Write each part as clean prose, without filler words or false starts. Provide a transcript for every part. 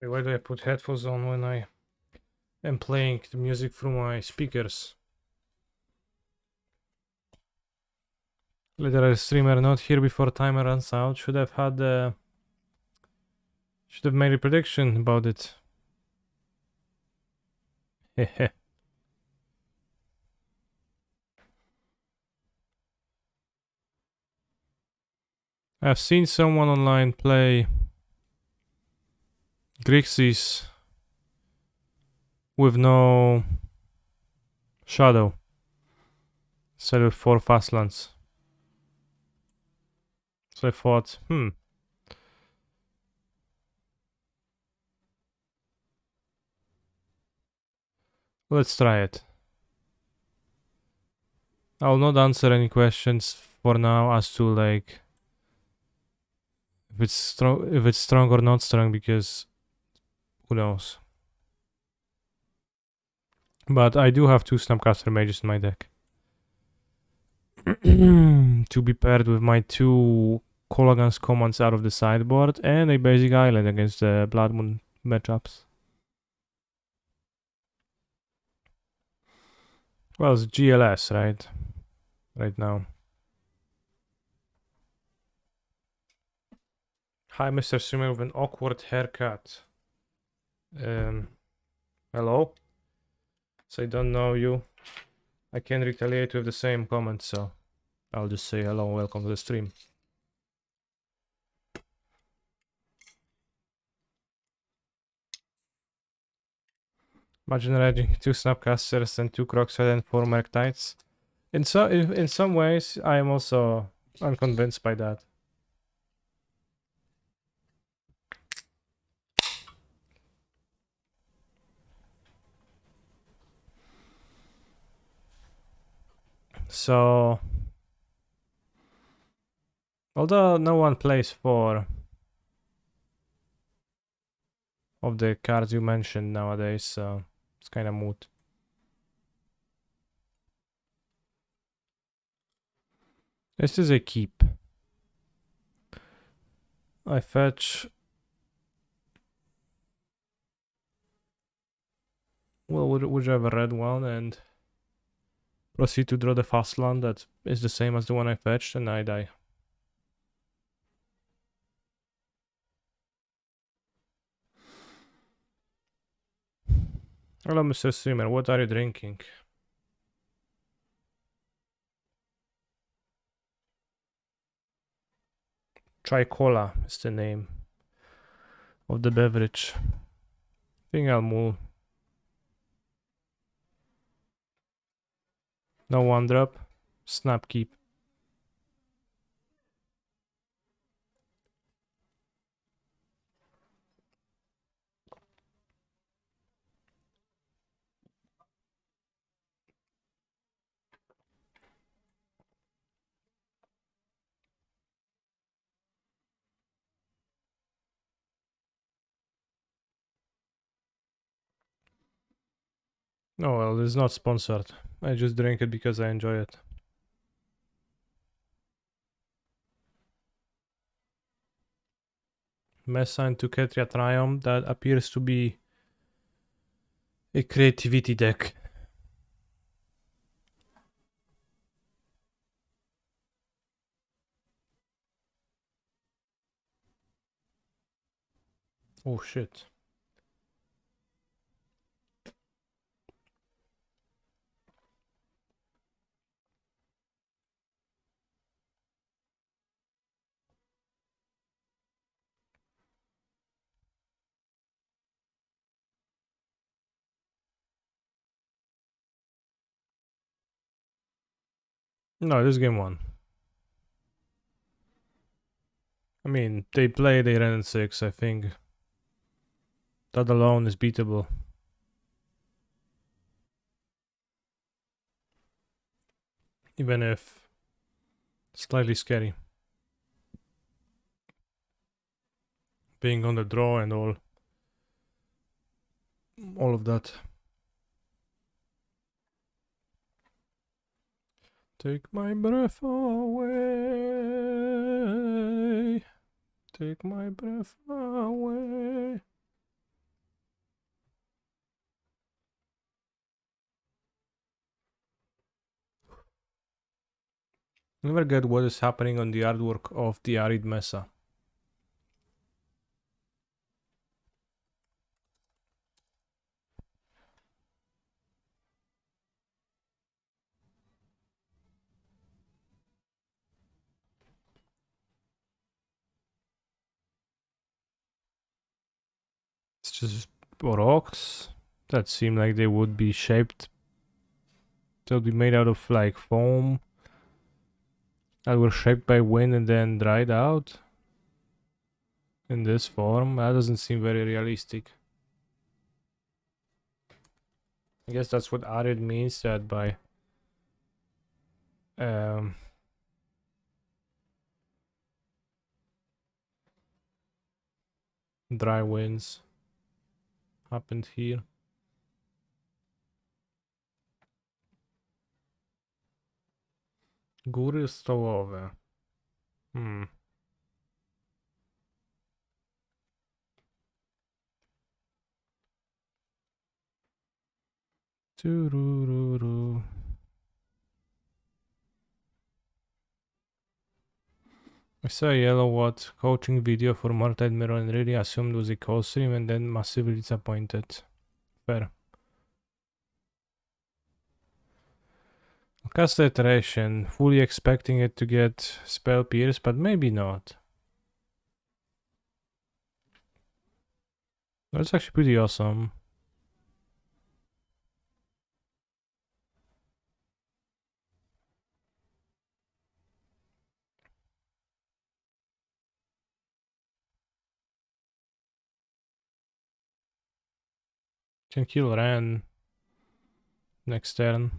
Wait, why do I put headphones on when I am playing the music through my speakers? Literary streamer not here before timer runs out. Should have made a prediction about it. Hehe. I've seen someone online play Grixis with no shadow. Instead of 4 fastlands. So I thought, let's try it. I'll not answer any questions for now as to like if it's strong or not strong, because who knows. But I do have 2 Snapcaster Mages in my deck. To be paired with my 2 Kolaghan's commands out of the sideboard and a basic island against the Blood Moon matchups. Well, it's GLS, right? Right now. Hi, Mr. Swimmer with an awkward haircut. Hello? So I don't know you. I can retaliate with the same comment, so I'll just say hello and welcome to the stream. Imagine raging 2 Snapcasters and 2 Crocshead and 4 Murktides. In some ways, I am also unconvinced by that. So, although no one plays 4 of the cards you mentioned nowadays, so it's kind of moot. This is a keep. I fetch... well, whichever red one, and proceed to draw the fast land that is the same as the one I fetched, and I die. Hello, Mr. Streamer, what are you drinking? Tri-Cola is the name of the beverage. I think I'll move. No 1-drop. Snap keep. Oh well, it's not sponsored. I just drink it because I enjoy it. Messiah to Ketria Triumph, that appears to be a creativity deck. Oh shit. No, this game won. I mean, they played a ran 6, I think. That alone is beatable. Even if slightly scary. Being on the draw and all of that. Take my breath away. Take my breath away. Never get what is happening on the artwork of the Arid Mesa. It's just rocks that seem like they would be shaped. They'll be made out of like foam that were shaped by wind and then dried out in this form. That doesn't seem very realistic. I guess that's what arid means, that by dry winds happened here. Góry stołowe. Turururu. I saw a yellow watt coaching video for Murktide Mirror and really assumed it was a cold stream and then massively disappointed. Fair. Cast iteration, fully expecting it to get spell pierce, but maybe not. That's actually pretty awesome. Can kill Ren next turn.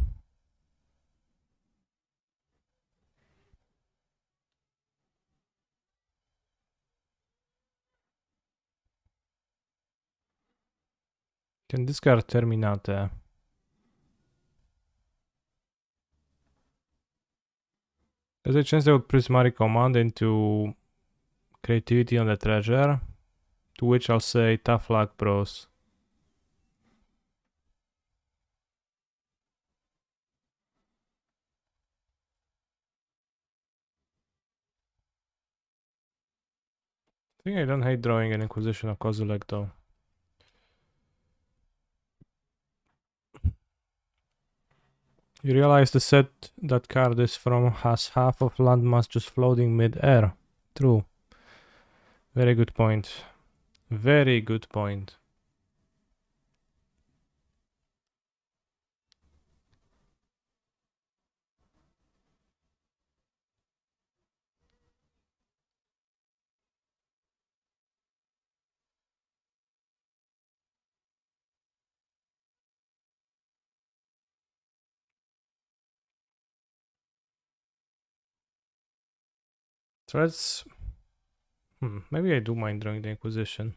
Can discard Terminate. There's a chance they would Prismatic Command into Creativity on the Treasure, to which I'll say tough luck, bros. I think I don't hate drawing an Inquisition of Kozilek though. You realize the set that card is from has half of landmass just floating mid-air. True. Very good point. Very good point. So let's... maybe I do mind drawing the Inquisition.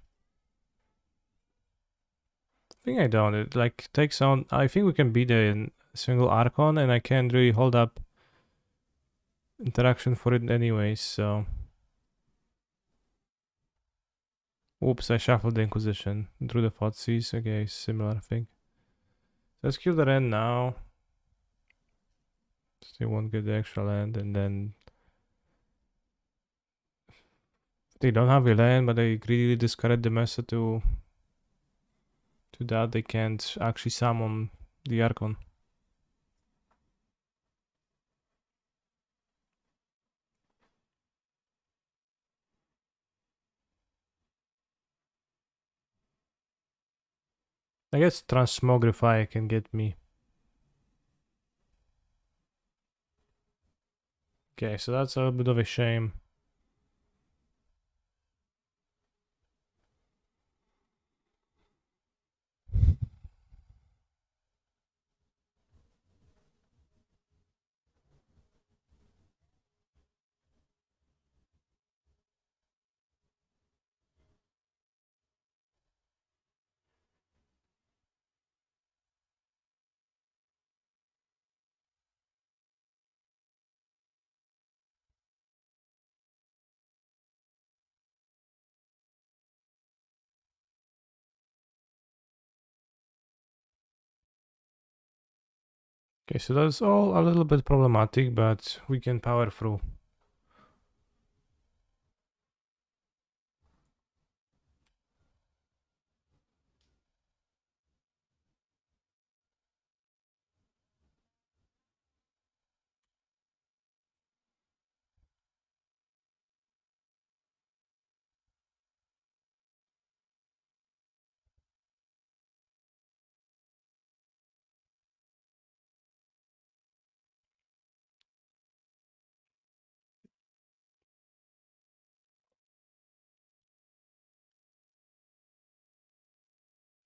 I think I don't. It like takes on... I think we can beat a single Archon and I can't really hold up interaction for it anyways, so... Oops, I shuffled the Inquisition. Drew the Thoughtseize. Okay, similar thing. Let's kill the Ren now. They won't get the extra land, and then... They don't have a land, but they greedily discard the Mesa to that. They can't actually summon the Archon. I guess Transmogrify can get me. Okay, so that's a bit of a shame. Okay, so that's all a little bit problematic, but we can power through.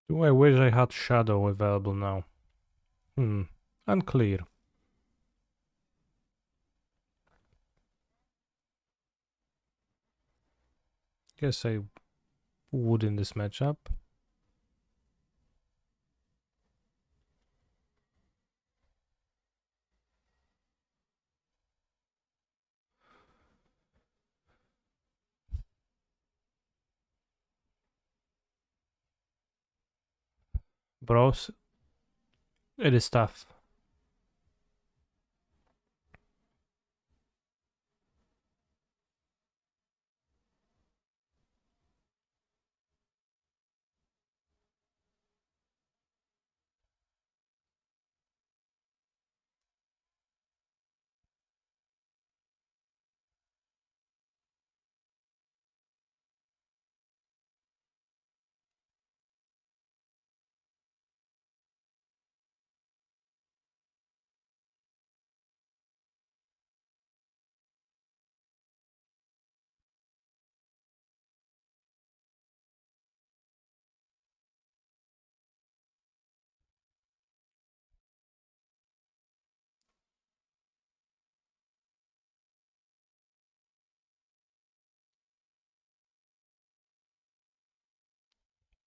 Do I wish I had Shadow available now? Unclear. Guess I would in this matchup. Bros, it is tough.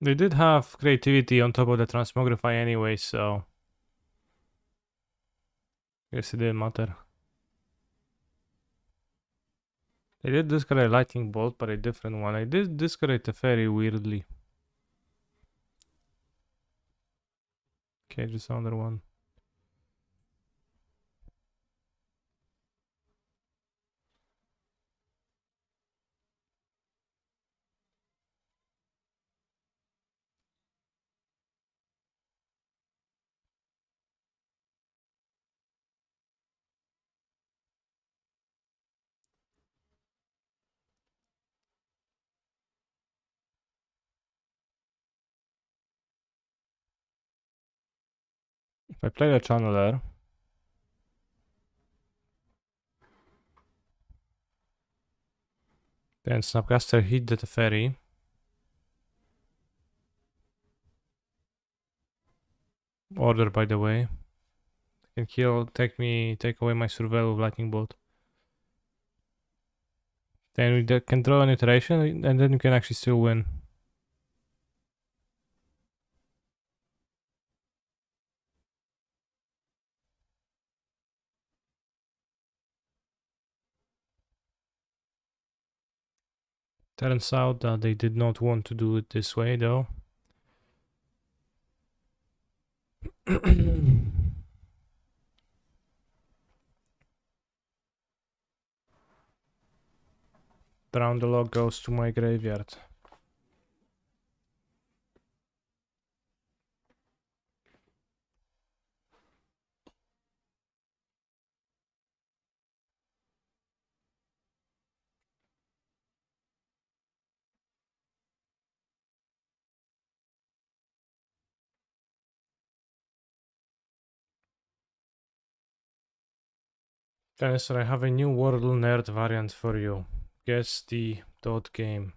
They did have creativity on top of the Transmogrify anyway, so guess it didn't matter. They did discard a Lightning Bolt, but a different one. I did discard a Fairy weirdly. Okay, just another one. If I play the Channeler, then Snapcaster hit the Fairy. Order, by the way. Can kill, take away my survival with Lightning Bolt. Then we can draw an iteration, and then you can actually still win. Turns out that they did not want to do it this way, though. Drown the Log goes to my graveyard. Dennis, I have a new Wordle Nerd variant for you. Guess the dot game.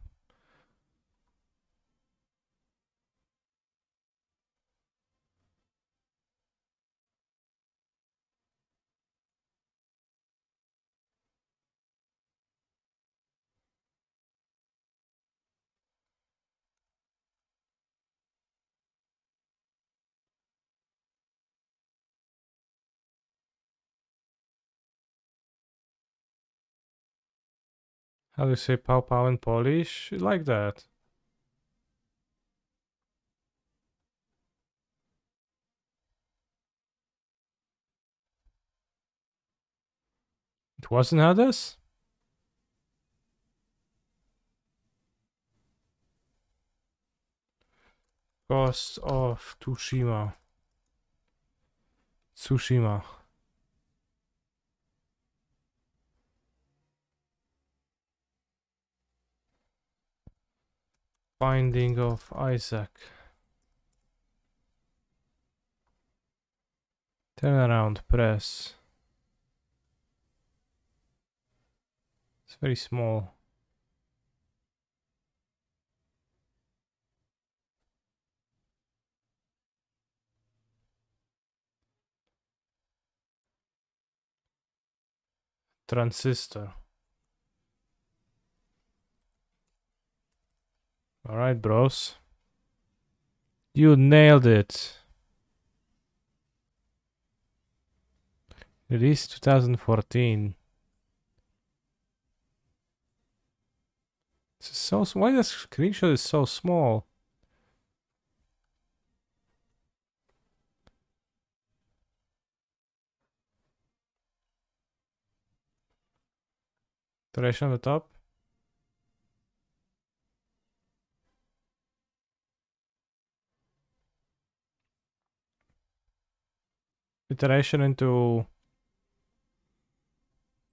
How do you say pow pow in Polish? Like that. It wasn't Hades? Ghost of Tsushima. Tsushima. Binding of Isaac. Turn around, press. It's very small. Transistor. Alright, bros. You nailed it. Released 2014. This is so why the screenshot is so small? Duration on the top. Iteration into...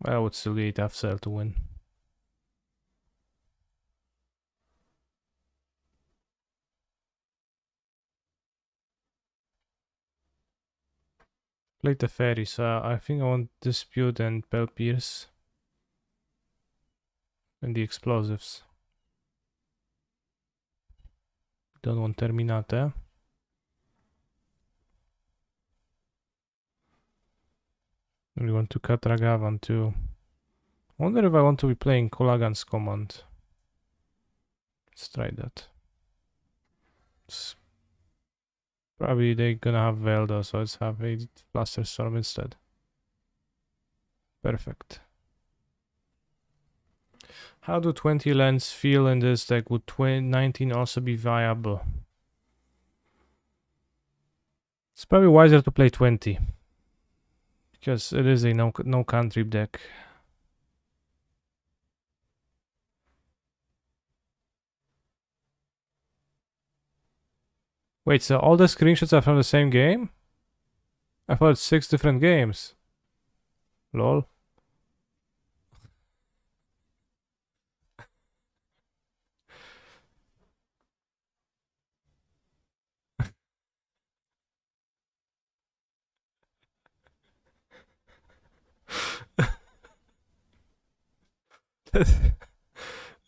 I would still need F-Cell to win. Played the fairies. I think I want Dispute and Bell Pierce. And the explosives. Don't want Terminate. We want to cut Ragavan too. Wonder if I want to be playing Kolagan's command. Let's try that. Probably they're gonna have Velda, so let's have a Blaster Storm instead. Perfect. How do 20 lands feel in this deck? Would 19 also be viable? It's probably wiser to play 20. Because it is a no cantrip deck. Wait, so all the screenshots are from the same game? I thought it's 6 different games. Lol.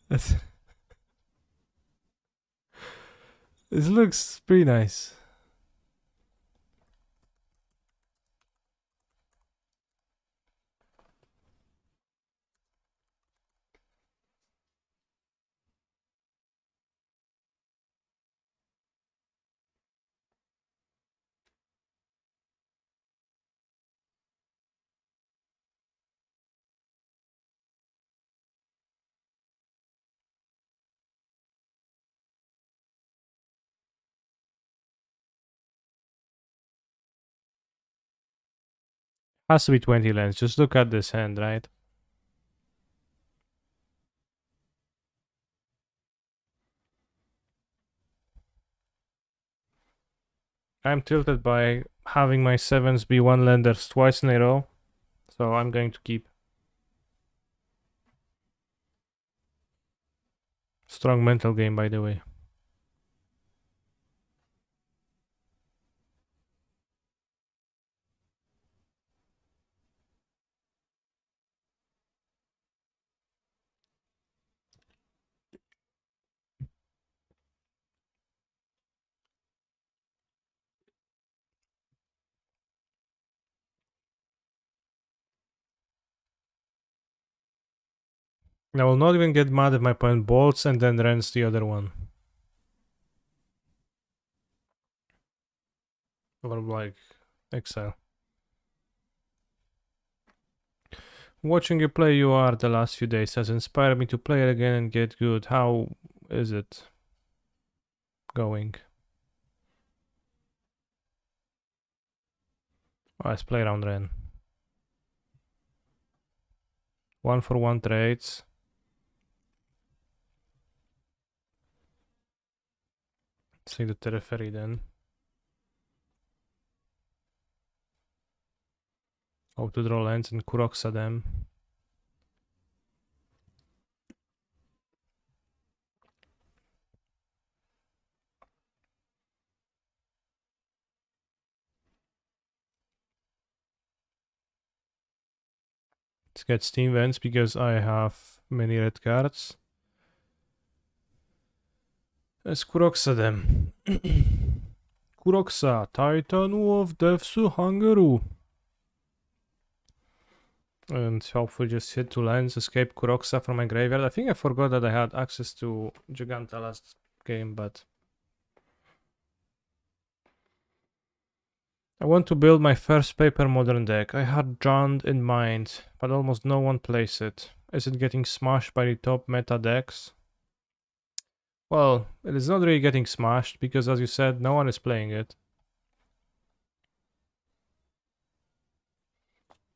That's this looks pretty nice. Has to be 20 lands. Just look at this hand, right? I'm tilted by having my 7s be 1-landers twice in a row. So I'm going to keep. Strong mental game, by the way. I will not even get mad if my opponent bolts and then rents the other one. Or like exile. Watching you play UR the last few days has inspired me to play it again and get good. How is it going? Oh, let's play around Ren. 1-for-1 trades. Let's take the Tereferi then. Hope to draw lands and Kuroxa them. Let's get Steam Vents because I have many red cards. Let's Kuroxa them. Kuroxa, Titan of Deathsu Hangeru. And hopefully just hit 2 lands, escape Kuroxa from my graveyard. I think I forgot that I had access to Giganta last game, but... I want to build my first paper modern deck. I had Jund in mind, but almost no one plays it. Is it getting smashed by the top meta decks? Well, it is not really getting smashed, because as you said, no one is playing it.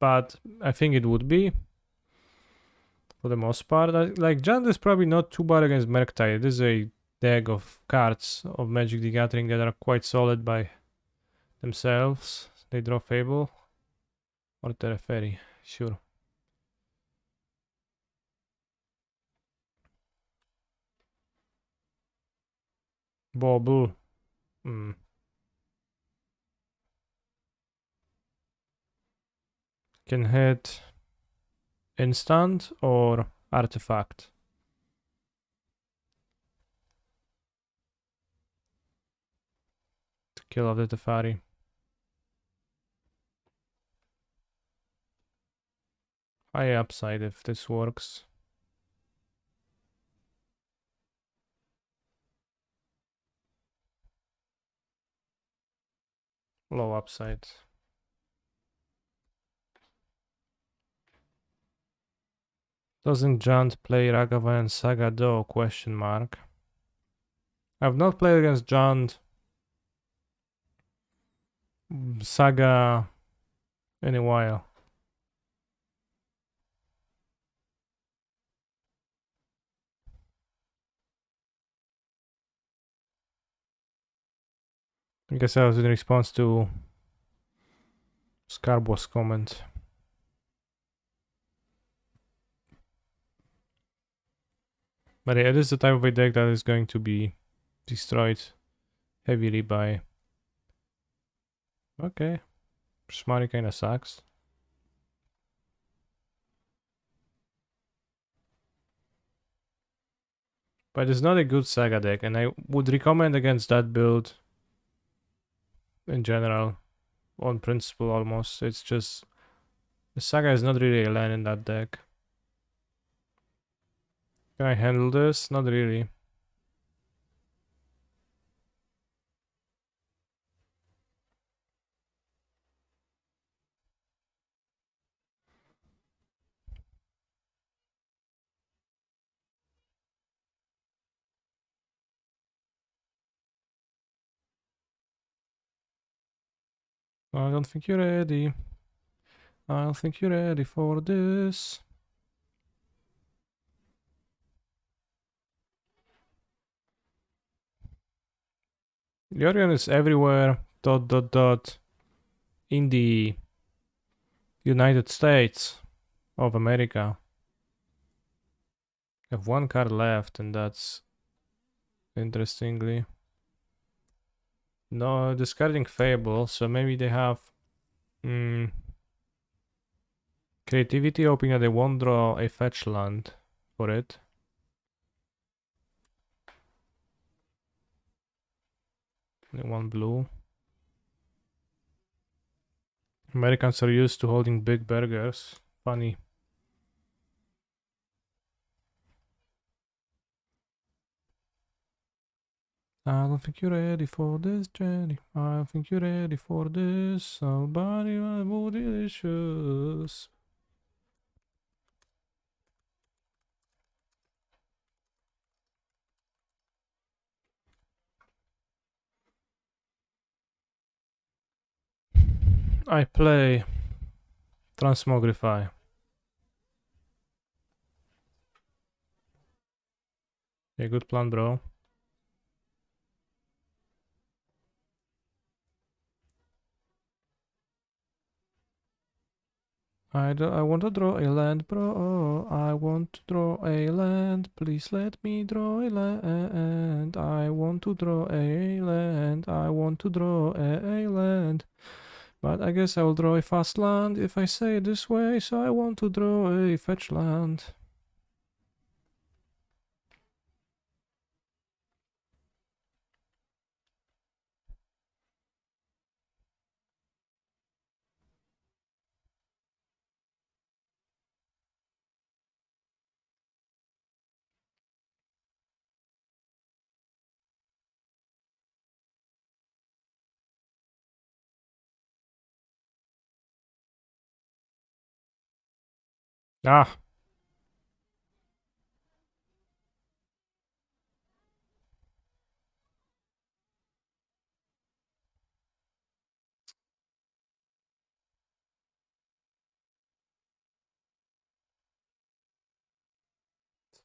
But I think it would be, for the most part. Like, Jund is probably not too bad against Murktide. It is a deck of cards of Magic the Gathering that are quite solid by themselves. They draw Fable or Tereferi, sure. Bobble. Can hit instant or artifact. To kill off the Teferi. High upside if this works. Low upside. Doesn't Jund play Ragavan and Saga Do? Question mark. I've not played against Jund Saga in a while. I guess I was in response to Scarbo's comment. But it is the type of a deck that is going to be destroyed heavily by... Okay. Shmari kinda sucks. But it's not a good Saga deck, and I would recommend against that build in general. On principle almost. It's just... The Saga is not really a land in that deck. Can I handle this? Not really. I don't think you're ready. I don't think you're ready for this. Yorion is everywhere. ... In the United States of America. I have 1 card left, and that's interestingly. No, discarding Fable, so maybe they have creativity, hoping that they won't draw a fetch land for it. Only 1 blue. Americans are used to holding big burgers. Funny. I don't think you're ready for this, Jenny. I don't think you're ready for this. Somebody more delicious. I play Transmogrify. Yeah, good plan, bro. I want to draw a land, bro. I want to draw a land. Please let me draw a land. I want to draw a land. I want to draw a land. But I guess I will draw a fast land if I say it this way. So I want to draw a fetch land. Ah,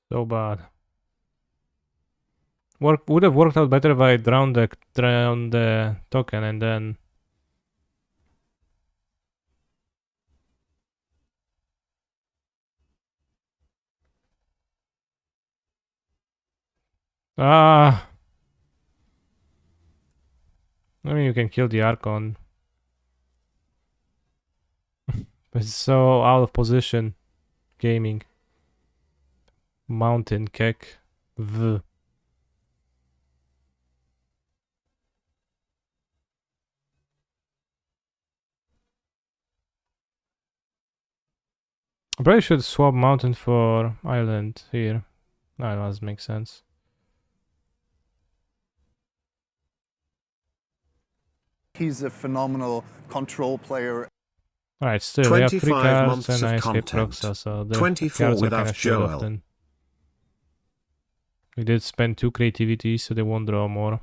so bad. Would have worked out better if I drowned the token and then. Ah, I mean you can kill the Archon, but it's so out of position. Gaming. Mountain kick. V. I probably should swap mountain for island here. That does make sense. He's a phenomenal control player. Alright, still, we have 3 cards months and I of escape content. Proxa, so the 24 cards are with kinda Uff short Joel. often. We did spend 2 creativity, so they won't draw more.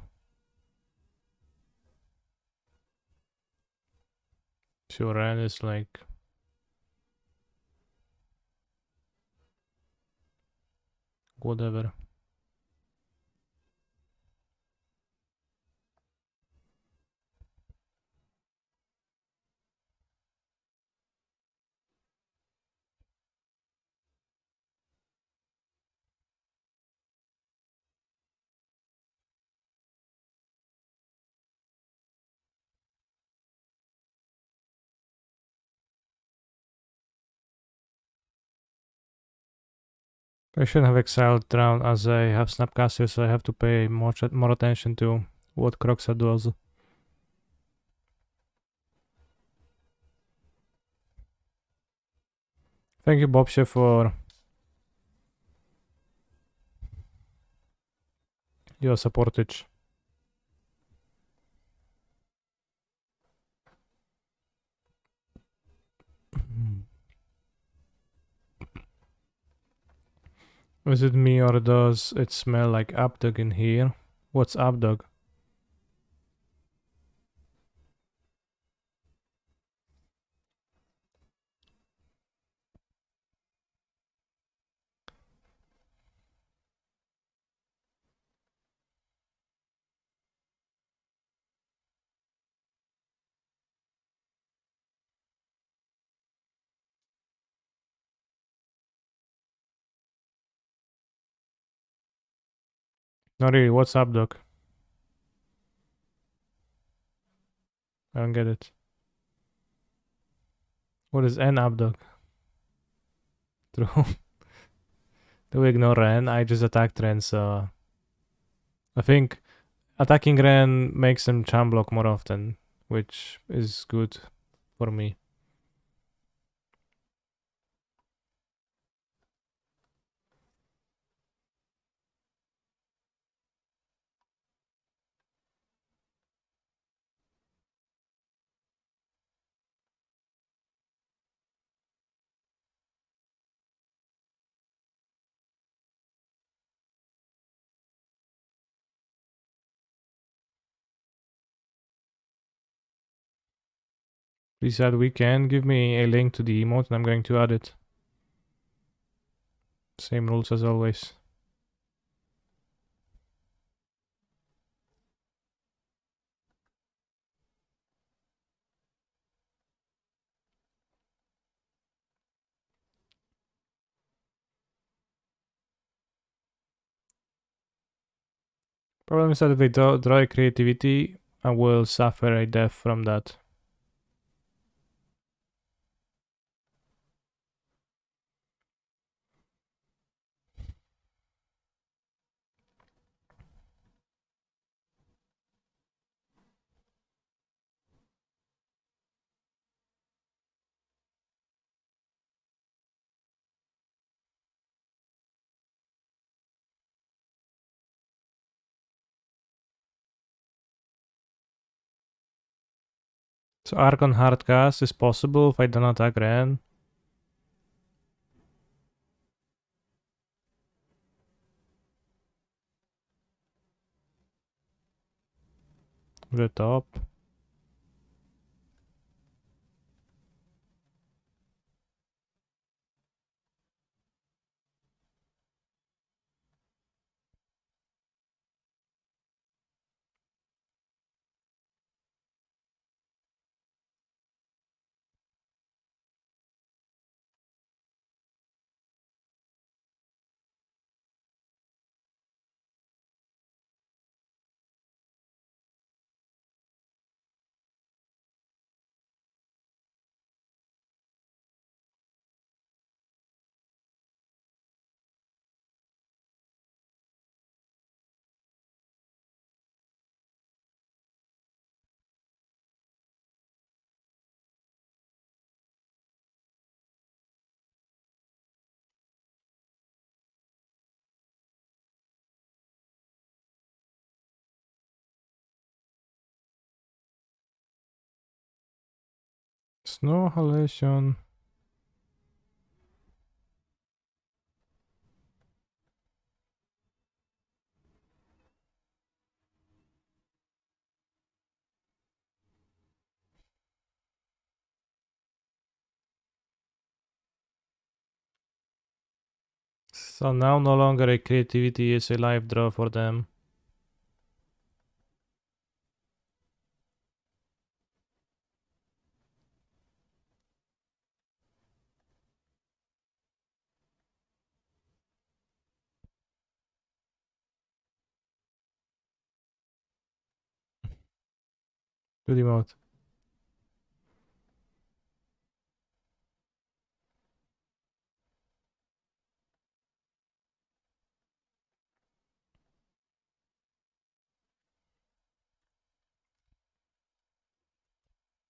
Sure, Ren is like... whatever. I shouldn't have exiled Drown as I have Snapcaster, so I have to pay more attention to what Croxa does. Thank you, Bobshe, for your supportage. Is it me or does it smell like Abdug in here? What's Abdug? Not really, what's Abdug? I don't get it. What is an Abdug? True. Do we ignore Ren? I just attacked Ren, so... I think attacking Ren makes him charm block more often, which is good for me. Please add weekend, give me a link to the emote and I'm going to add it. Same rules as always. Problem is that if they draw a creativity, I will suffer a death from that. So Archon Hardcast is possible if I don't attack Ren. The top. Snow Halation. So now no longer a creativity is a life draw for them. To the mode.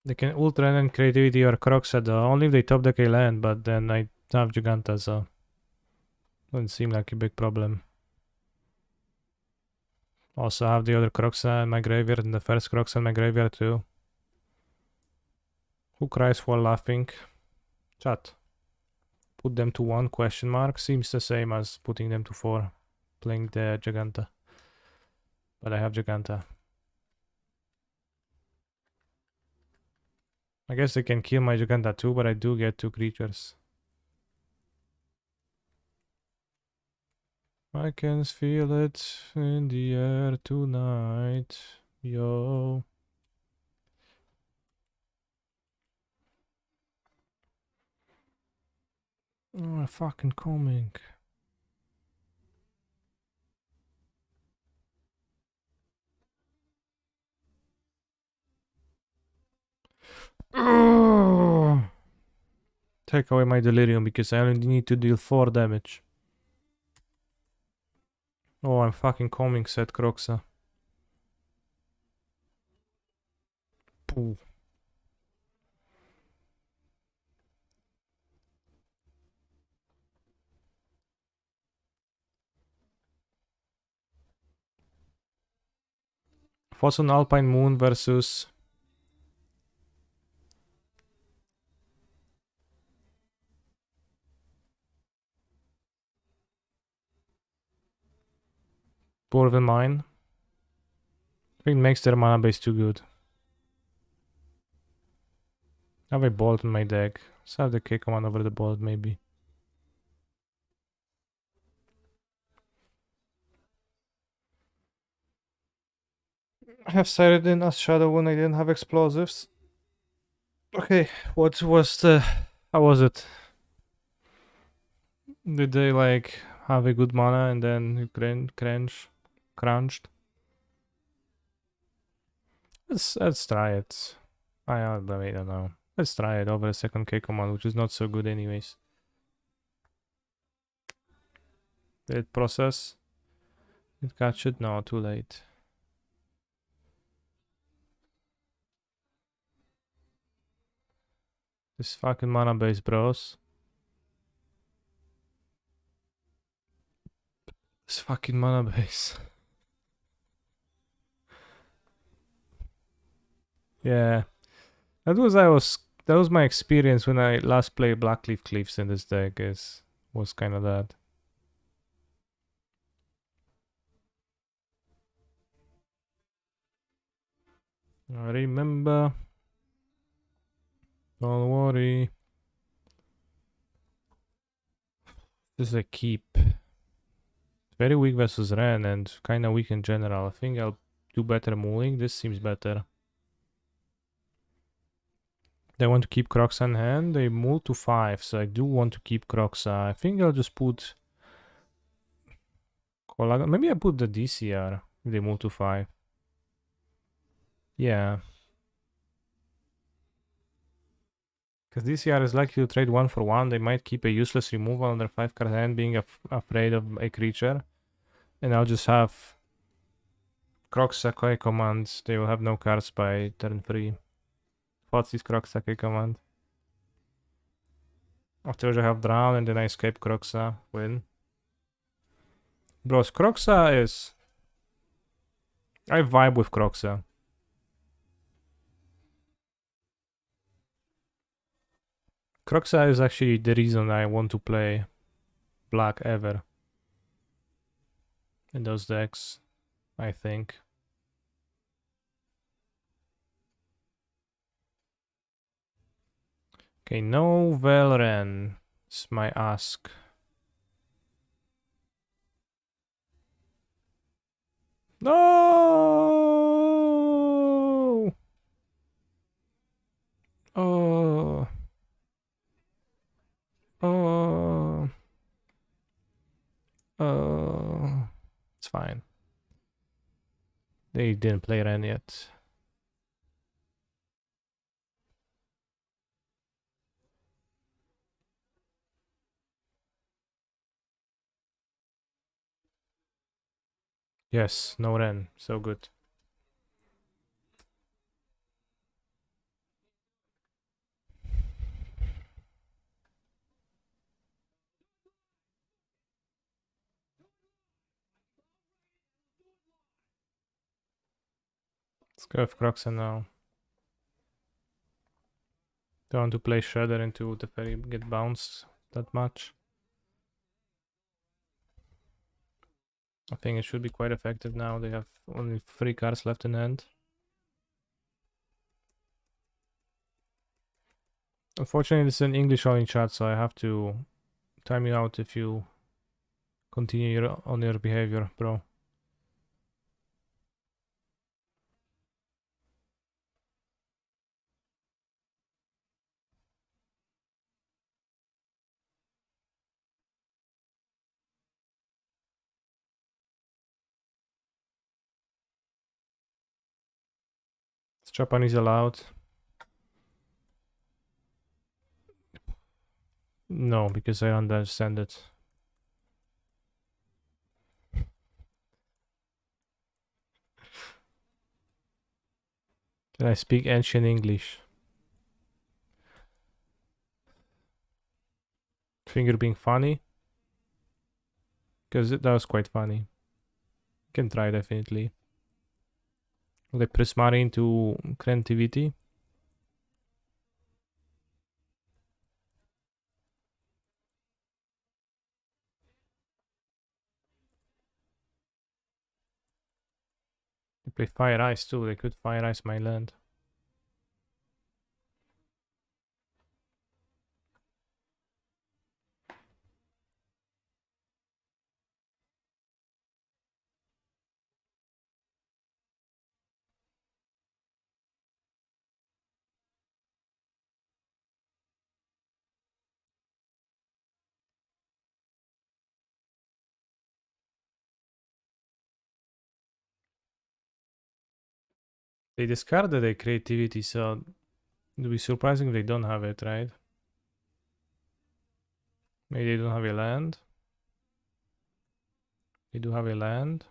They can Ultra and Creativity or Croxa though, only if they top deck a land, but then I have Giganta, so doesn't seem like a big problem. Also have the other Croxa in my graveyard and the first Croxa in my graveyard too. Who cries for laughing? Chat. Put them to 1 question mark seems the same as putting them to 4. Playing the Giganta. But I have Giganta. I guess they can kill my Giganta too, but I do get 2 creatures. I can feel it in the air tonight, yo. Oh, fucking coming. Take away my delirium because I only need to deal 4 damage. Oh, I'm fucking coming, said Croxa. Pooh. Fossil Alpine Moon versus Dwarven Mine. I think it makes their mana base too good. I have a bolt in my deck. Let's have the kick command over the bolt, maybe. I have Cyrodiil as Shadow when I didn't have explosives. Okay, what was the... How was it? Did they like have a good mana and then you crunched? Let's try it. I don't know. Let's try it over a second K command, which is not so good anyways. Did it process? Did it catch it? No, too late. This fucking mana base, bros. This fucking mana base. Yeah. That was my experience when I last played Blackleaf Cliffs in this deck was kinda that. I remember. Don't worry. This is a keep. Very weak versus Ren and kinda weak in general. I think I'll do better mooling. This seems better. They want to keep Croxa in hand. They move to 5, so I do want to keep Croxa. I think I'll just put Kolaga. Maybe I put the DCR if they move to 5. Yeah. Because DCR is likely to trade 1 for 1. They might keep a useless removal on their 5 card hand, being afraid of a creature. And I'll just have Croxa Koi commands. They will have no cards by turn 3. What's this Croxa Koi command? Afterwards I have Drown and then I escape Croxa. Win. Bros, Croxa is... I vibe with Croxa. Croxa is actually the reason I want to play black ever. In those decks, I think. Okay, no Velren is my ask. No! Oh. Oh. Oh. It's fine. They didn't play Ren yet. Yes, no Ren. So good. Let's go with Croxa now. Don't want to play Shredder into the fairy get bounced that much. I think it should be quite effective now. They have only 3 cards left in hand. Unfortunately, this is an English only chat, so I have to time you out if you continue on your behavior, bro. Is Japanese allowed? No, because I don't understand it. Can I speak ancient English? Think you're being funny? Because that was quite funny. You can try, definitely. They Prismarine to creativity. They play Fire Ice too. They could Fire Ice my land. They discarded their creativity, so it'd be surprising if they don't have it, right? Maybe they don't have a land. They do have a land.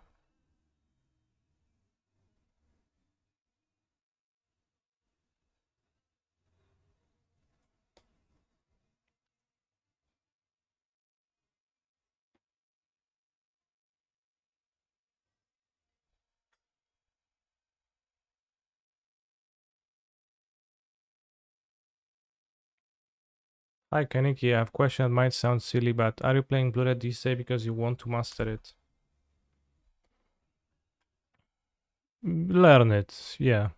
Hi Kaneki, I have a question that might sound silly, but are you playing Blue Red these days because you want to master it? Learn it, yeah.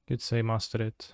You'd say master it.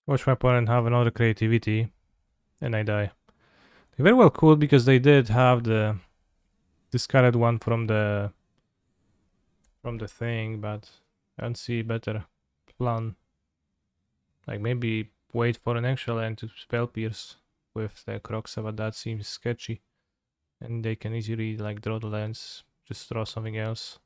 Watch my opponent have another creativity, and I die. They very well could, because they did have the discarded one from the thing, but I don't see a better plan. Like maybe wait for an extra land to spell pierce with the Croxa, but that seems sketchy. And they can easily like draw the lands, just draw something else.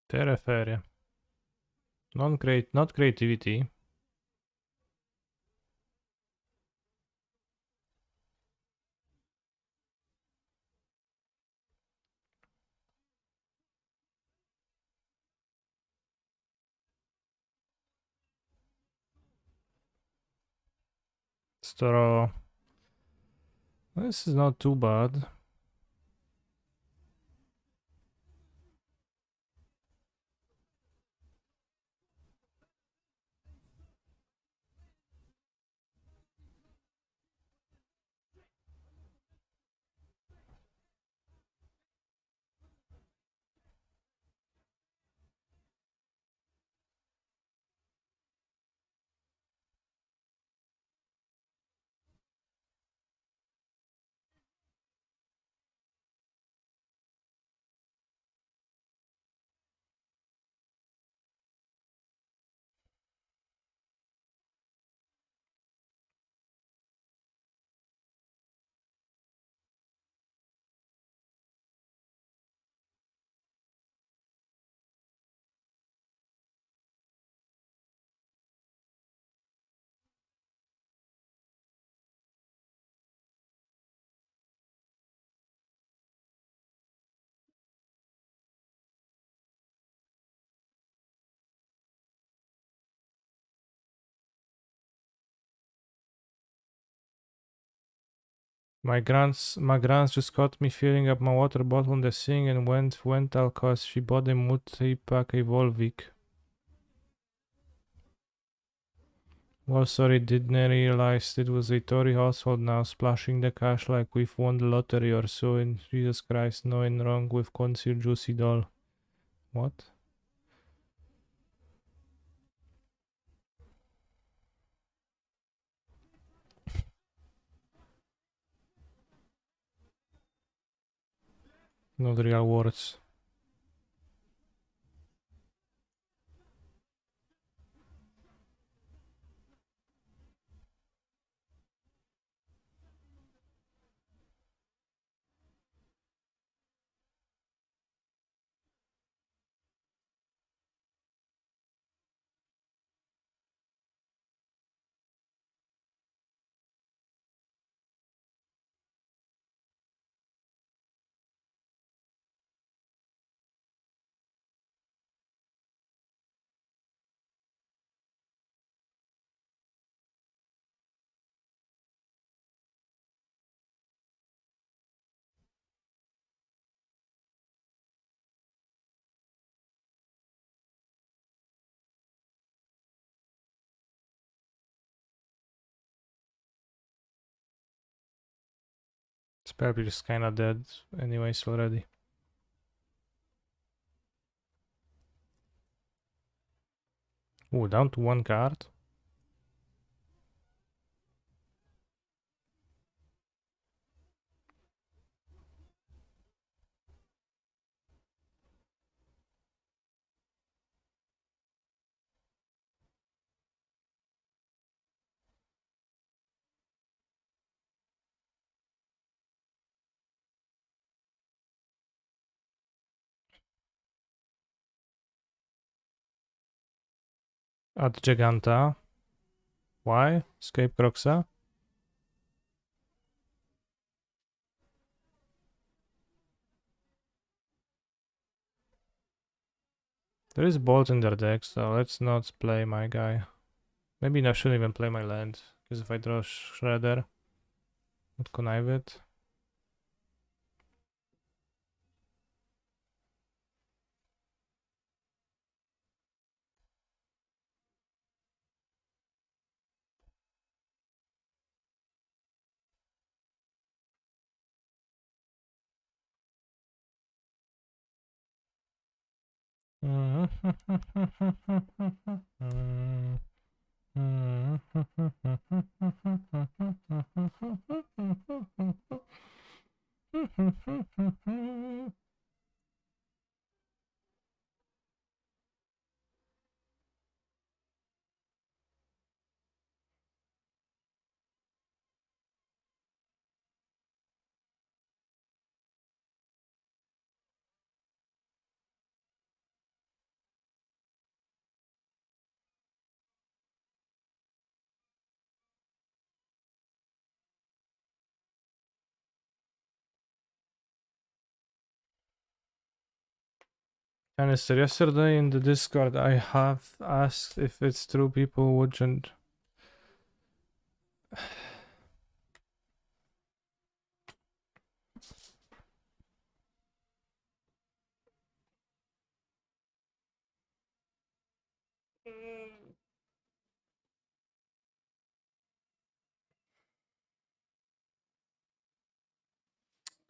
Terra Feria. Not creativity. Straw. This is not too bad. My grants just caught me filling up my water bottle in the sink and went out cause she bought a multi-pack Evolvic. Well, sorry, didn't realize it was a Tory household now, splashing the cash like we've won the lottery or so. In Jesus Christ, nothing wrong with Conceal Juicy Doll. What? Not real words. Spellbeard is kinda dead anyways already. Oh, down to 1 card. Add Giganta. Why? Escape Croxa. There is Bolt in their deck, so let's not play my guy. Maybe I shouldn't even play my land, because if I draw Shredder, would connive it. Canister, yesterday in the Discord I have asked if it's true people wouldn't.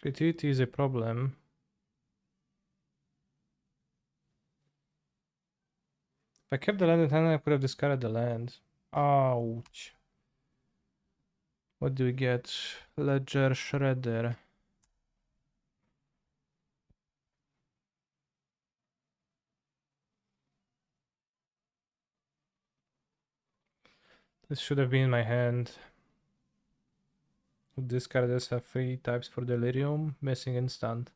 Creativity is a problem. If I kept the land in hand, I could have discarded the land. Ouch. What do we get? Ledger Shredder. This should have been in my hand. Discarders have 3 types for Delirium, missing instant.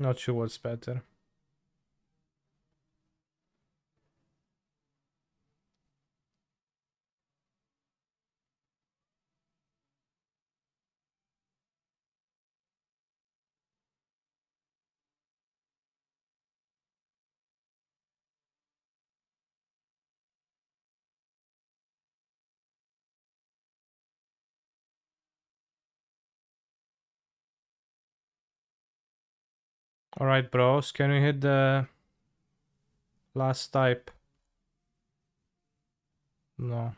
Not sure what's better. Alright, bros, can we hit the last type? No.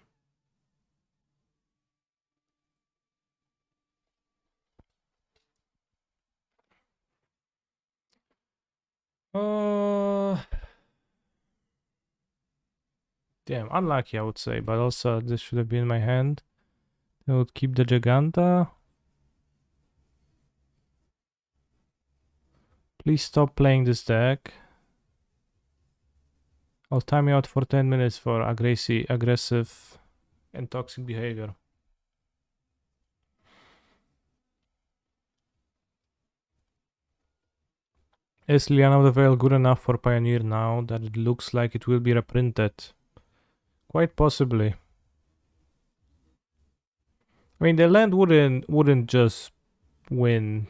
Uh, Damn, unlucky I would say, but also this should have been in my hand. I would keep the Giganta. Please stop playing this deck. I'll time you out for 10 minutes for aggressive and toxic behavior. Is Liana of the Veil good enough for Pioneer now that it looks like it will be reprinted? Quite possibly. I mean, the land wouldn't just win.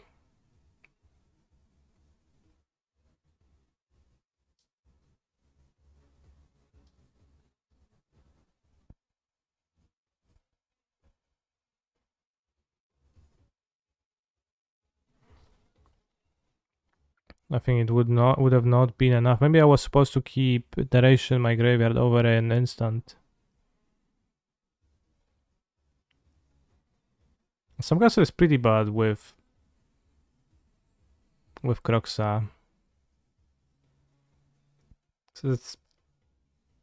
I think it would have not been enough. Maybe I was supposed to keep Duration in my graveyard over an instant. Some castle is pretty bad with Croxa. So it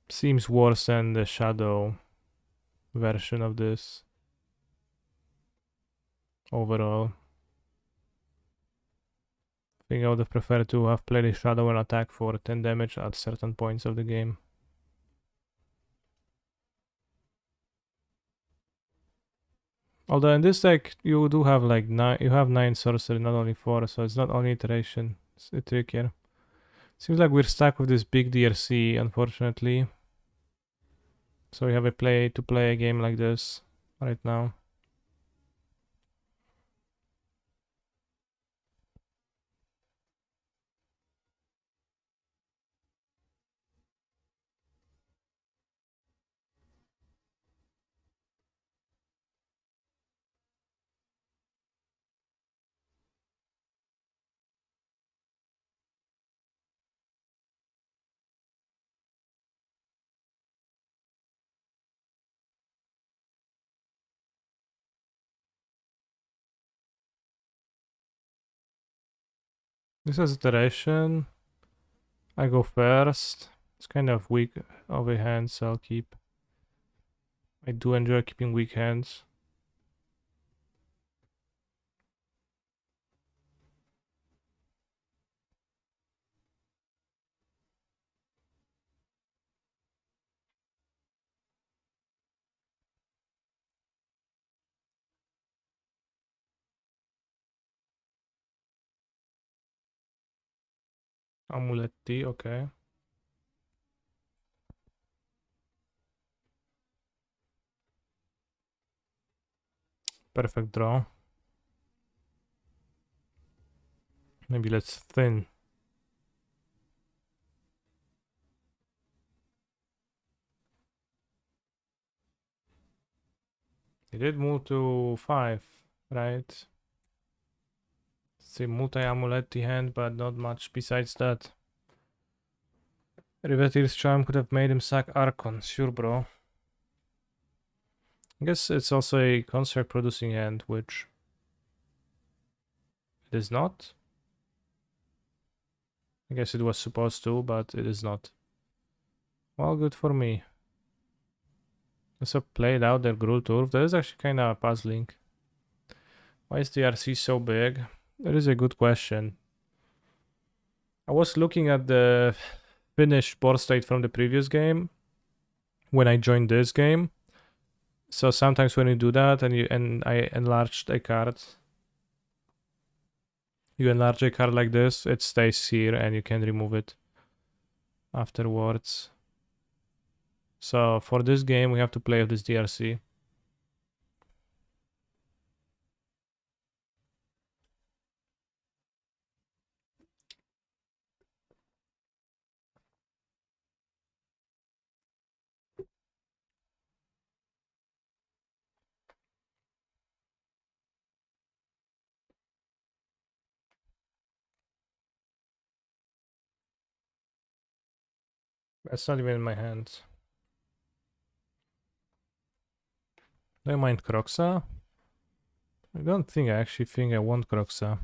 seems worse than the Shadow version of this overall. I think I would have preferred to have played a Shadow and attack for 10 damage at certain points of the game. Although in this deck you do have like 9 sorcery, not only 4, so it's not only iteration. It's trickier. Seems like we're stuck with this big DRC, unfortunately. So we have to play a game like this right now. This is iteration. I go first. It's kind of weak of a hand, so I'll keep. I do enjoy keeping weak hands. Amuletti, okay. Perfect draw. Maybe let's thin. He did move to 5, right? It's a multi-amuletti hand, but not much besides that. Riveteer's Charm could have made him sack Archon, sure bro. I guess it's also a construct producing hand, which it is not. I guess it was supposed to, but it is not. Well, good for me. Also played out their Gruul Turf. That is actually kind of puzzling. Why is the RC so big? That is a good question. I was looking at the finished board state from the previous game when I joined this game. So sometimes when you do that and I enlarged a card, you enlarge a card like this, it stays here and you can remove it afterwards. So for this game we have to play with this DRC. That's not even in my hands. Do you mind Croxa? I don't think I actually think I want Croxa.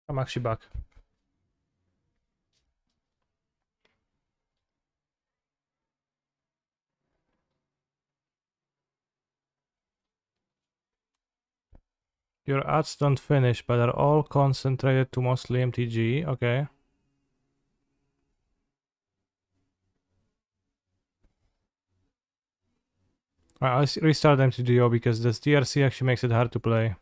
I'm actually back. Your ads don't finish, but are all concentrated to mostly MTG. Okay. I'll restart MTGO because this DRC actually makes it hard to play.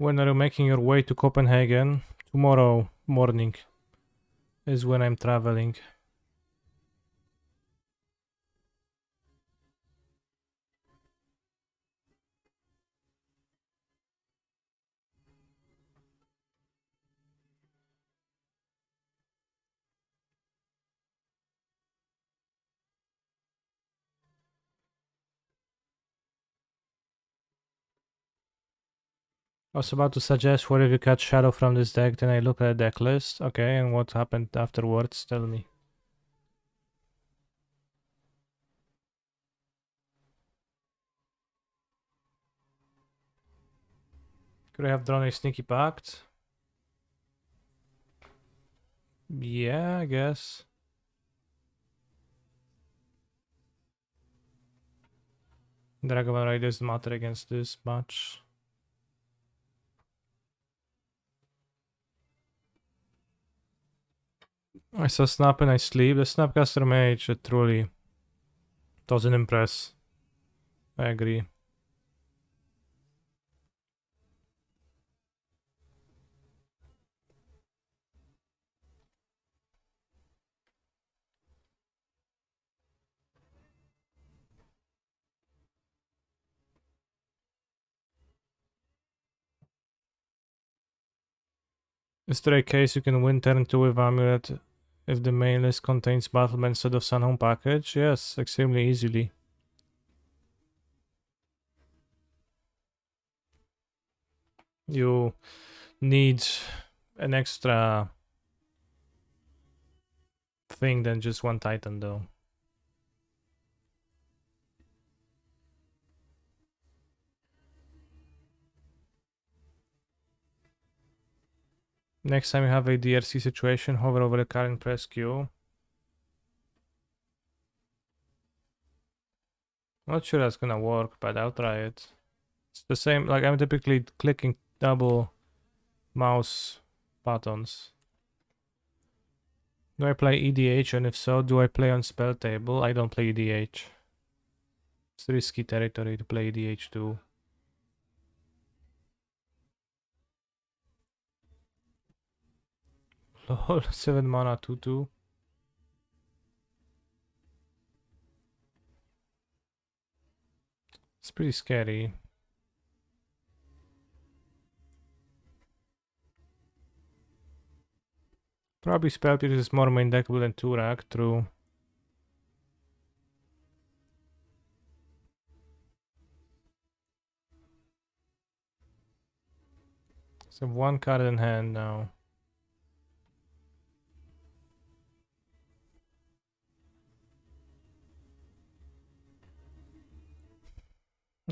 When are you making your way to Copenhagen? Tomorrow morning is when I'm traveling. I was about to suggest what if you cut Shadow from this deck, then I look at the deck list. Okay, and what happened afterwards? Tell me. Could I have drawn a Sneaky Pact? Yeah, I guess. Dragoman Raid doesn't matter against this much. I saw Snap and I sleep. The Snapcaster Mage truly doesn't impress. I agree. Is there a case you can win turn 2 with Amulet if the main list contains Battlement instead of Sunhome package? Yes, extremely easily. You need an extra thing than just one Titan though. Next time you have a DRC situation, hover over the card and press Q. Not sure that's gonna work, but I'll try it. It's the same, like I'm typically clicking double mouse buttons. Do I play EDH, and if so, do I play on spell table? I don't play EDH. It's risky territory to play EDH too. Lol, 7 mana 2/2. It's pretty scary. Probably Spell Pierce is more main deckable than Turak, true. So one card in hand now.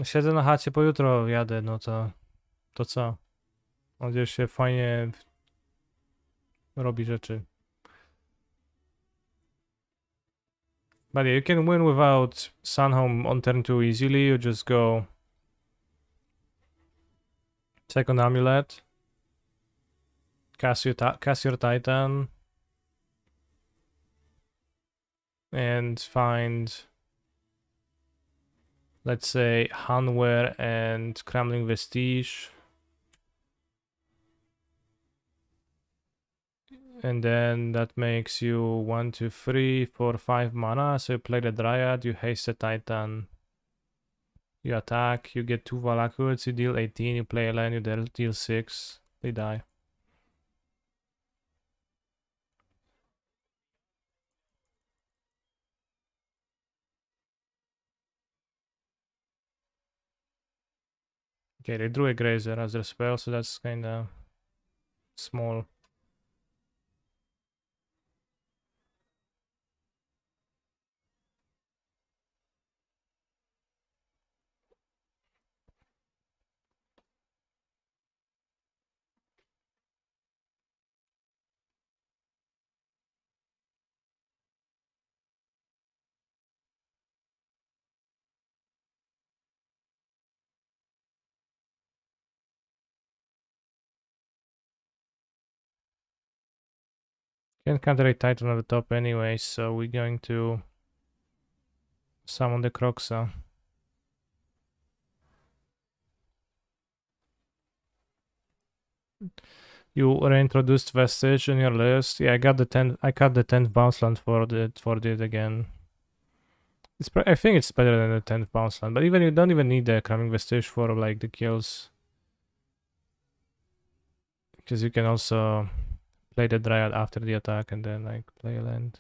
Siedzę na chacie, po jutro jadę, no to co? On gdzieś się fajnie robi rzeczy. But yeah, you can win without Sunhome on turn 2 easily. You just go second amulet, cast your Titan, and find, let's say, Hanweir and Crumbling Vestige. And then that makes you 1, 2, 3, 4, 5 mana. So you play the Dryad, you haste the Titan, you attack, you get 2 Valakuts, you deal 18, you play a land, you deal 6, they die. Okay, they drew a Grazer as their spell, so that's kinda small. Can't counter a Titan on the top anyway, so we're going to summon the Croxa. You reintroduced Vestige in your list. Yeah, I got the 10th. I cut the 10th bounce land for it again. I think it's better than the 10th bounce land, but even you don't even need the Crumbling Vestige for like the kills, because you can also play the Dryad after the attack and then like play a land,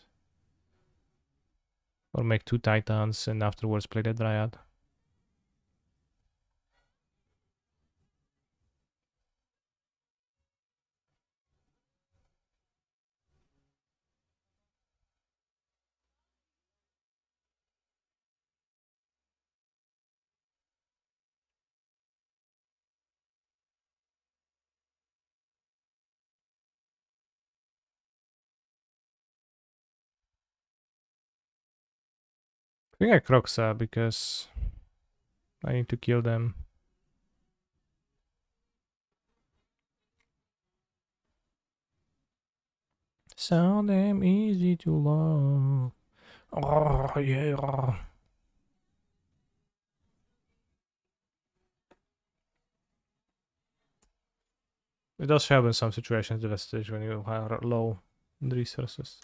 or make 2 Titans and afterwards play the Dryad. I think I Croxa because I need to kill them. So damn easy to love. Oh yeah. It does help in some situations, the Vestige, when you are low in resources.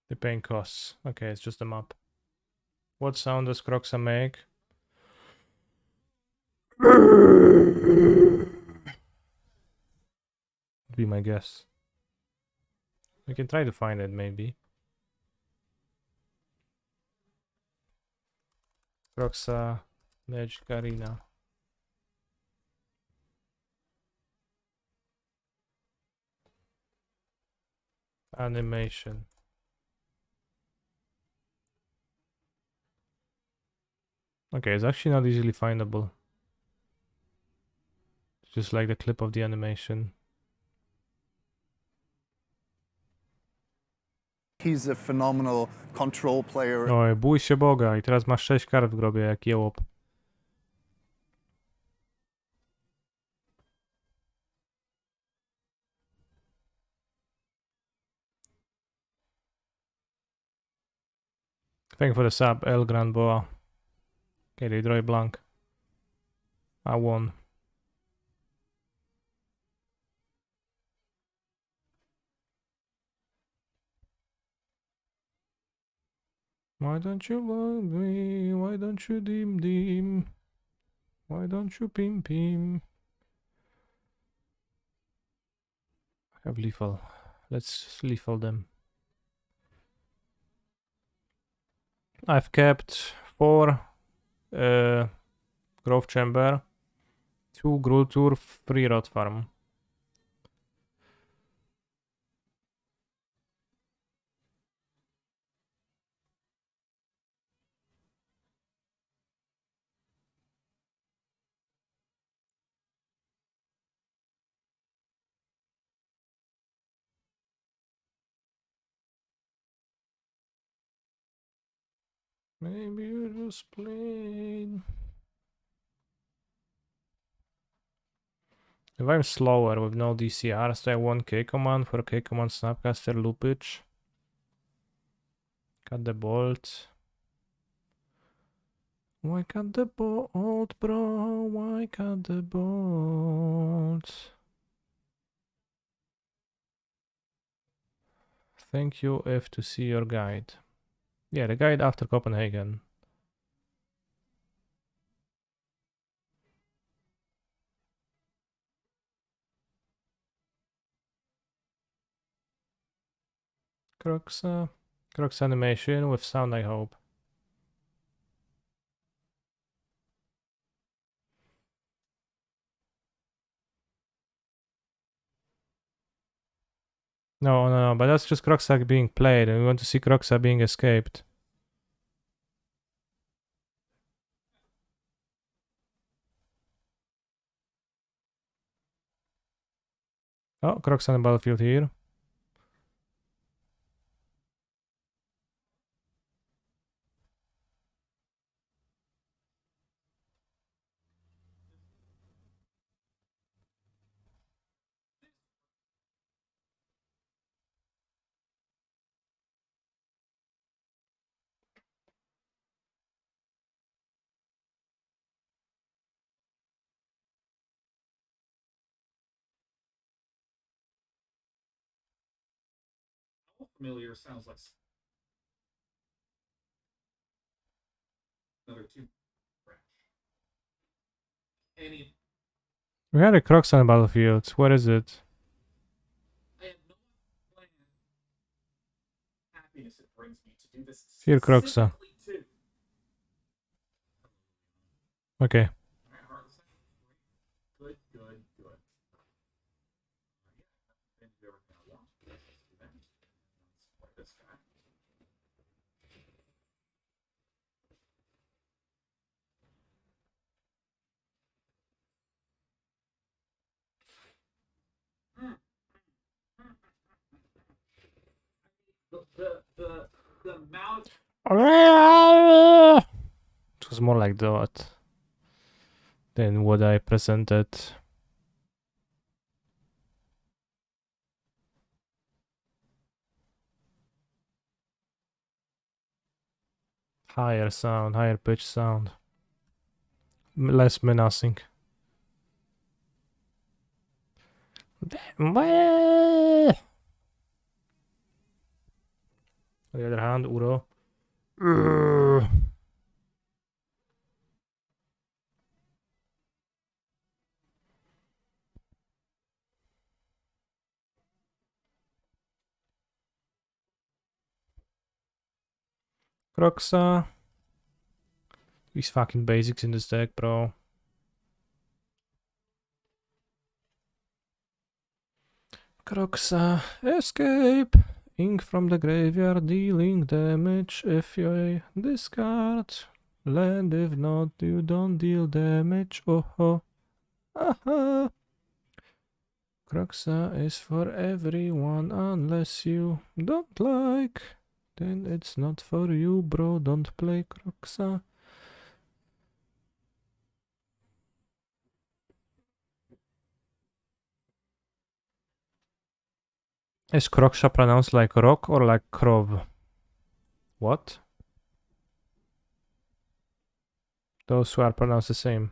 The paying costs. Okay, it's just a map. What sound does Croxa make? Would be my guess. We can try to find it, maybe. Croxa Magic Arena. Animation. Okay, it's actually not easily findable. It's just like the clip of the animation. He's a phenomenal control player. Oj, bój się Boga i teraz masz 6 kart w grobie jak jełop. Thank you for the sub, El Gran Boa. Okay, they draw a blank. I won. Why don't you love me? Why don't you dim dim? Why don't you pim pim? I have lethal. Let's lethal them. I've kept 4 Growth Chamber, 2 Grultur, 3 Rot Farm. Maybe you just played. If I'm slower with no DCRs, I one K command for K command Snapcaster loopage. Cut the bolt. Why cut the bolt, bro? Why cut the bolt? Thank you, F, to see your guide. Yeah, the guide after Copenhagen. Crux animation with sound, I hope. No, but that's just Croxack being played, and we want to see Croxa being escaped. Oh, Crox on the battlefield here. Familiar sounds like another two crash. Any We had a Crox on the battlefield. Where is it? I have no plan happiness it brings me to do this Here, Croxa. specifically too. Okay. Alright, Heartless. Good, good, good. Then do everything I want. Let's do that. Let's play this guy. The amount It was more like that than what I presented. Higher sound, higher pitch sound. Less menacing. On the other hand, Uro. Croxa. These fucking basics in this deck, bro. Croxa, escape. Ink from the graveyard, dealing damage if you discard land. If not, you don't deal damage. Oh ho. Aha. Croxa is for everyone unless you don't like. Then it's not for you, bro. Don't play Croxa. Is Croxa pronounced like rock or like krov? What? Those two are pronounced the same.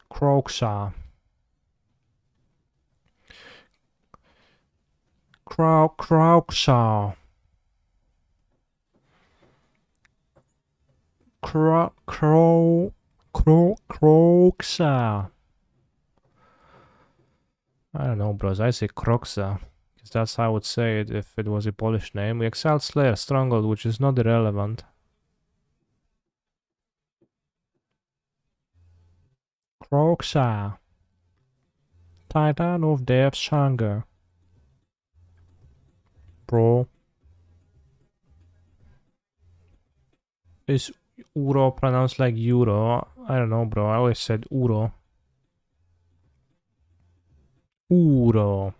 Croxa. Croxa. Croxa. I don't know, bros. I say Croxa. Because that's how I would say it if it was a Polish name. We exiled Slayer Stronghold, which is not irrelevant. Croxa. Titan of Death's Hunger. Bro. Is Uro pronounced like Euro? I don't know, bro. I always said Uro. Uro.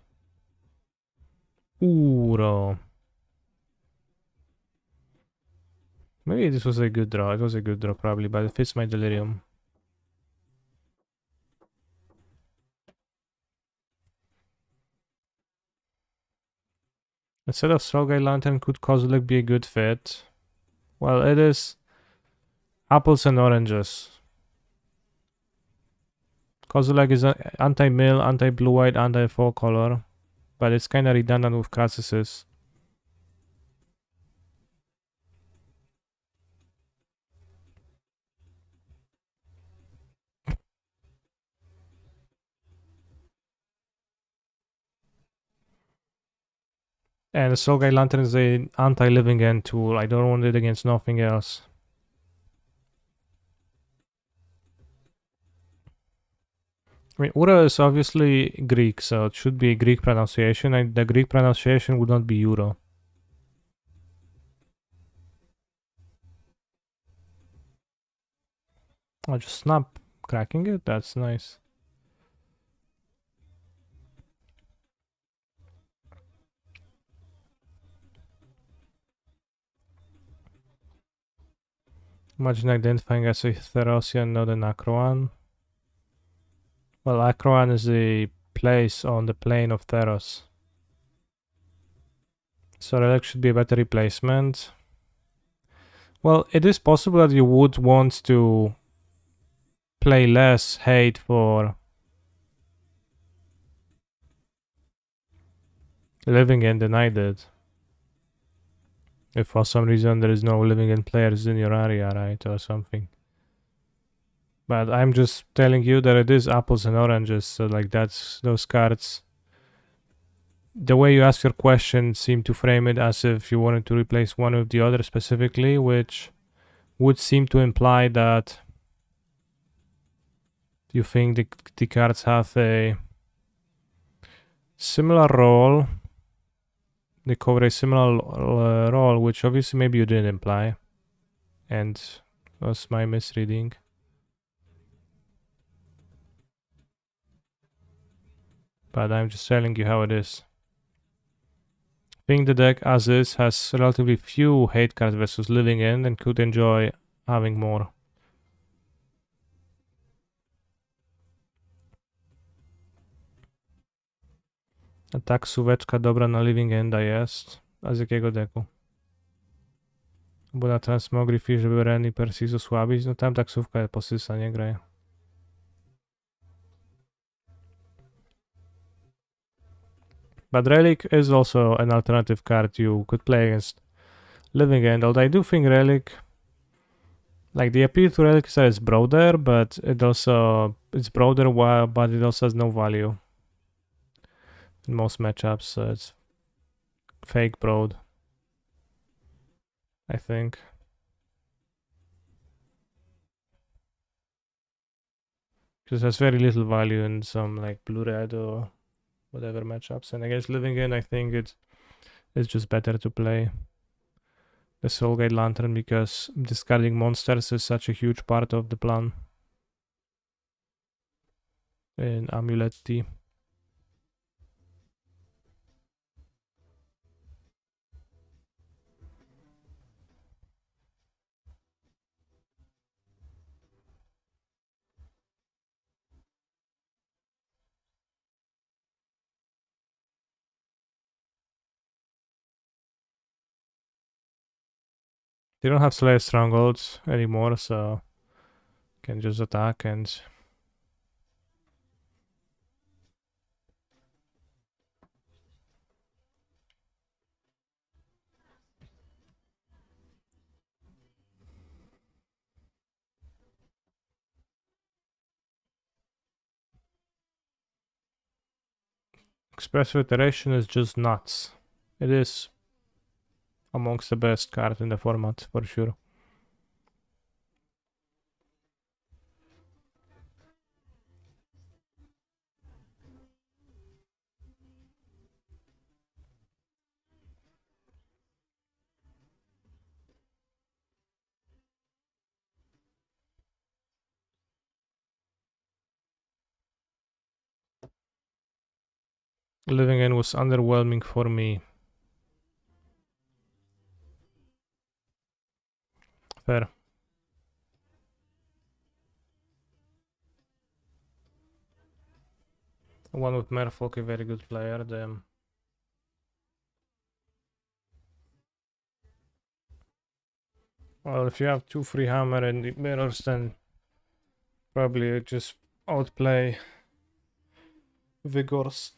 Uro. Maybe this was a good draw. It was a good draw probably, but it fits my delirium. Instead of Strogay Lantern, could Kozilek be a good fit? Well, it is apples and oranges. Kozilek is anti-mill, anti-blue-white, anti-4 color, but it's kind of redundant with Grixis. And the Strogay Lantern is an anti-living end tool. I don't want it against nothing else. I mean, Ura is obviously Greek, so it should be a Greek pronunciation, and the Greek pronunciation would not be Euro. I'll just snap cracking it, that's nice. Imagine identifying as a Therosian, not an Acroan. Well, Acroan is a place on the plane of Theros. So Relic should be a better replacement. Well, it is possible that you would want to play less hate for Living End than I did. If for some reason there is no Living End players in your area, right, or something. But I'm just telling you that it is apples and oranges, so like that's those cards. The way you ask your question seemed to frame it as if you wanted to replace one with the other specifically, which would seem to imply that you think the cards have a similar role. They cover a similar role, which obviously maybe you didn't imply. And was my misreading. But I'm just telling you how it is. I think the deck as is has relatively few hate cards versus Living End and could enjoy having more. A tak suweczka dobra na Living Enda jest. A z jakiego deku? Bo na Transmogryfii, żeby Ren i Persis osłabić, no tam taksówka posysa, nie graj. But Relic is also an alternative card you could play against Living End, although I do think Relic, like the appeal to Relic is that it's broader, but it's broader, but it also has no value in most matchups, so it's fake broad, I think. Because it has very little value in some like blue-red or whatever matchups, and against Living End I think it's just better to play the Soulgate Lantern because discarding monsters is such a huge part of the plan in Amulet T. They don't have Slayer Strongholds anymore, so can just attack and Expressive Iteration is just nuts. It is amongst the best cards in the format for sure. Living End was underwhelming for me. Fair. One with Merfolk, a very good player, damn. Well, if you have 2 free hammer and the mirrors, then probably you just outplay vigors.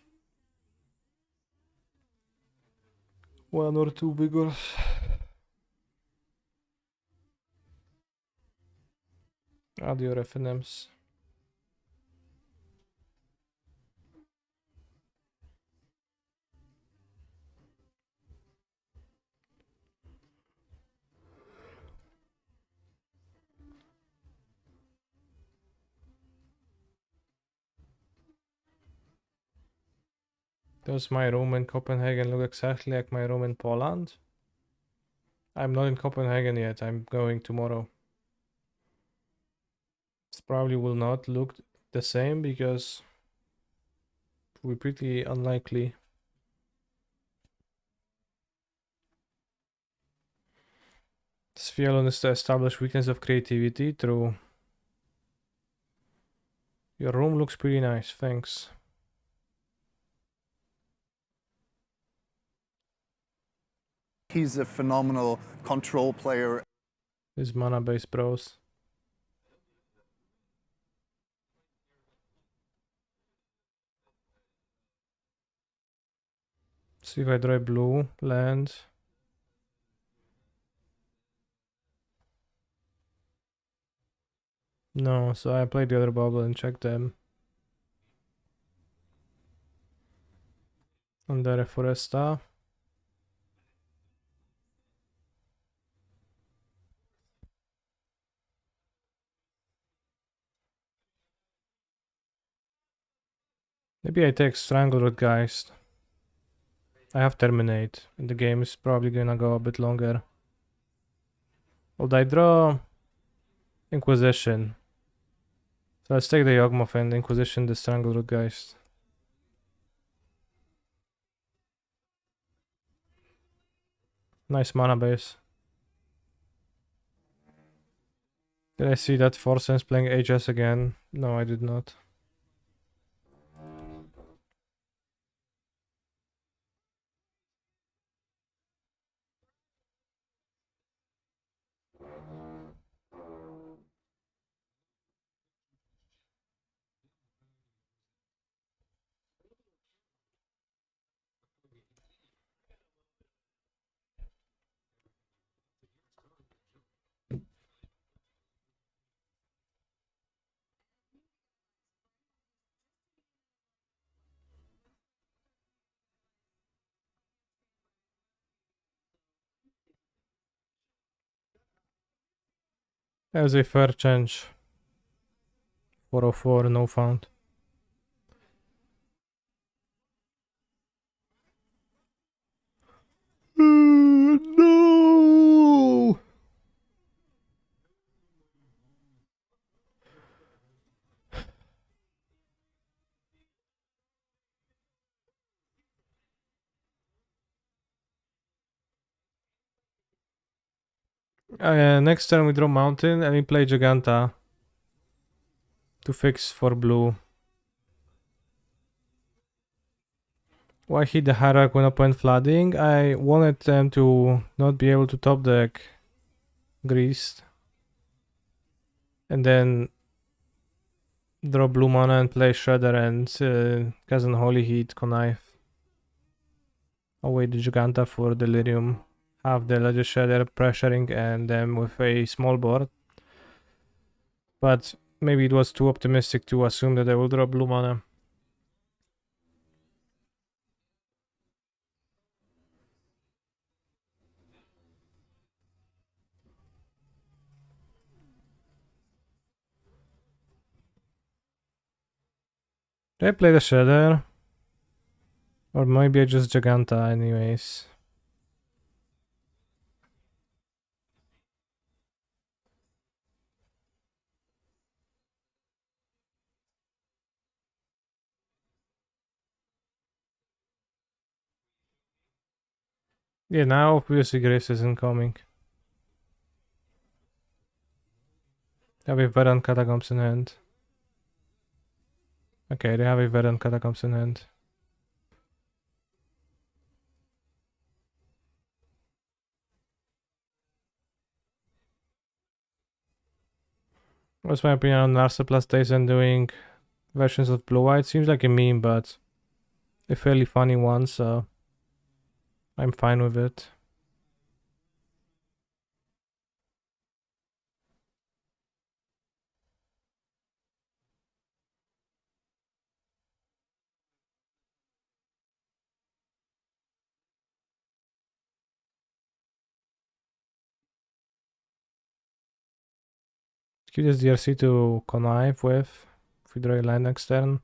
1 or 2 vigors. Add your FNMs. Does my room in Copenhagen look exactly like my room in Poland? I'm not in Copenhagen yet, I'm going tomorrow. This probably will not look the same because we're pretty unlikely. Svialon is to establish weakness of creativity. True. Your room looks pretty nice, thanks. He's a phenomenal control player. This mana base bros. See if I draw blue land. No, so I played the other bubble and checked them. Andare Foresta. Maybe I take Strangleroot Geist. I have Terminate, and the game is probably gonna go a bit longer. Would I draw Inquisition? So let's take the Yawgmoth and Inquisition the Strangleroot Geist. Nice mana base. Did I see that Forsen's playing HS again? No, I did not. As a fair change. 404, no found. No! Next turn we draw Mountain and we play Giganta to fix for blue. Why hit the Hierarch when opponent flooding? I wanted them to not be able to top deck Greased. And then draw blue mana and play Shredder and Kazan Holy Heat, Connive. Away the Giganta for Delirium. Have the Ledger Shredder pressuring and them with a small board. But maybe it was too optimistic to assume that I will draw blue mana. Did I play the Shredder? Or maybe I just Giganta anyways. Yeah, now obviously Grace isn't coming. Have a Veteran Catacombs in hand. Okay, they have a Veteran Catacombs in hand. What's my opinion on Narsa plus Dazen doing versions of Blue White? Seems like a meme, but a fairly funny one, so I'm fine with it. Queue this DRC to connive with if we draw a land next turn.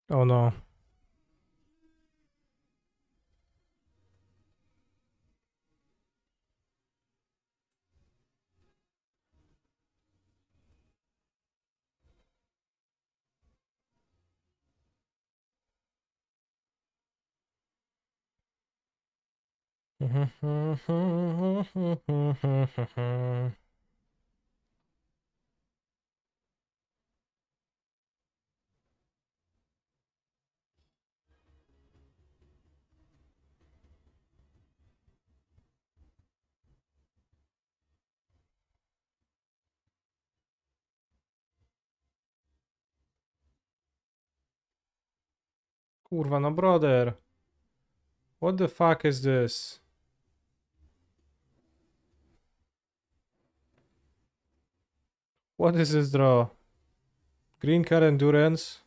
Oh no. Kurwa, no brother. What the fuck is this? What is this draw? Green card endurance.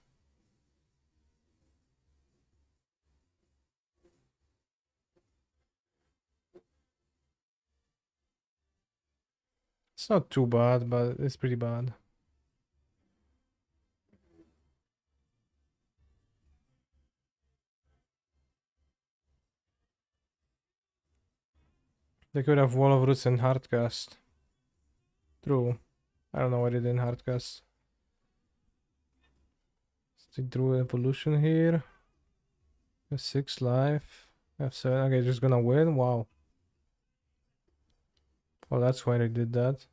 It's not too bad, but it's pretty bad. They could have Wall of Roots and Hardcast. True. I don't know why they didn't Hardcast. Stick through Evolution here. Have 6 life. Have 7. Okay, just gonna win. Wow. Well, that's why they did that.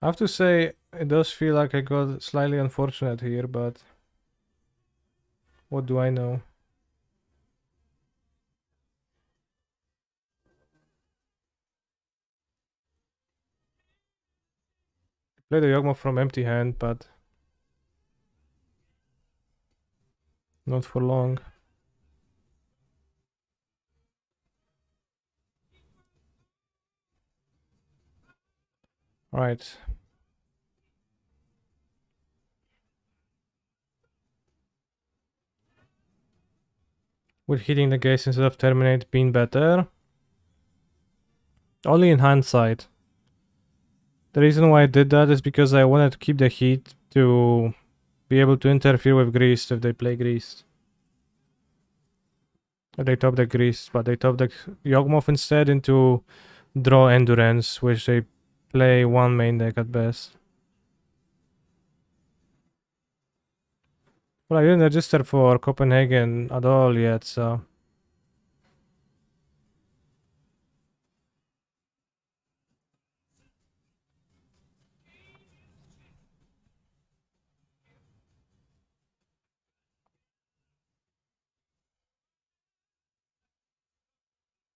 I have to say, it does feel like I got slightly unfortunate here, but what do I know? Play the Yogmoth from empty hand, but not for long. Alright. Would hitting the gaze instead of terminate been better? Only in hindsight. The reason why I did that is because I wanted to keep the heat to be able to interfere with Greased if they play Greased. They top the Greased, but they top the Yawgmoth instead into draw Endurance, which they play one main deck at best. Well, I didn't register for Copenhagen at all yet, so...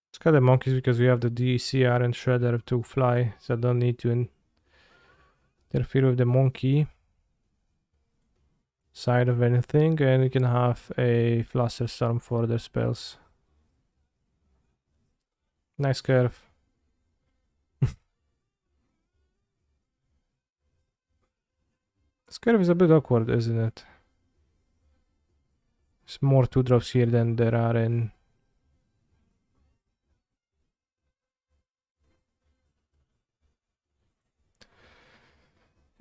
Let's got the monkeys because we have the DCR and Shredder to fly, so I don't need to interfere with the monkey side of anything, and we can have a Flusterstorm for their spells. Nice curve. This curve is a bit awkward, isn't it? There's more 2-drops here than there are in...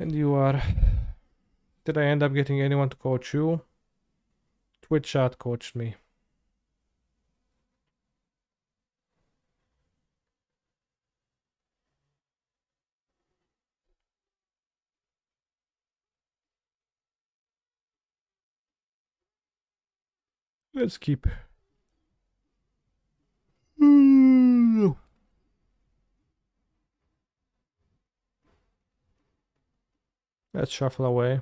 And you are Did I end up getting anyone to coach you? Twitch chat coached me. Let's keep. Let's shuffle away.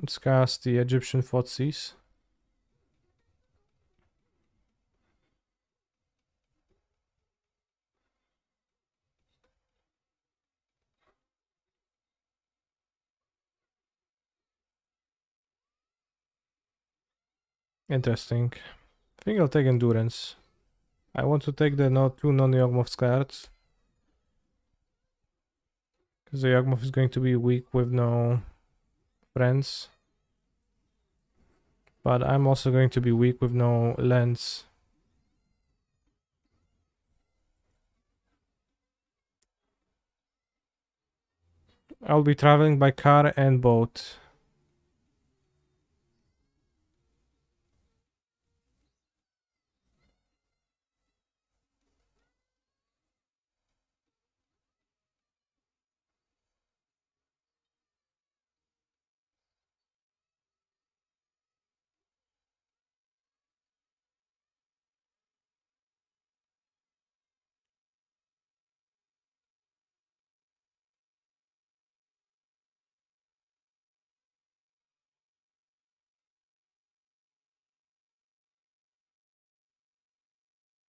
Let's cast the Egyptian Thoughtseize. Interesting. I think I'll take Endurance. I want to take the two non-Yawgmoth cards. Because the Yawgmoth is going to be weak with no friends. But I'm also going to be weak with no lens. I'll be traveling by car and boat.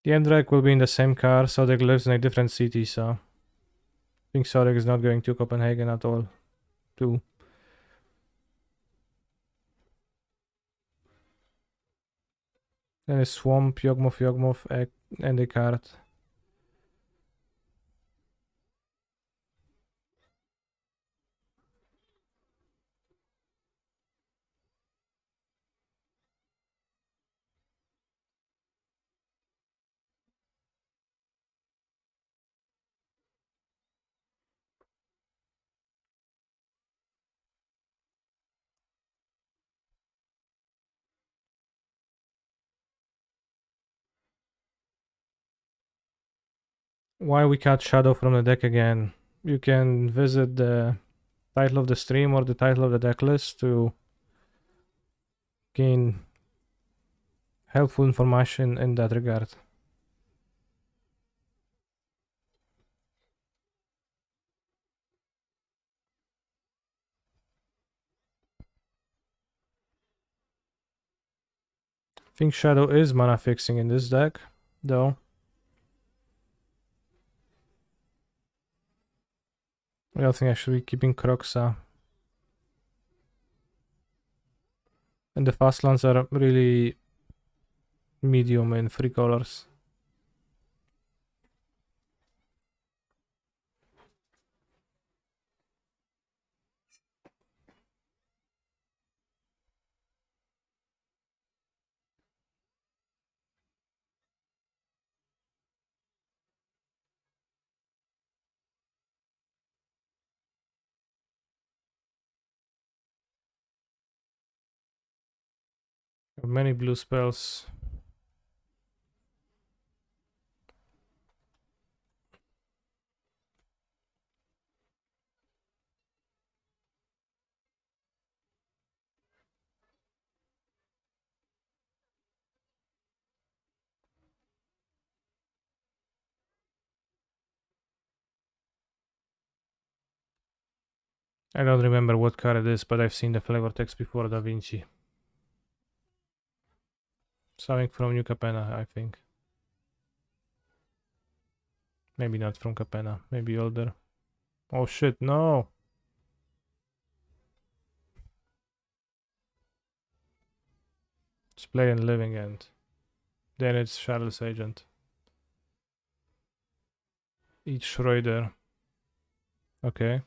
The Endrek will be in the same car, Sodek lives in a different city, so I think Sodek is not going to Copenhagen at all, too. Then a Swamp, Yawgmoth, and a card. Why we cut Shadow from the deck again? You can visit the title of the stream or the title of the deck list to gain helpful information in that regard. I think Shadow is mana fixing in this deck, though. I don't think I should be keeping Kroxa. And the fast lands are really medium in 3 colors. Many blue spells. I don't remember what card it is, but I've seen the flavor text before Da Vinci. Something from New Capenna, I think. Maybe not from Capenna, maybe older. Oh shit, no! It's play and living end. Then it's Shadowless Agent. Each Schroeder. Okay.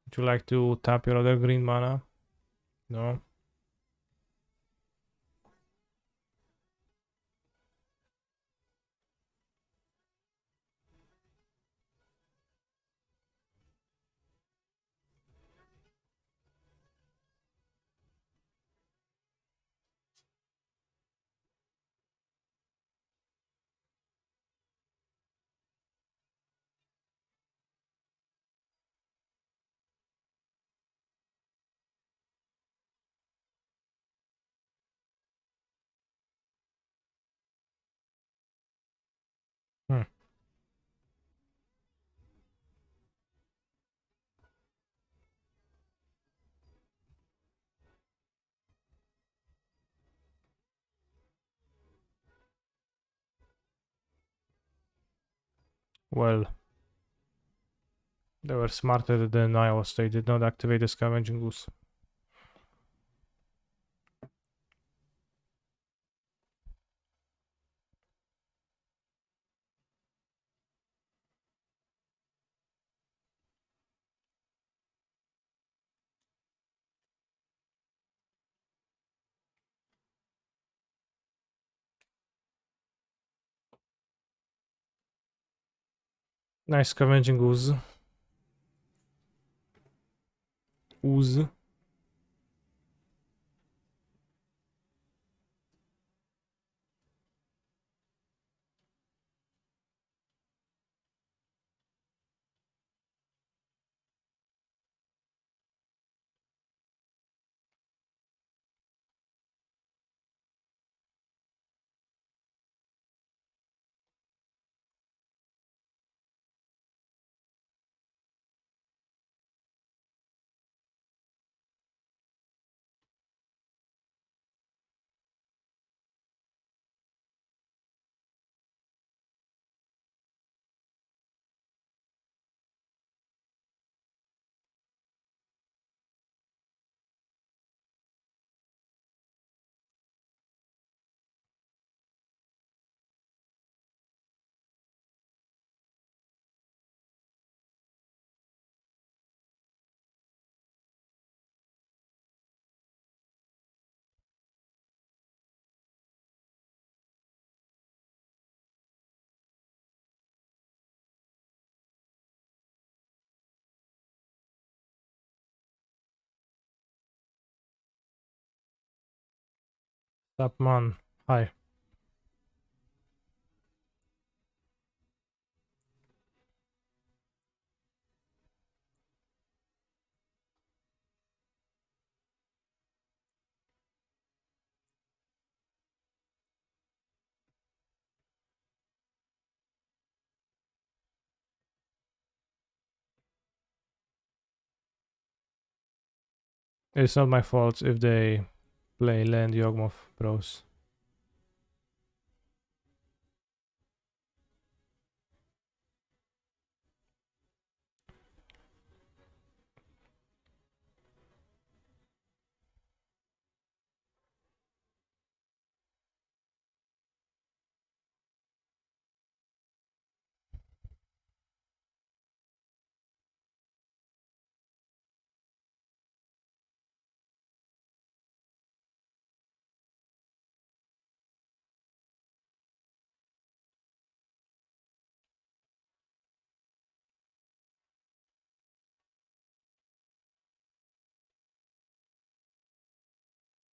Would you like to tap your other green mana? No. Hmm. Well, they were smarter than I was. They did not activate the scavenging ooze. Nice scavenging ooze. Ooze. Tapman. Hi. It's not my fault if they play land Yawgmoth bros.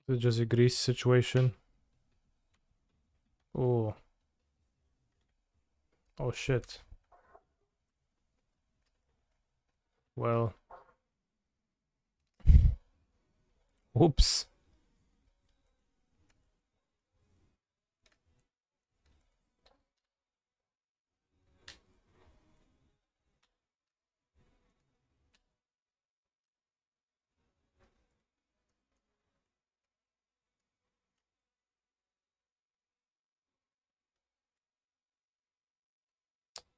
It's just a Greece situation. Oh. Oh shit. Well. Oops.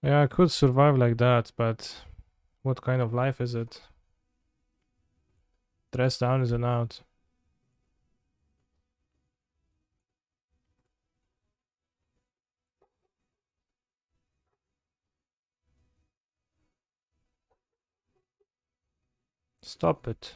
Yeah, I could survive like that, but what kind of life is it? Dress down is an out. Stop it.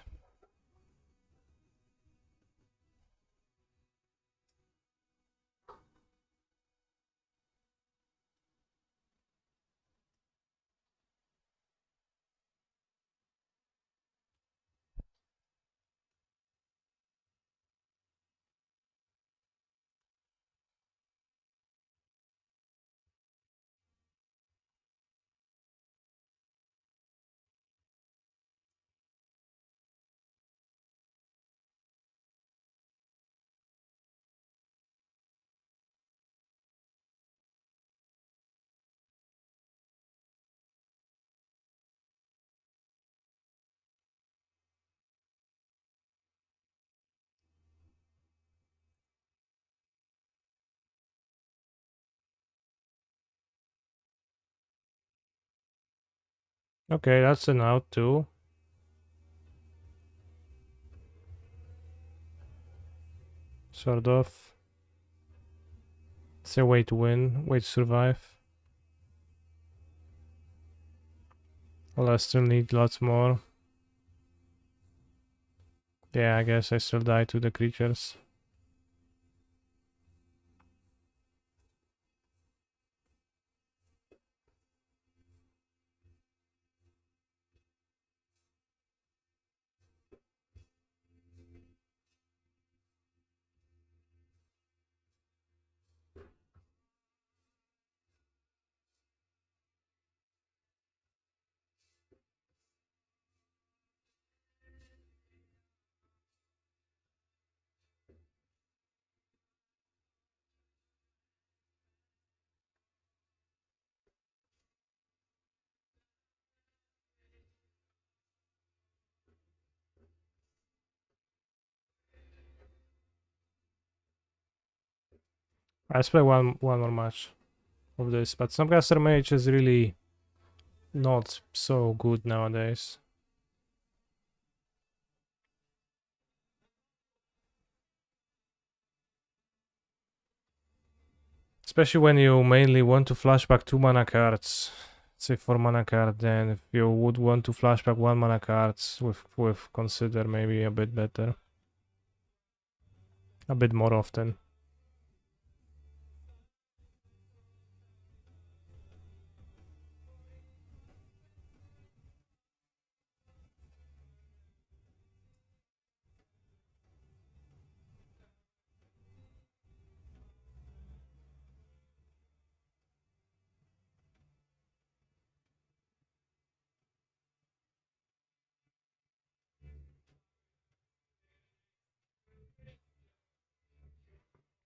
Okay, that's an out too. Sort of. It's a way to win, way to survive. Well, I still need lots more. Yeah, I guess I still die to the creatures. Let's play one more match of this, but Snapcaster Mage is really not so good nowadays. Especially when you mainly want to flashback 2 mana cards. Say 4 mana card, then if you would want to flashback 1 mana cards with consider maybe a bit better. A bit more often.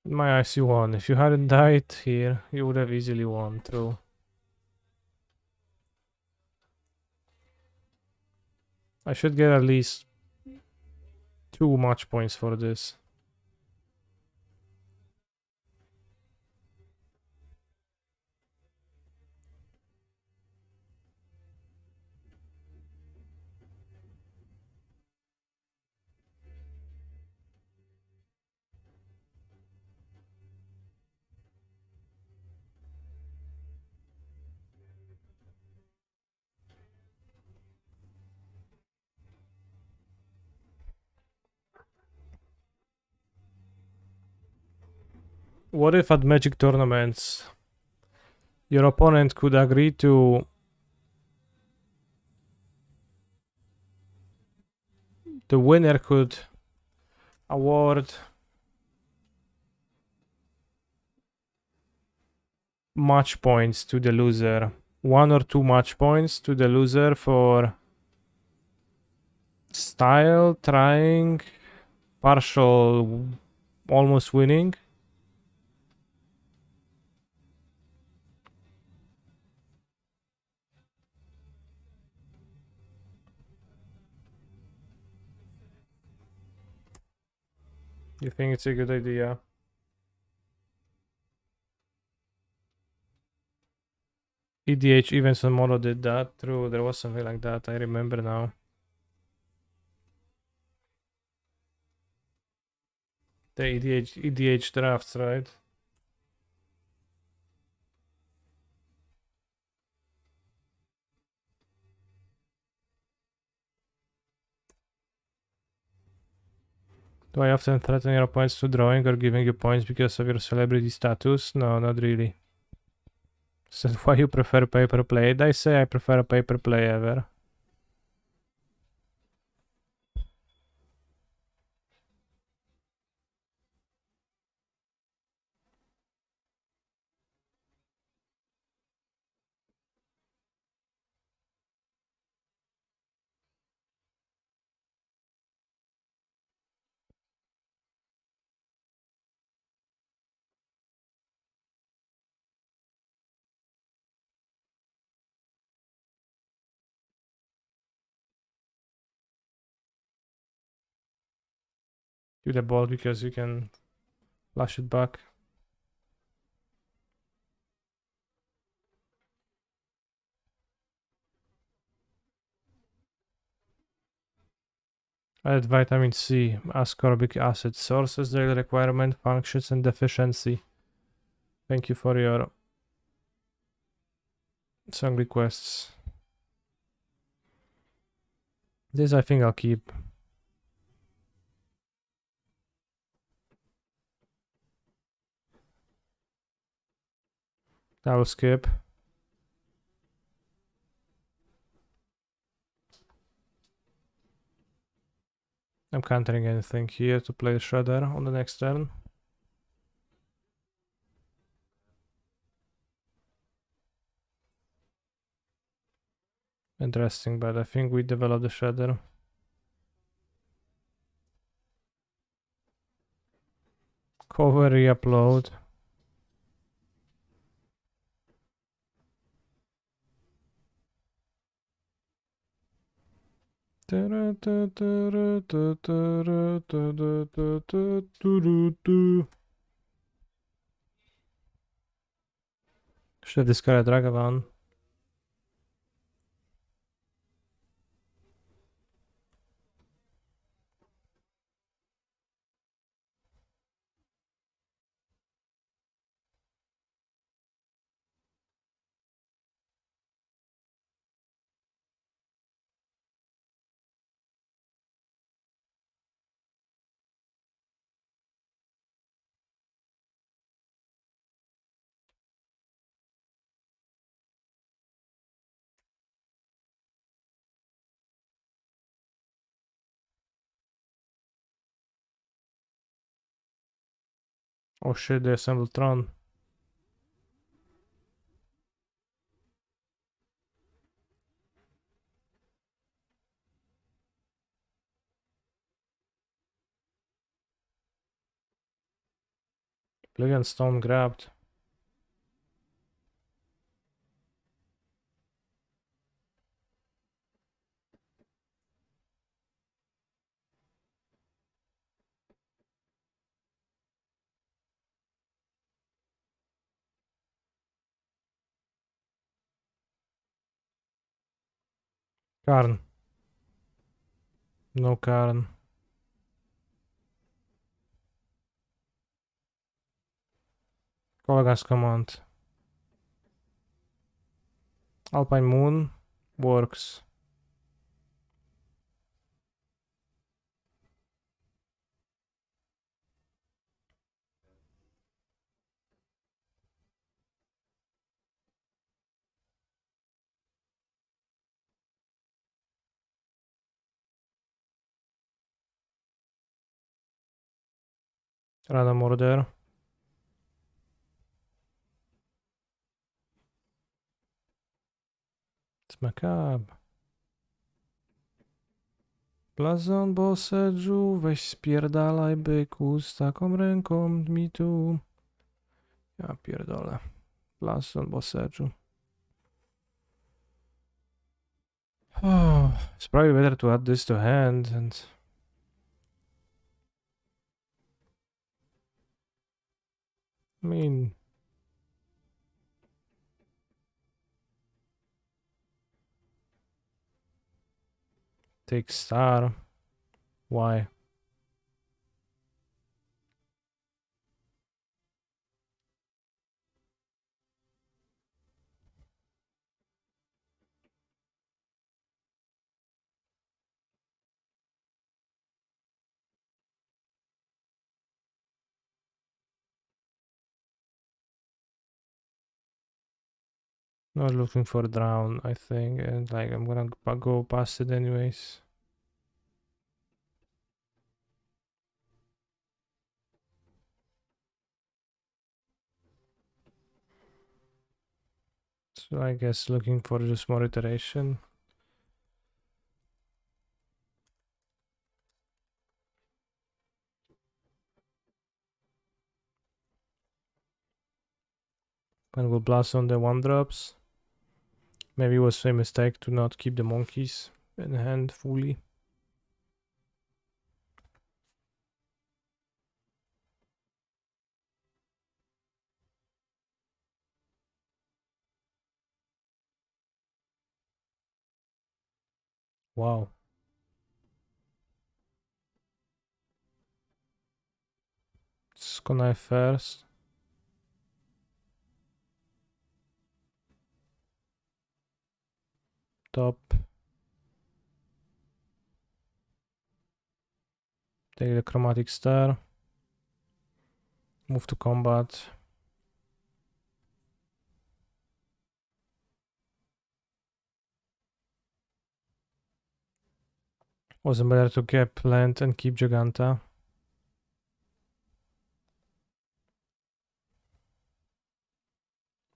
In my eyes you won. If you hadn't died here, you would have easily won too. I should get at least 2 match points for this. What if at Magic tournaments your opponent could agree to the winner could award match points to the loser. 1 or 2 match points to the loser for style, trying, partial, almost winning. You think it's a good idea? EDH events on Mono did that. True, there was something like that. I remember now. The EDH drafts, right? Do I often threaten your opponents to drawing or giving you points because of your celebrity status? No, not really. So why you prefer paper play? Did I say I prefer a paper play ever? Do the ball because you can flash it back. Add vitamin C, ascorbic acid, sources, daily requirement, functions, and deficiency. Thank you for your song requests. This I think I'll keep. I will skip. I'm countering anything here to play the Shredder on the next turn. Interesting, but I think we developed the Shredder. Cover, re-upload. Should discard Dragavan. Oh shit, they assembled Tron. Oblivion Stone grabbed. Karn. No Karn. Kolaga's command. Alpine Moon works. Random order. It's macabre. Blazon Bosedżu, weź spierdalaj byku z taką ręką mi tu. Ja pierdolę. Blazon Bosedżu. Oh, it's probably better to add this to hand and... I mean... Take star. Why? Not looking for drown, I think, and like I'm gonna go past it anyways. So I guess looking for just more iteration. And we'll blast on the 1-drops. Maybe it was a mistake to not keep the monkeys in hand fully. Wow. Let's connive first. Top. Take the chromatic star. Move to combat. Wasn't better to get land and keep Giganta.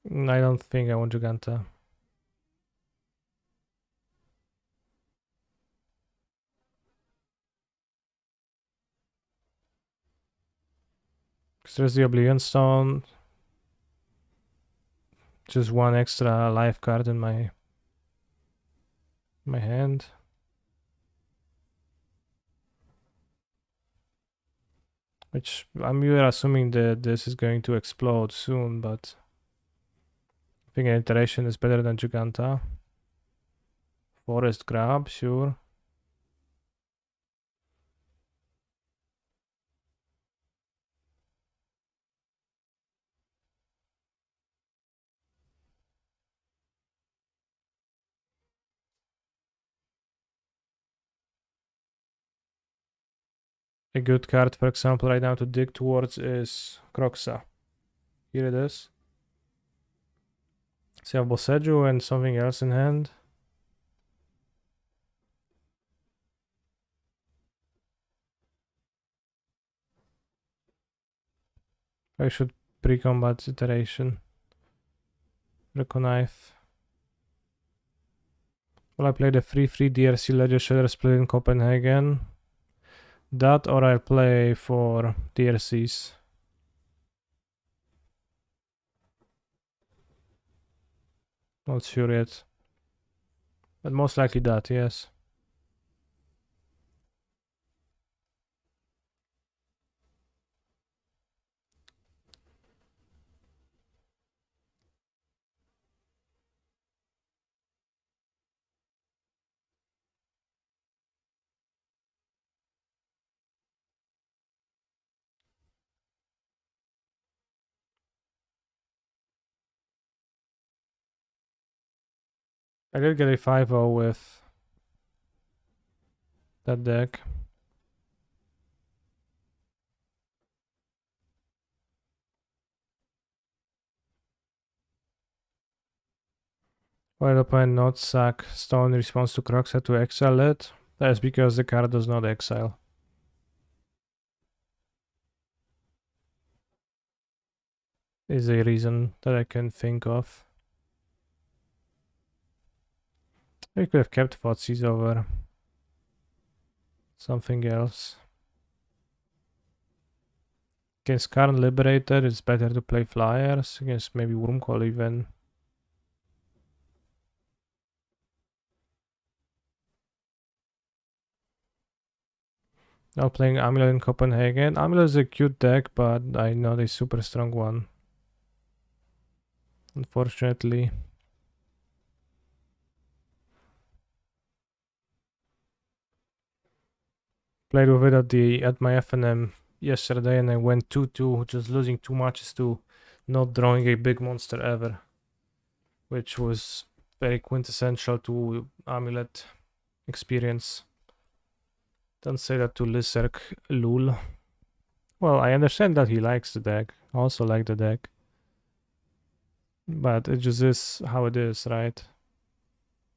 I don't think I want Giganta. Because there's the Oblivion Stone. Just one extra life card in my hand. Which you're assuming that this is going to explode soon, but I think an iteration is better than Giganta. Forest grab, sure. A good card, for example, right now to dig towards is Croxa. Here it is. So I have Boseju and something else in hand. I should pre-combat iteration. Reconive. Well, I play the 3/3 DRC Ledger Shader Split in Copenhagen. That or I'll play for DRCs. Not sure yet. But most likely that, yes. I did get a 5-0 with that deck. While the opponent not sack stone in response to Croxa to exile it, that is because the card does not exile. Is a reason that I can think of. I could have kept Thoughtseize over something else. Against Karn Liberator, it's better to play flyers. Against maybe Wurmcoil even. Now playing Amulet in Copenhagen. Amulet is a cute deck, but I'm not a super strong one. Unfortunately. Played with it at my FNM yesterday and I went 2-2, just losing 2 matches to not drawing a big monster ever. Which was very quintessential to Amulet experience. Don't say that to Lyserg, lul. Well, I understand that he likes the deck. I also like the deck. But it just is how it is, right?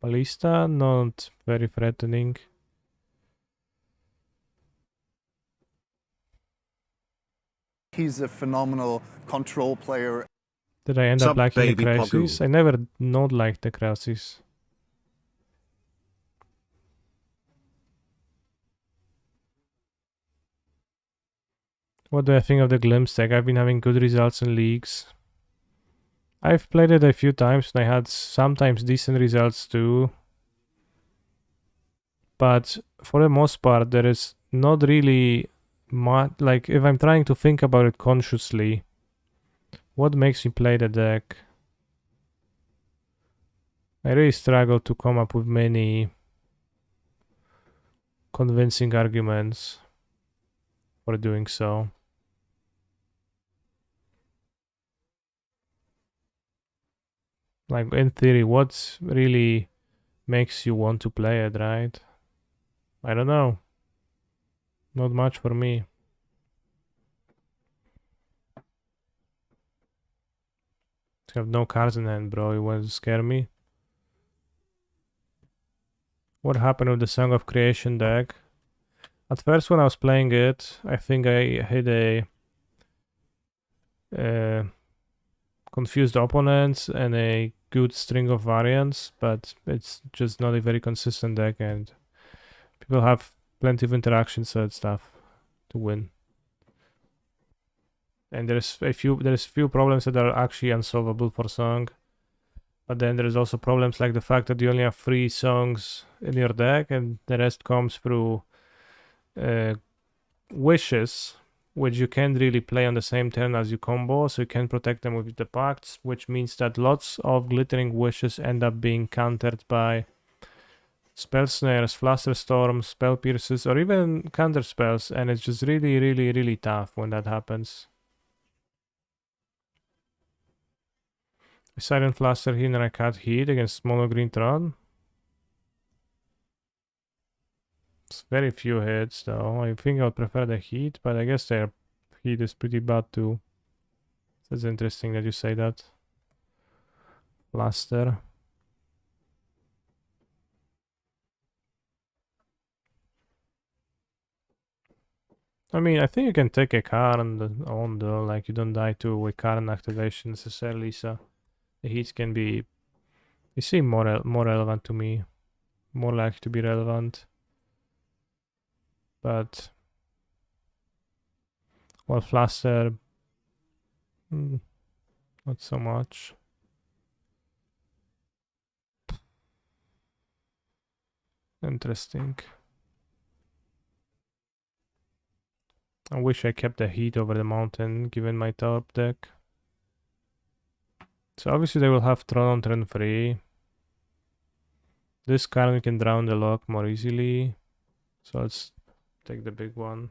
Ballista, not very threatening. He's a phenomenal control player. Did I end up liking the Grixis? I never not liked the Grixis. What do I think of the Glimpse deck? I've been having good results in leagues. I've played it a few times and I had sometimes decent results too. But for the most part, there is not really much, like if I'm trying to think about it consciously, what makes me play the deck? I really struggle to come up with many convincing arguments for doing so. Like, in theory, what really makes you want to play it, right? I don't know. Not much for me. I have no cards in hand, bro. You want to scare me? What happened with the Song of Creation deck? At first, when I was playing it, I think I hit a confused opponents and a good string of variants, but it's just not a very consistent deck, and people have plenty of interactions and stuff to win. And there's few problems that are actually unsolvable for Song. But then there's also problems like the fact that you only have 3 songs in your deck, and the rest comes through wishes, which you can't really play on the same turn as you combo, so you can protect them with the pacts, which means that lots of glittering wishes end up being countered by spell snares, fluster storms, spell pierces, or even counter spells, and it's just really, really, really tough when that happens. Siren Fluster here and I can't hit against Mono Green Tron. It's very few hits though. I think I would prefer the heat, but I guess their heat is pretty bad too. That's interesting that you say that. Fluster. I mean, I think you can take a car on though, like you don't die to a current activation necessarily, so the heats can be, they seem more relevant to me, more likely to be relevant. But, well, Fluster, not so much. Interesting. I wish I kept the heat over the mountain, given my top deck. So obviously they will have Tron on turn 3. This card we can drown the lock more easily. So let's take the big one.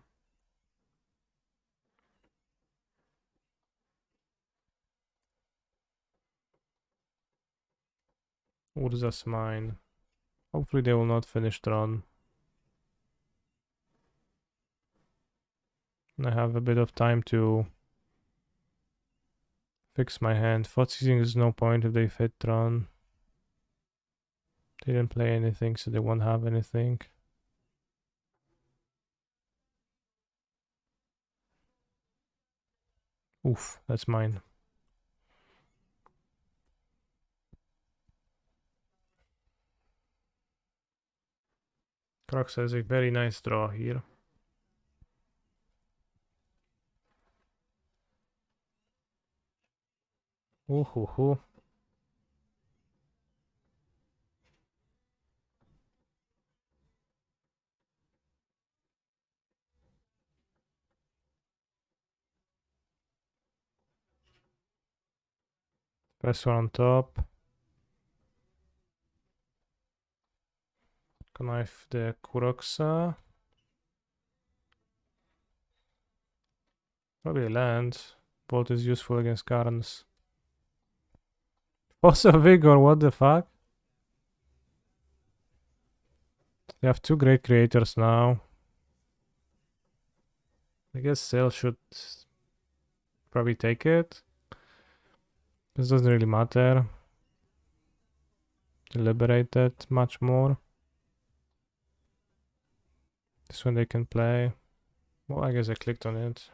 Urza's mine. Hopefully they will not finish Tron. I have a bit of time to fix my hand. Thought seizing is no point if they fit Tron. They didn't play anything, so they won't have anything. Oof, that's mine. Crocs has a very nice draw here. Ooh, hoo, hoo. First one on top. Knife the Kuroxa. Probably land. Bolt is useful against Karns. Also Vigor, what the fuck? They have 2 great creators now. I guess Sail should probably take it. This doesn't really matter. Deliberate it much more. This one they can play. Well, I guess I clicked on it.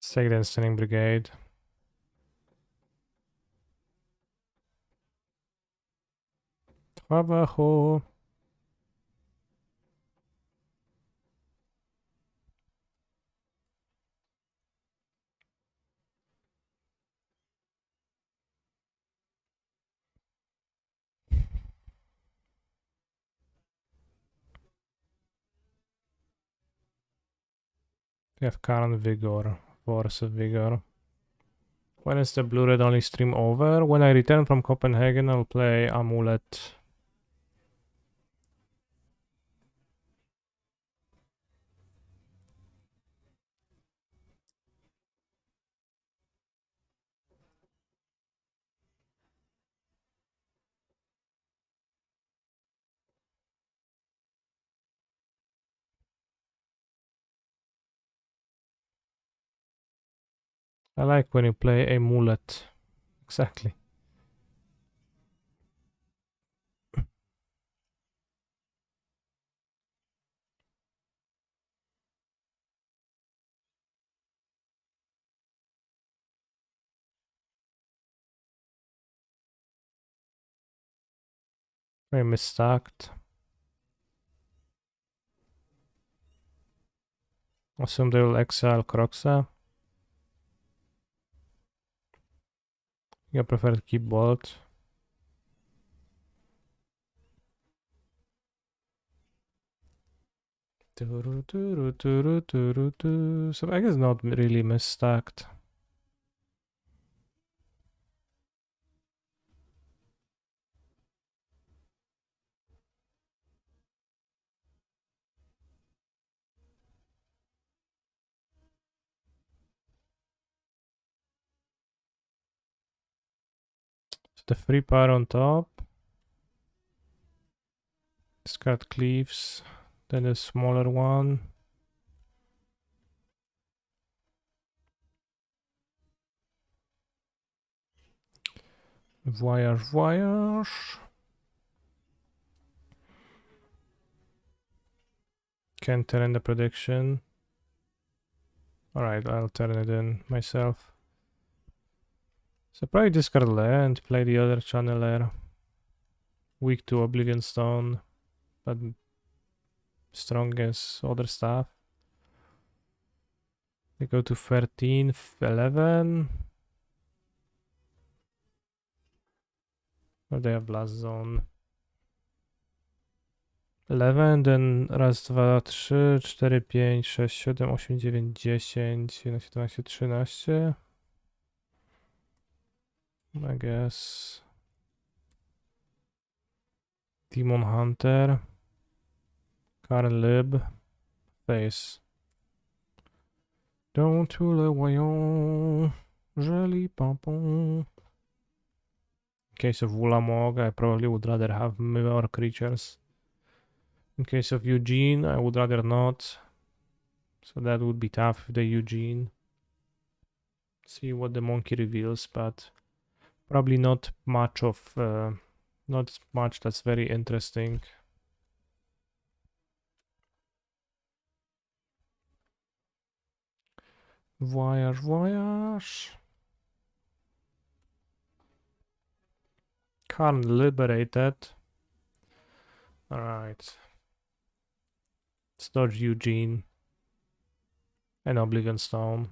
Let's take the Instilling Brigade. Abajo. We have current vigor, force vigor. When is the blue-red only stream over? When I return from Copenhagen, I'll play Amulet. I like when you play a mullet. Exactly. Very misstacked. Assume they will exile Croxa. I prefer to keep Bolt. So I guess not really misstacked. So the free power on top. Discard Cleaves. Then a smaller one. Voyage, voyage. Can't turn in the prediction. Alright, I'll turn it in myself. So probably discard land, play the other channeler. Weak to Oblivion Stone, but strong as other stuff. They go to 13, 11. Or they have Blast Zone. 11, then raz, dwa, 3, 4, 5, 6, 7, 8, 9, 10, 11, 17, 13. I guess. Demon Hunter. Karen Lib. Face. Don't tu le voyons, joli pompon. In case of Wulamog, I probably would rather have more creatures. In case of Eugene, I would rather not. So that would be tough with the Eugene. See what the monkey reveals, but probably not much that's very interesting. Voyage, voyage. Can't liberate that. Alright. Let's dodge Eugene. And Oblivion Stone.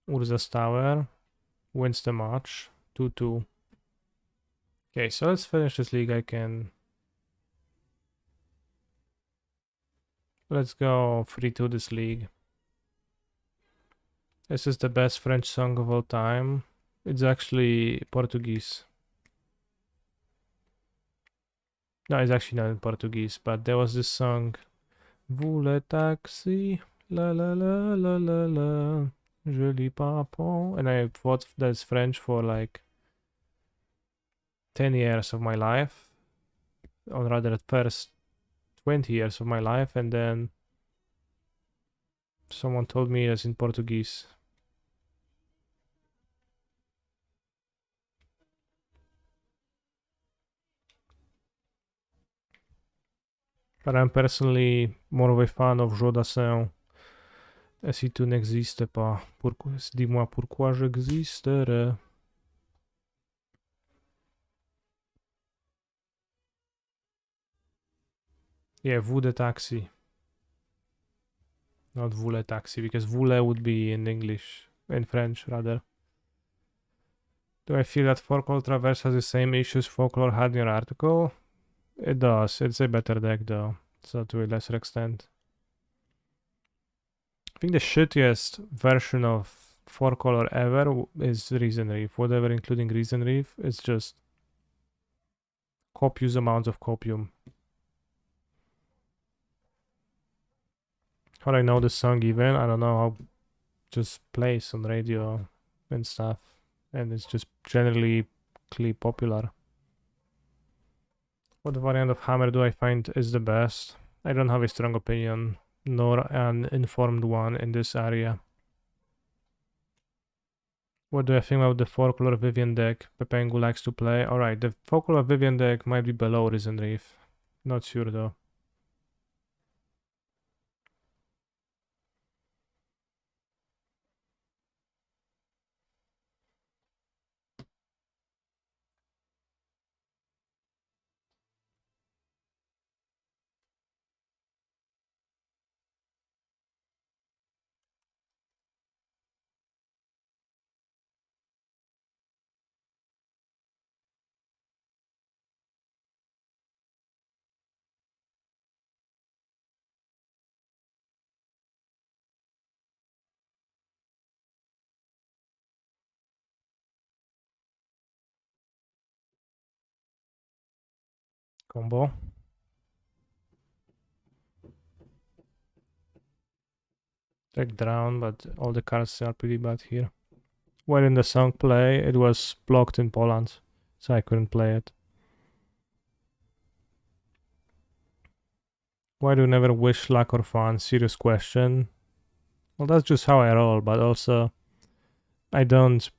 Urza's Tower. Wins the match. 2-2. Okay, so let's finish this league. Let's go 3-2 this league. This is the best French song of all time. It's actually Portuguese. No, it's actually not in Portuguese, but there was this song. Vous le taxi, la la la la la la, joli papon. And I thought that's French for like 10 years of my life. Or rather, at first 20 years of my life, and then someone told me it's in Portuguese. But I'm personally more of a fan of Joe Dassin. Et si tu n'existes pas, dis-moi pourquoi j'existerais. Yeah, Vude taxi. Not Vule taxi, because Vule would be in English, in French rather. Do I feel that Folklore Traverse has the same issues Folklore had in your article? It does. It's a better deck though, so to a lesser extent. I think the shittiest version of 4-color ever is Reason Reef. Whatever including Reason Reef, it's just copious amounts of copium. How do I know the song even? I don't know how just plays on radio and stuff. And it's just generally popular. What variant of hammer do I find is the best? I don't have a strong opinion, nor an informed one in this area. What do I think about the 4-color Vivian deck Pepengu likes to play? Alright, the 4-color Vivian deck might be below Risen Reef. Not sure though. Combo. Deck down, but all the cards are pretty bad here. Why didn't the song play? It was blocked in Poland, so I couldn't play it. Why do you never wish luck or fun? Serious question. Well, that's just how I roll, but also I don't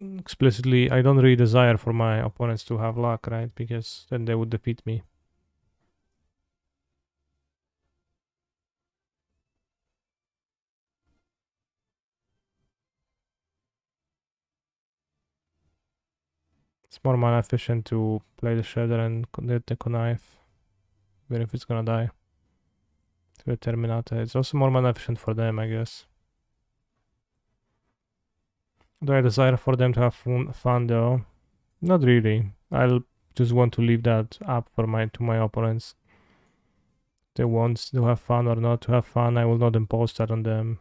really desire for my opponents to have luck, right? Because then they would defeat me. It's more mana efficient to play the Shredder and the Connive, even if it's gonna die. To the Terminator. It's also more mana efficient for them, I guess. Do I desire for them to have fun though? Not really. I'll just want to leave that up for to my opponents. They want to have fun or not to have fun. I will not impose that on them.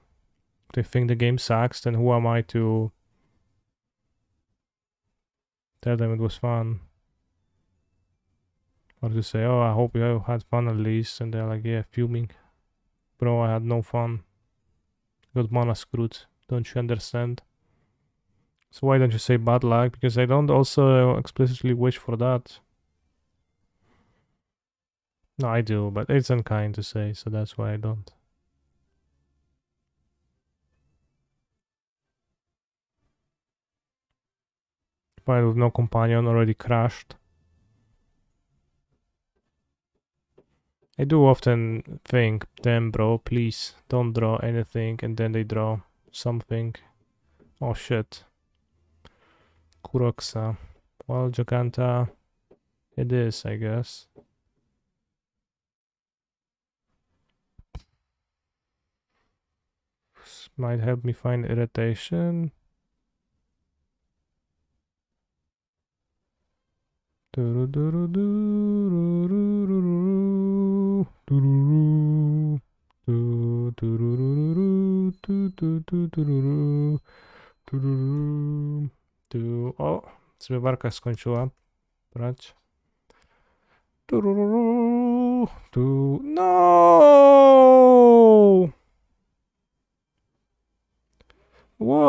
If they think the game sucks, then who am I to tell them it was fun? Or to say, oh, I hope you had fun at least, and they're like, yeah, fuming. Bro, I had no fun. Got mana screwed. Don't you understand? So why don't you say bad luck? Because I don't also explicitly wish for that. No, I do, but it's unkind to say, so that's why I don't. Fine with no companion, already crashed. I do often think, damn bro, please don't draw anything, and then they draw something. Oh shit. Kuroxa. Well, Giganta, it is, I guess. This might help me find irritation. O, zmywarka skończyła brać. No! Ło!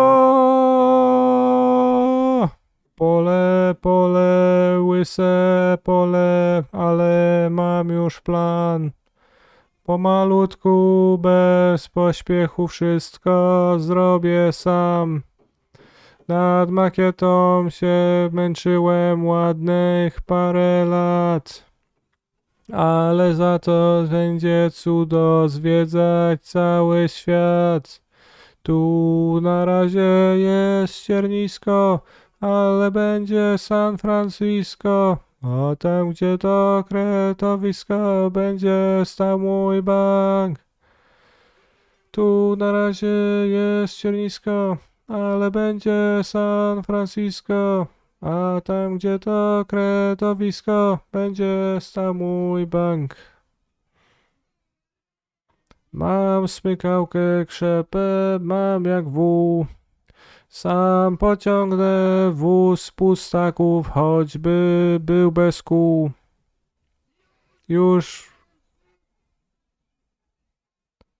Pole, pole, łyse pole, ale mam już plan. Pomalutku, bez pośpiechu wszystko zrobię sam. Nad makietą się męczyłem ładnych parę lat. Ale za to będzie cudo zwiedzać cały świat. Tu na razie jest ściernisko, ale będzie San Francisco. A tam, gdzie to kretowisko, będzie stał mój bank. Tu na razie jest ściernisko, ale będzie San Francisco. A tam, gdzie to kretowisko, będzie stał mój bank. Mam smykałkę, krzepę, mam jak wół. Sam pociągnę wóz pustaków, choćby był bez kół. Już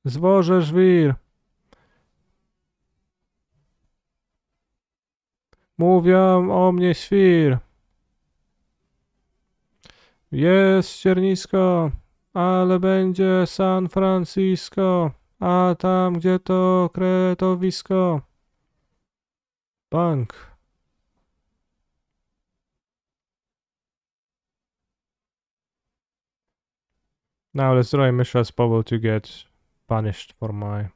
zwożę żwir. Mówią o mnie świr. Jest ściernisko, ale będzie San Francisco. A tam, gdzie to kretowisko. Bank. Now let's try Mishra's Bubble to get punished for my...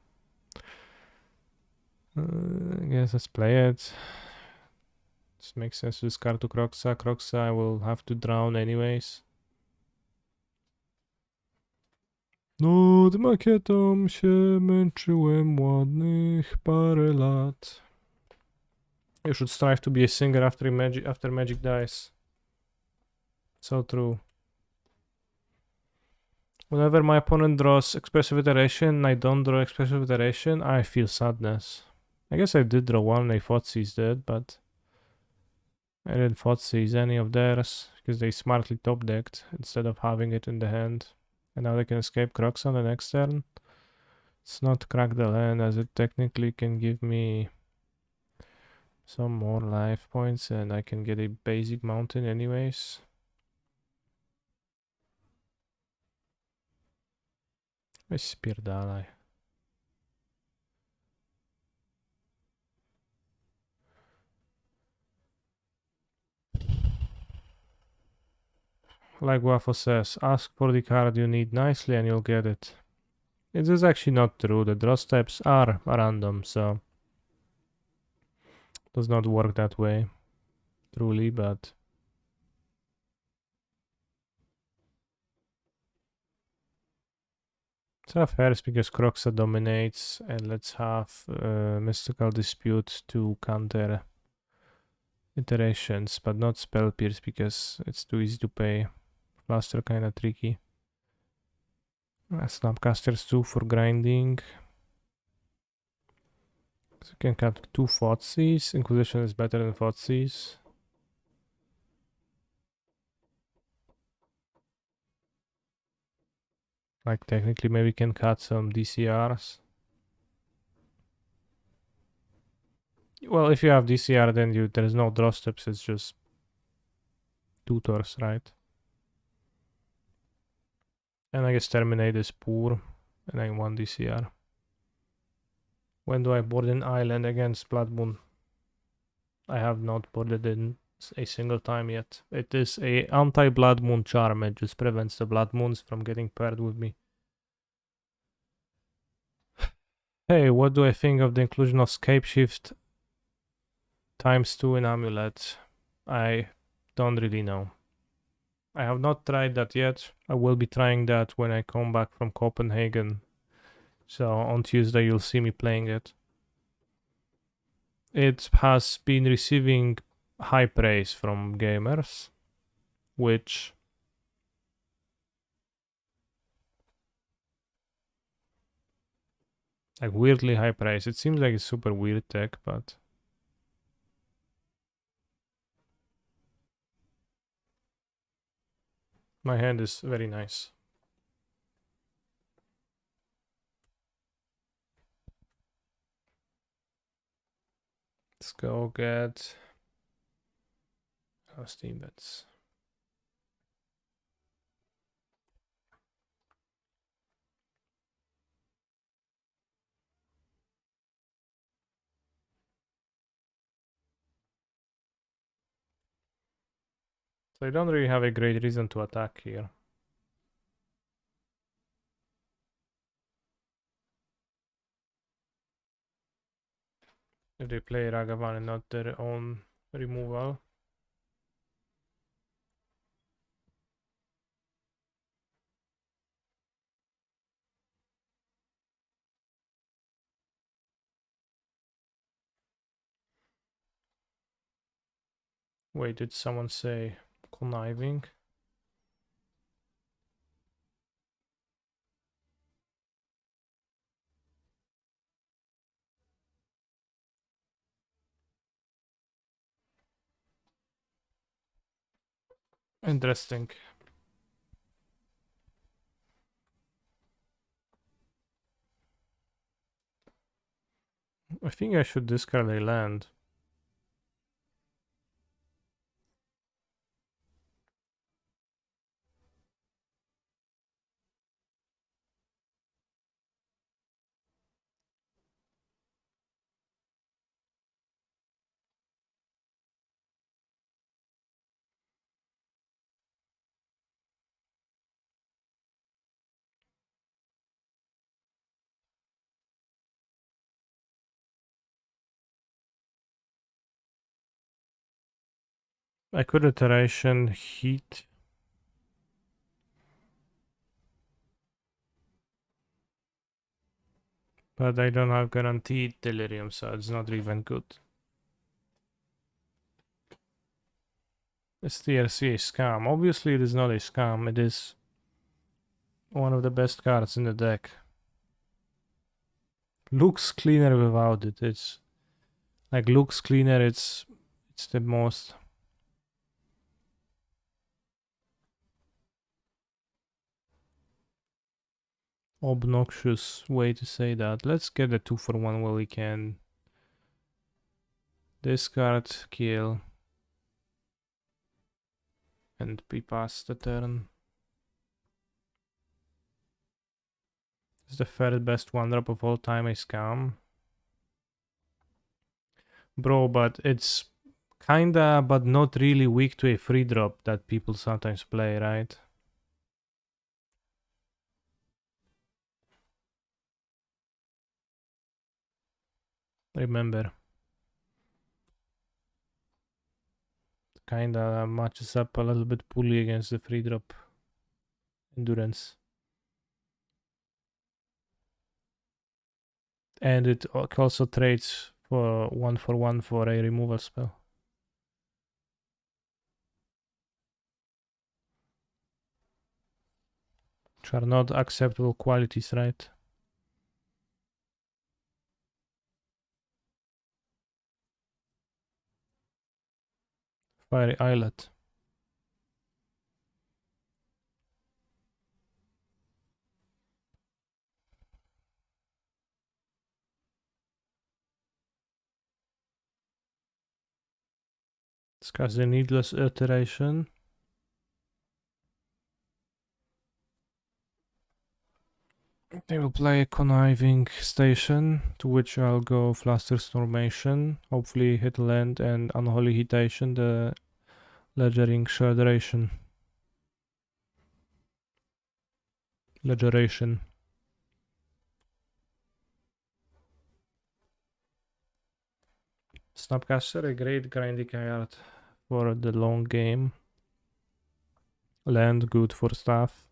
I guess let's play it. This makes sense to discard to Croxa. Croxa I will have to drown anyways. Nad makietą się męczyłem ładnych parę lat. You should strive to be a singer after magic dies. So true. Whenever my opponent draws expressive iteration and I don't draw expressive iteration, I feel sadness. I guess I did draw one, they Thoughtseize did, but I didn't Thoughtseize any of theirs because they smartly top decked instead of having it in the hand. And now they can escape Crocs on the next turn. It's not crack the land as it technically can give me some more life points and I can get a basic mountain anyways. Weź spierdalaj. Like Waffle says, ask for the card you need nicely and you'll get it. It is actually not true. The draw steps are random, so it does not work that way. Truly, but let's have Hairs because Croxa dominates, and let's have Mystical Dispute to counter iterations, but not Spell Pierce because it's too easy to pay. Blaster kinda tricky. Snapcasters 2 for grinding. So you can cut 2 Thoughtseize. Inquisition is better than Thoughtseize. Like technically maybe can cut some DCRs. Well, if you have DCR then there's no draw steps, it's just tutors, right? And I guess Terminate is poor, and I 1 DCR. When do I board an island against Blood Moon? I have not boarded in a single time yet. It is a anti-Blood Moon charm. It just prevents the Blood Moons from getting paired with me. Hey, what do I think of the inclusion of Scapeshift ×2 in Amulet? I don't really know. I have not tried that yet. I will be trying that when I come back from Copenhagen. So on Tuesday you'll see me playing it. It has been receiving high praise from gamers, which like weirdly high praise. It seems like it's super weird tech, but my hand is very nice. Let's go get our Steam bets. So I don't really have a great reason to attack here. If they play Ragavan and not their own removal. Wait, did someone say conniving? Interesting. I think I should discard a land. I could iteration heat. But I don't have guaranteed delirium, so it's not even good. Is TRC a scam? Obviously it is not a scam, it is one of the best cards in the deck. Looks cleaner without it. It's like looks cleaner, it's the most obnoxious way to say that. Let's get a 2-for-1 where we can discard, kill, and be past the turn. Is the third best 1-drop of all time a scam? Bro, but it's kinda, but not really weak to a 3-drop that people sometimes play, right? Remember. Kinda matches up a little bit poorly against the 3-drop endurance. And it also trades for 1-for-1 for a removal spell. Which are not acceptable qualities, right? Fiery Islet. Discuss the needless iteration. They will play a conniving station, to which I'll go Fluster's Normation, hopefully hit land and Unholy Hitation, the Ledgering Shadowless. Ledgeration. Snapcaster, a great grindy card for the long game. Land, good for stuff.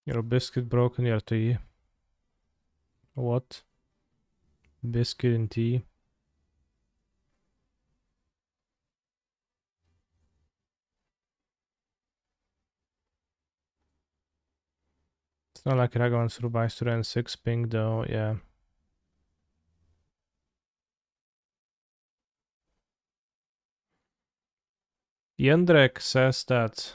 Your biscuit broken your tea. What? Biscuit and tea. It's not like Ragavan survives to run 6 ping though, yeah. Jendrek says that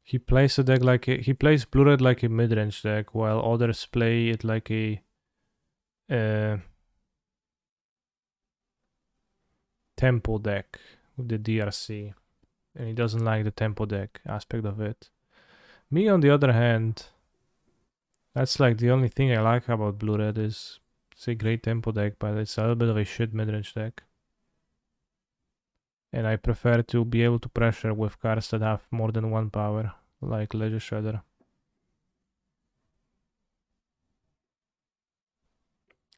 he plays a deck like he plays blue red like a mid-range deck, while others play it like a tempo deck with the DRC, and he doesn't like the tempo deck aspect of it. Me, on the other hand, that's like the only thing I like about blue red is it's a great tempo deck, but it's a little bit of a shit mid-range deck. And I prefer to be able to pressure with cards that have more than 1 power, like Ledger Shredder.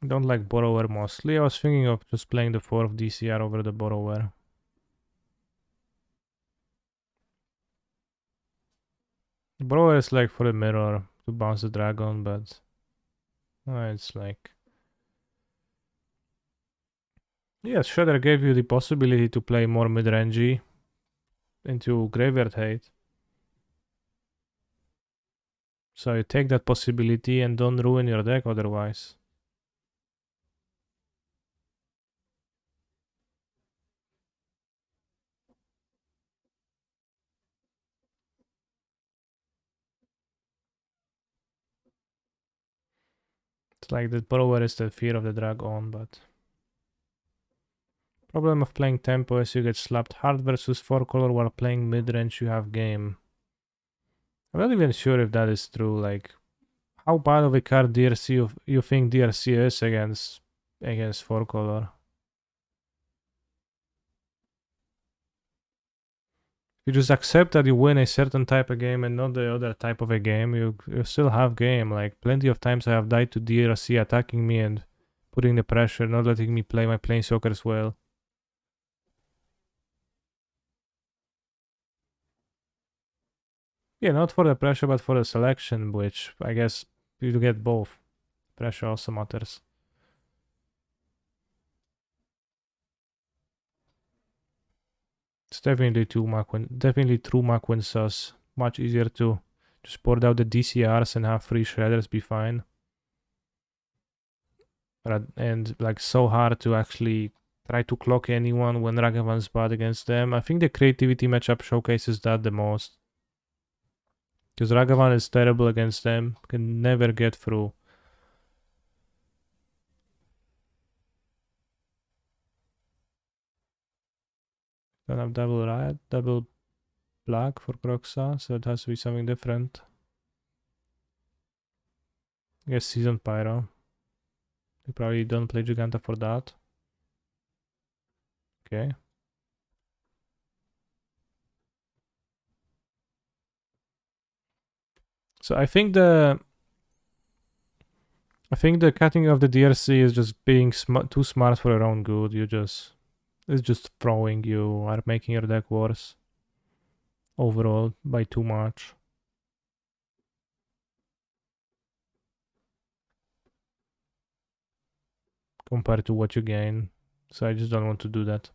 Don't like Borrower mostly. I was thinking of just playing the 4 of DCR over the Borrower. Borrower is like for the mirror to bounce the dragon, but it's like... Yes, Shredder gave you the possibility to play more mid-rangey into Graveyard Hate. So you take that possibility and don't ruin your deck otherwise. It's like the Borrower is the fear of the dragon, but... Problem of playing tempo is you get slapped hard versus 4 color while playing mid-range you have game. I'm not even sure if that is true, like... How bad of a card DRC you think DRC is against 4 color? You just accept that you win a certain type of game and not the other type of a game, you still have game. Like, plenty of times I have died to DRC attacking me and putting the pressure, not letting me play my planeswalkers well. Yeah, not for the pressure, but for the selection, which I guess you get both. Pressure also matters. It's definitely true Mac sus. Much easier to just port out the DCRs and have 3 shredders be fine. And like so hard to actually try to clock anyone when Ragavan's bad against them. I think the creativity matchup showcases that the most. Because Ragavan is terrible against them, can never get through. Don't have double black for Croxa, so it has to be something different. I guess Seasoned Pyro. You probably don't play Giganta for that. Okay. So I think the cutting of the DRC is just being too smart for your own good. It's just throwing you or making your deck worse overall by too much. Compared to what you gain. So I just don't want to do that.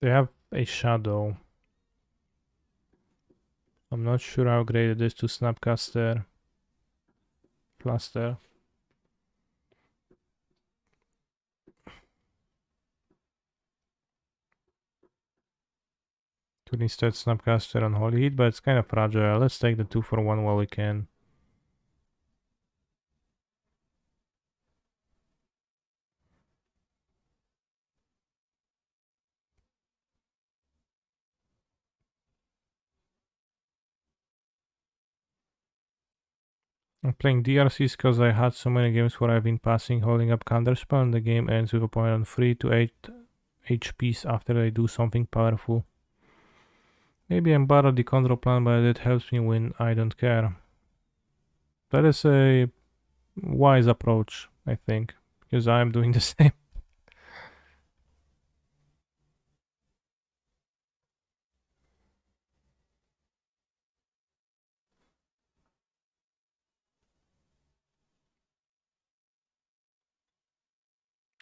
They have a Shadow. I'm not sure how great it is to Snapcaster. Fluster. Could instead Snapcaster on Holy Heat, but it's kind of fragile. Let's take the 2-for-1 while we can. I'm playing DRCs because I had so many games where I've been passing, holding up counterspell, and the game ends with a opponent on 3 to 8 HPs after they do something powerful. Maybe I'm bad at the control plan, but it helps me win, I don't care. That is a wise approach, I think, because I'm doing the same.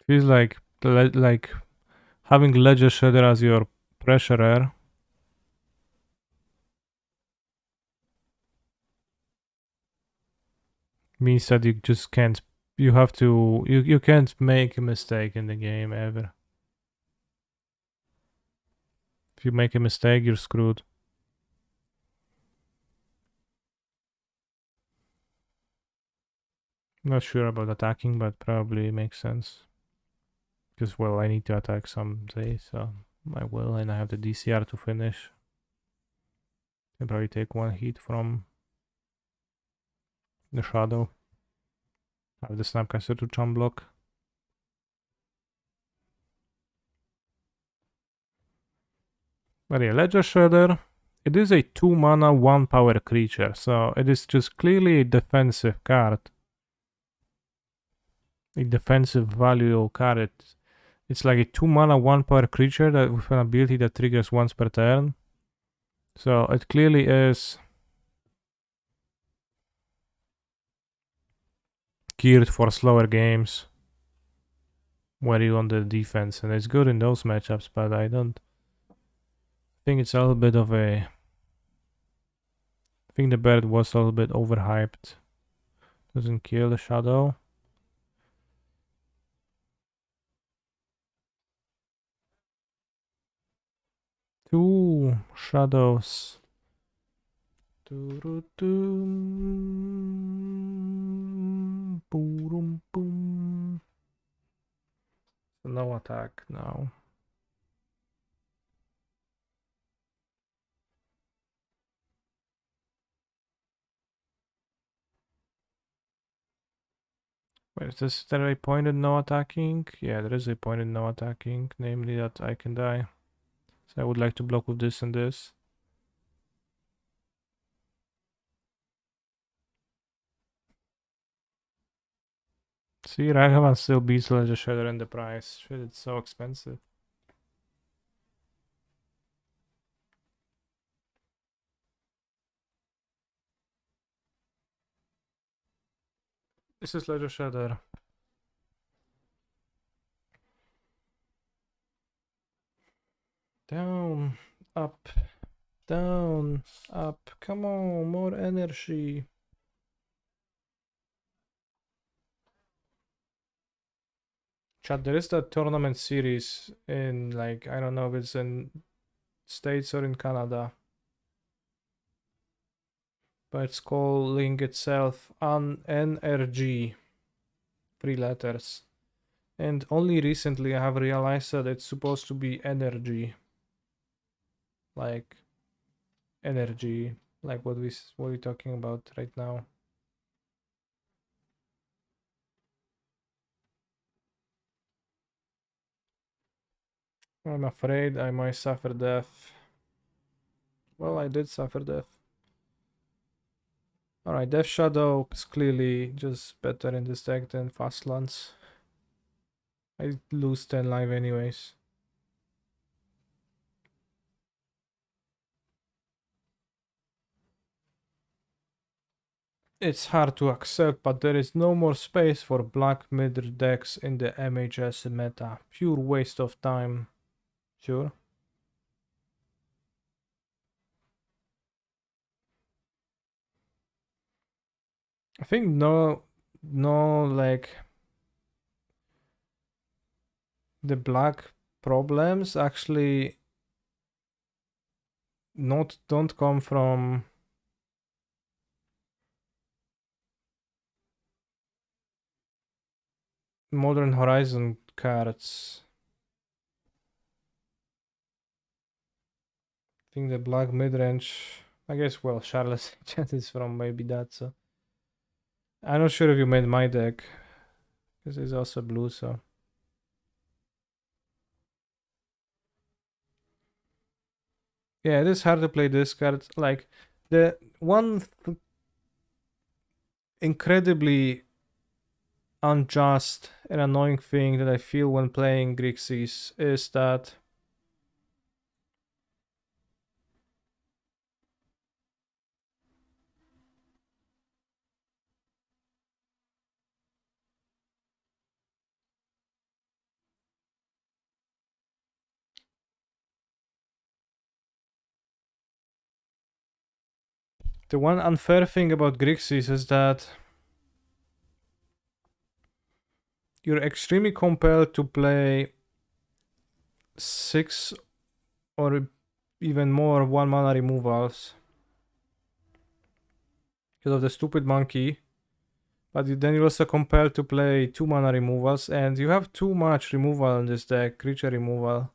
Feels like having Ledger Shredder as your pressurer means that you just can't. You have to. You can't make a mistake in the game ever. If you make a mistake, you're screwed. Not sure about attacking, but probably makes sense. Because, well, I need to attack someday, so I will, and I have the DCR to finish. I'll probably take 1 hit from the Shadow. Have the Snapcaster to chump block. But yeah, Ledger Shredder. It is a 2 mana, 1 power creature, so it is just clearly a defensive card. A defensive value card. It's like a 2 mana, 1 power creature that with an ability that triggers once per turn. So it clearly is geared for slower games where you on the defense, and it's good in those matchups, but I don't think it's a little bit of a... I think the bird was a little bit overhyped. Doesn't kill the shadow. Two shadows. Boom. So no attack now. Wait, is there a pointed no attacking? Yeah, there is a pointed no attacking, namely that I can die. So I would like to block with this and this. See, Ragavan still beats Ledger Shredder in the price. Shit, it's so expensive. This is Ledger Shredder. Down, up, down, up. Come on, more energy. Chat, there is that tournament series in, like, I don't know if it's in States or in Canada, but it's calling itself NRG, 3 letters. And only recently I have realized that it's supposed to be energy. Like, energy, like what we're talking about right now. I'm afraid I might suffer death. Well, I did suffer death. Alright, Death Shadow is clearly just better in this deck than Fast Lance. I lose 10 life anyways. It's hard to accept, but there is no more space for black mid decks in the MHS meta. Pure waste of time. Sure. I think no, like, the black problems actually don't come from Modern Horizon cards. I think the black midrange, I guess, well, Shadowless chat is from maybe that, so. I'm not sure if you made my deck, because it's also blue, so. Yeah, it is hard to play this card. Like, the one incredibly unjust and annoying thing that I feel when playing Grixis is that the one unfair thing about Grixis is that you're extremely compelled to play 6 or even more 1 mana removals because of the stupid monkey, but then you're also compelled to play 2 mana removals, and you have too much removal in this deck, creature removal.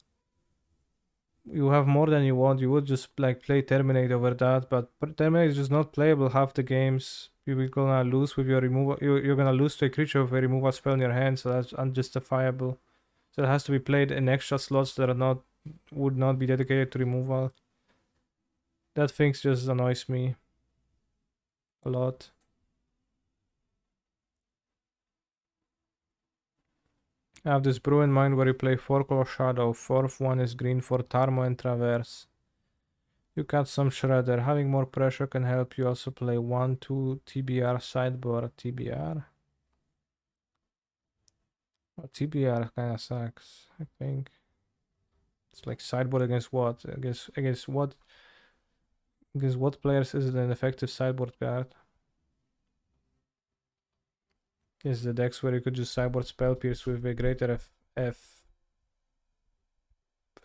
You have more than you want. You would just like play Terminate over that, but Terminate is just not playable half the games You're gonna lose with your removal. You're gonna lose to a creature with a removal spell in your hand, so that's unjustifiable. So it has to be played in extra slots that would not be dedicated to removal. That thing just annoys me a lot. I have this brew in mind where you play 4-color Shadow. 4th one is green for Tarmo and Traverse. You cut some Shredder. Having more pressure can help you also play 1-2 TBR sideboard. TBR? Oh, TBR kinda sucks, I think. It's like sideboard against what? Against what? Against what players is it an effective sideboard card? Is the decks where you could just sideboard Spell Pierce with a greater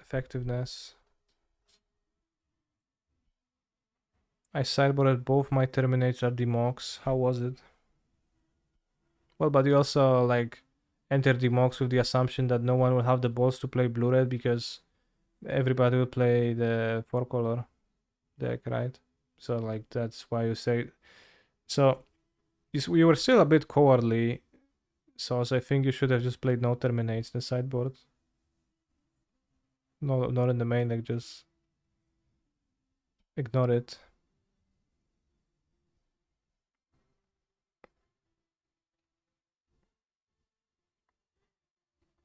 effectiveness. I sideboarded both my Terminator Demox. How was it? Well, but you also like enter Demox with the assumption that no one will have the balls to play blue-red because everybody will play the 4-color deck, right? So like that's why you say. So you were still a bit cowardly. So I think you should have just played no Terminates in the sideboard. No, not in the main deck. Just ignore it.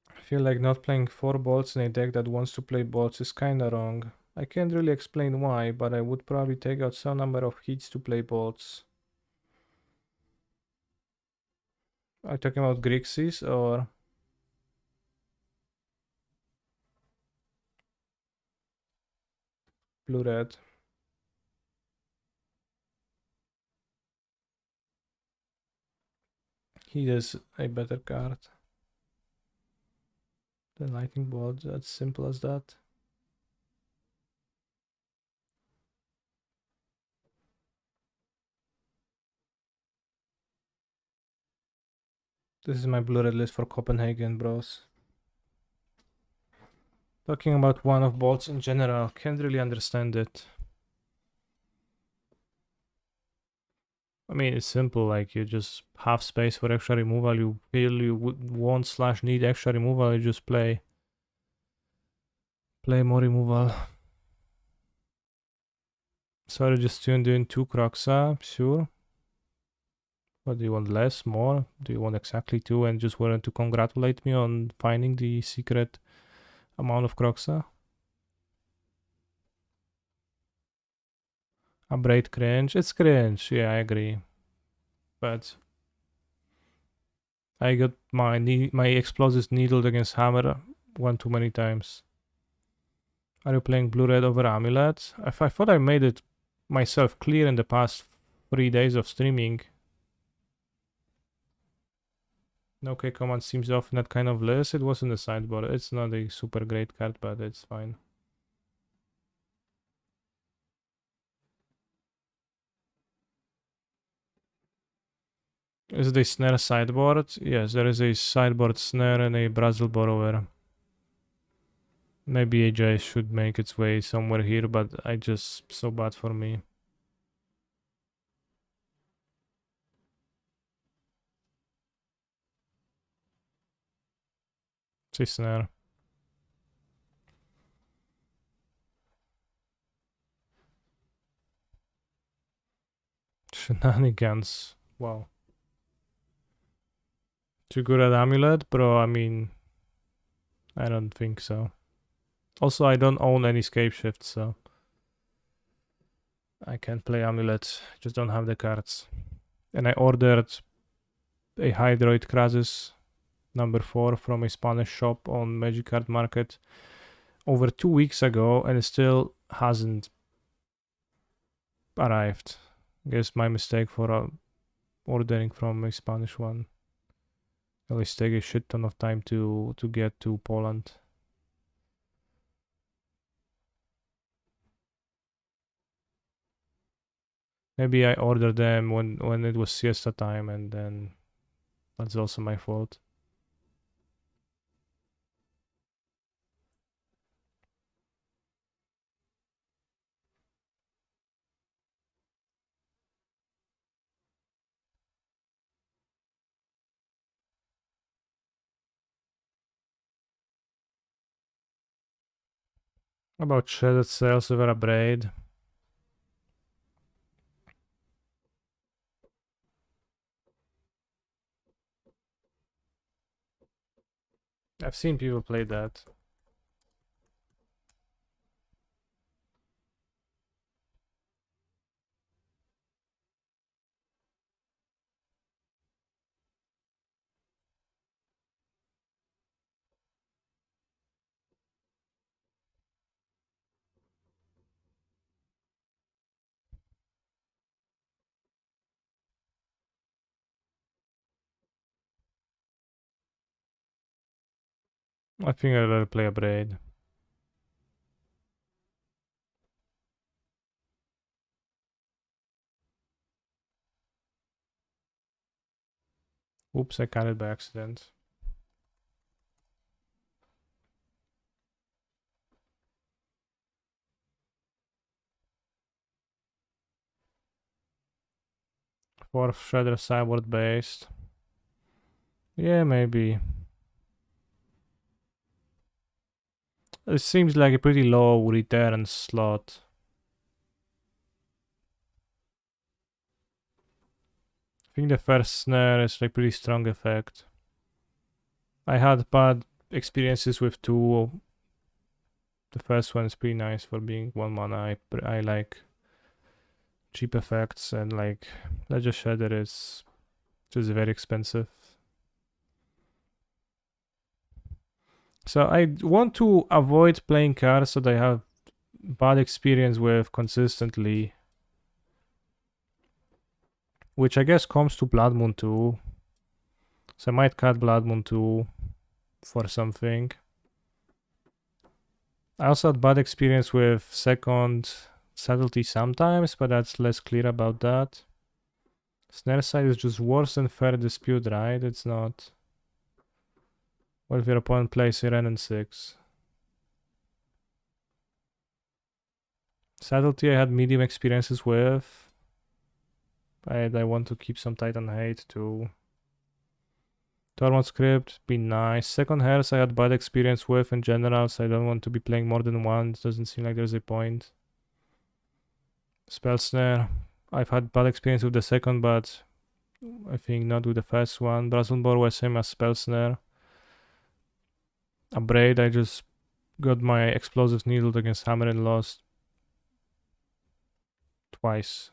I feel like not playing 4 bolts in a deck that wants to play bolts is kinda wrong. I can't really explain why, but I would probably take out some number of hits to play bolts. Are you talking about Grixis or blue-red? He is a better card than Lightning Bolt. That's simple as that. This is my blue-red list for Copenhagen, bros. Talking about one of bolts in general, can't really understand it. I mean, it's simple, like you just have space for extra removal, you feel you would want / need extra removal, you just play more removal. Sorry, just tuned in 2 Croxa, sure. What do you want, less, more? Do you want exactly 2 and just wanted to congratulate me on finding the secret amount of Croxa? Upgrade cringe, it's cringe, yeah, I agree. But I got my explosives needled against hammer one too many times. Are you playing blue-red over amulet? I thought I made it myself clear in the past 3 days of streaming. Okay, command seems off in that kind of list. It was in the sideboard. It's not a super great card, but it's fine. Is it a snare sideboard? Yes, there is a sideboard snare and a Brazil borrower. Maybe AJ should make its way somewhere here, but I just so bad for me. It's a snare. Shenanigans. Wow. Too good at amulet, bro? I mean, I don't think so. Also, I don't own any scape shift, so I can't play amulet. Just don't have the cards. And I ordered a Hydroid Krasis number 4 from a Spanish shop on Magic Card Market over 2 weeks ago, and it still hasn't arrived. I guess my mistake for ordering from a Spanish one. At least take a shit ton of time to get to Poland. Maybe I ordered them when it was siesta time, and then that's also my fault. About Shredded Cells over a Braid. I've seen people play that. I think I'd rather play a Braid. Oops, I cut it by accident. Fourth Shredder sideboard based. Yeah, maybe. It seems like a pretty low return slot. I think the first snare is like pretty strong effect. I had bad experiences with two. The first one is pretty nice for being 1 mana. I like cheap effects, and like Ledger Shredder is just very expensive. So I want to avoid playing cards that I have bad experience with consistently, which I guess comes to Blood Moon 2. So I might cut Blood Moon 2 for something. I also had bad experience with second Subtlety sometimes, but that's less clear about that. Snare side is just worse than Fair Dispute, right? It's not. What if your opponent plays Siren and 6? Subtlety I had medium experiences with. I want to keep some Titan Hate too. Tormod Script, be nice. Second Hearse I had bad experience with in general, so I don't want to be playing more than one. It doesn't seem like there's a point. Spell Snare, I've had bad experience with the second, but I think not with the first one. Brazelbor was same as Spell Snare. A Braid, I just got my Explosive Needle against Hammer and lost twice.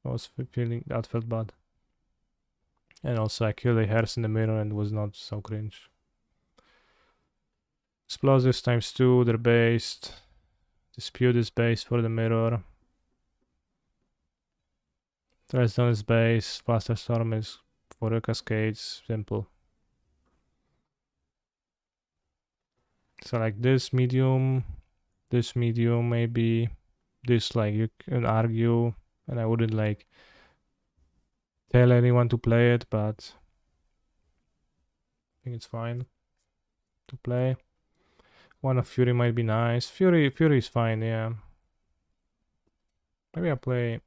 I was feeling that felt bad. And also I killed a Hearse in the mirror and was not so cringe. Explosives times 2, they're based. Dispute is based for the mirror. Threadstone is base. Faster Storm is for the cascades. Simple. So like this medium maybe. This like you can argue, and I wouldn't like tell anyone to play it, but I think it's fine to play. One of Fury might be nice. Fury is fine, yeah. Maybe I'll play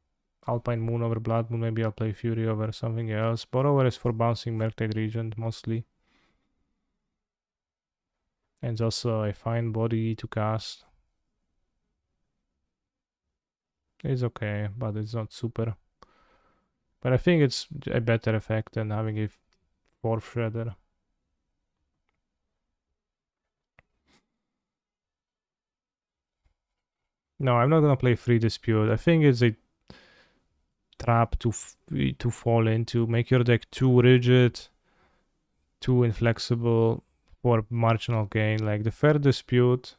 Alpine Moon over Blood Moon. Maybe I'll play Fury over something else. Borrower is for bouncing Murktide Regent mostly. And it's also a fine body to cast. It's okay, but it's not super. But I think it's a better effect than having a fourth Shredder. No, I'm not gonna play Free Dispute. I think it's a trap to fall into. Make your deck too rigid, too inflexible for marginal gain. Like the Fair Dispute,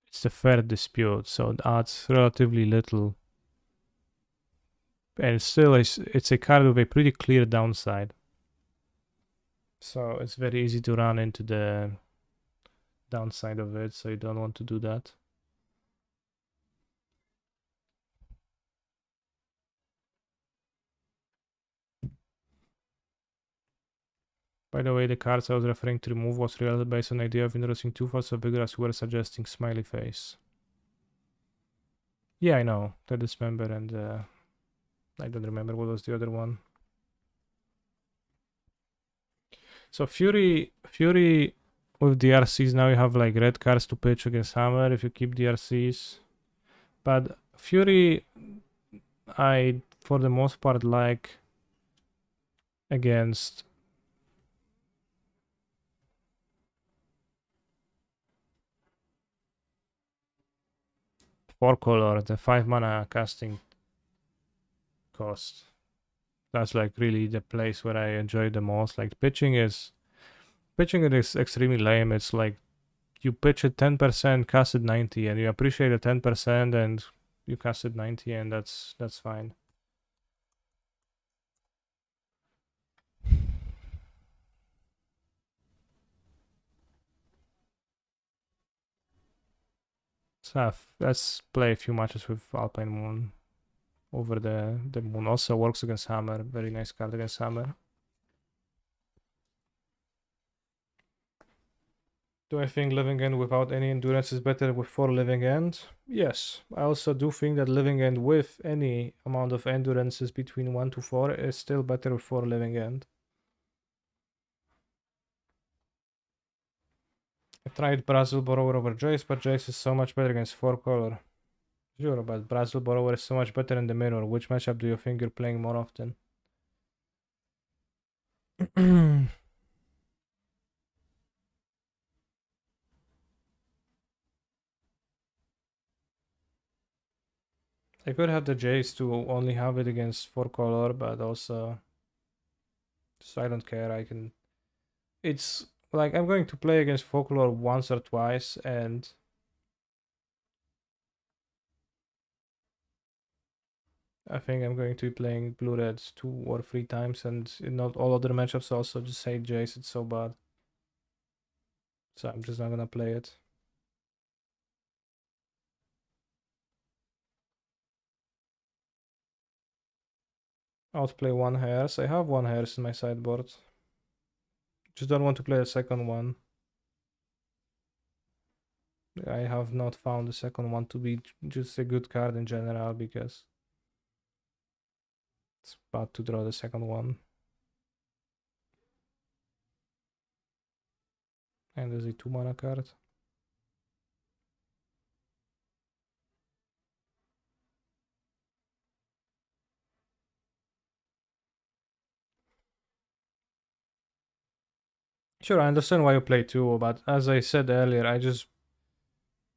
it's the Fair Dispute, so it adds relatively little. And still, it's a card with a pretty clear downside. So it's very easy to run into the downside of it, so you don't want to do that. By the way, the cards I was referring to remove was really based on the idea of introducing two faces of vigor as we were suggesting smiley face. Yeah, I know. The Dismember and I don't remember what was the other one. So Fury with DRCs now you have like red cards to pitch against Hammer if you keep DRCs. But Fury, I for the most part like against four color, the 5 mana casting cost. That's like really the place where I enjoy the most. Like pitching it is extremely lame. It's like you pitch it 10%, cast it 90, and you appreciate the 10%, and you cast it 90, and that's fine. So let's play a few matches with Alpine Moon over the moon. Also works against Hammer. Very nice card against Hammer. Do I think Living End without any endurance is better with 4 Living End? Yes. I also do think that Living End with any amount of endurances between 1 to 4 is still better with 4 Living End. I tried Brazil Borrower over Jace, but Jace is so much better against 4 color. Sure, but Brazil Borrower is so much better in the mirror. Which matchup do you think you're playing more often? I could have the Jace to only have it against 4 color, but also so I don't care. I can. It's like I'm going to play against 4 color once or twice, and I think I'm going to be playing blue reds 2 or 3 times, and in not all other matchups also just say Jace. It's so bad, so I'm just not gonna play it. Outplay 1 Hairs. I have 1 Hairs in my sideboard. Just don't want to play the second one. I have not found the second one to be just a good card in general because it's bad to draw the second one. And there's a 2 mana card. Sure, I understand why you play 2, but as I said earlier, I just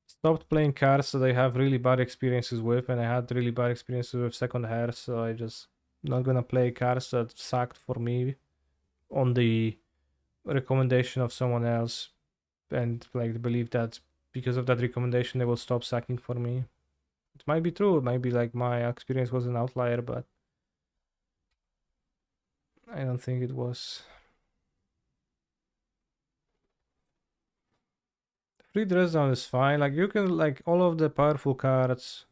stopped playing cards that I have really bad experiences with, and I had really bad experiences with second hair, so I just not gonna play cards that sucked for me on the recommendation of someone else, and like believe that because of that recommendation they will stop sucking for me. It might be true, it might be like my experience was an outlier, but I don't think it was. Free dress down is fine. Like you can like all of the powerful cards,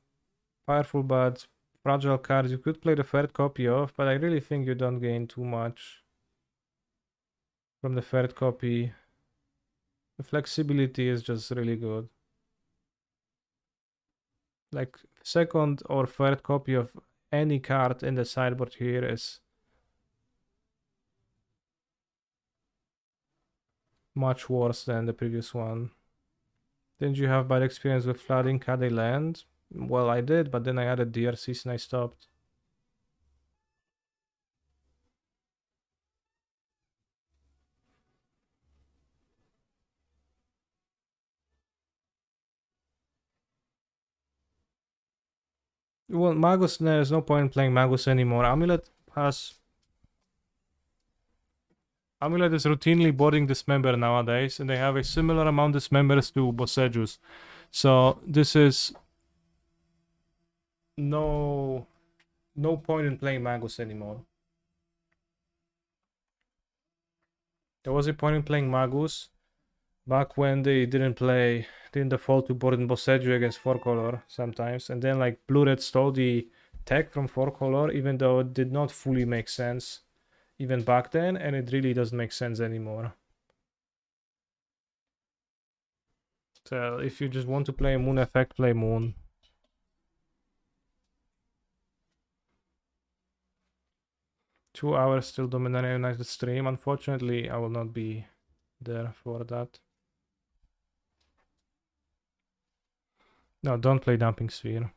powerful but fragile cards, you could play the third copy of, but I really think you don't gain too much from the third copy. The flexibility is just really good. Like second or third copy of any card in the sideboard here is much worse than the previous one. Didn't you have bad experience with flooding Cade land? Well, I did, but then I added DRCs and I stopped. Well, Magus, there's no point in playing Magus anymore. Amulet is routinely boarding dismember nowadays, and they have a similar amount of dismembers to Bossejus. So this is no point in playing Magus anymore. There was a point in playing Magus back when they didn't default to board in Bosseju against 4 color sometimes, and then like Blue Red stole the tech from 4 color, even though it did not fully make sense even back then, and it really doesn't make sense anymore. So if you just want to play Moon Effect, play Moon. 2 hours still dominating the stream. Unfortunately, I will not be there for that. No, don't play Dumping Sphere.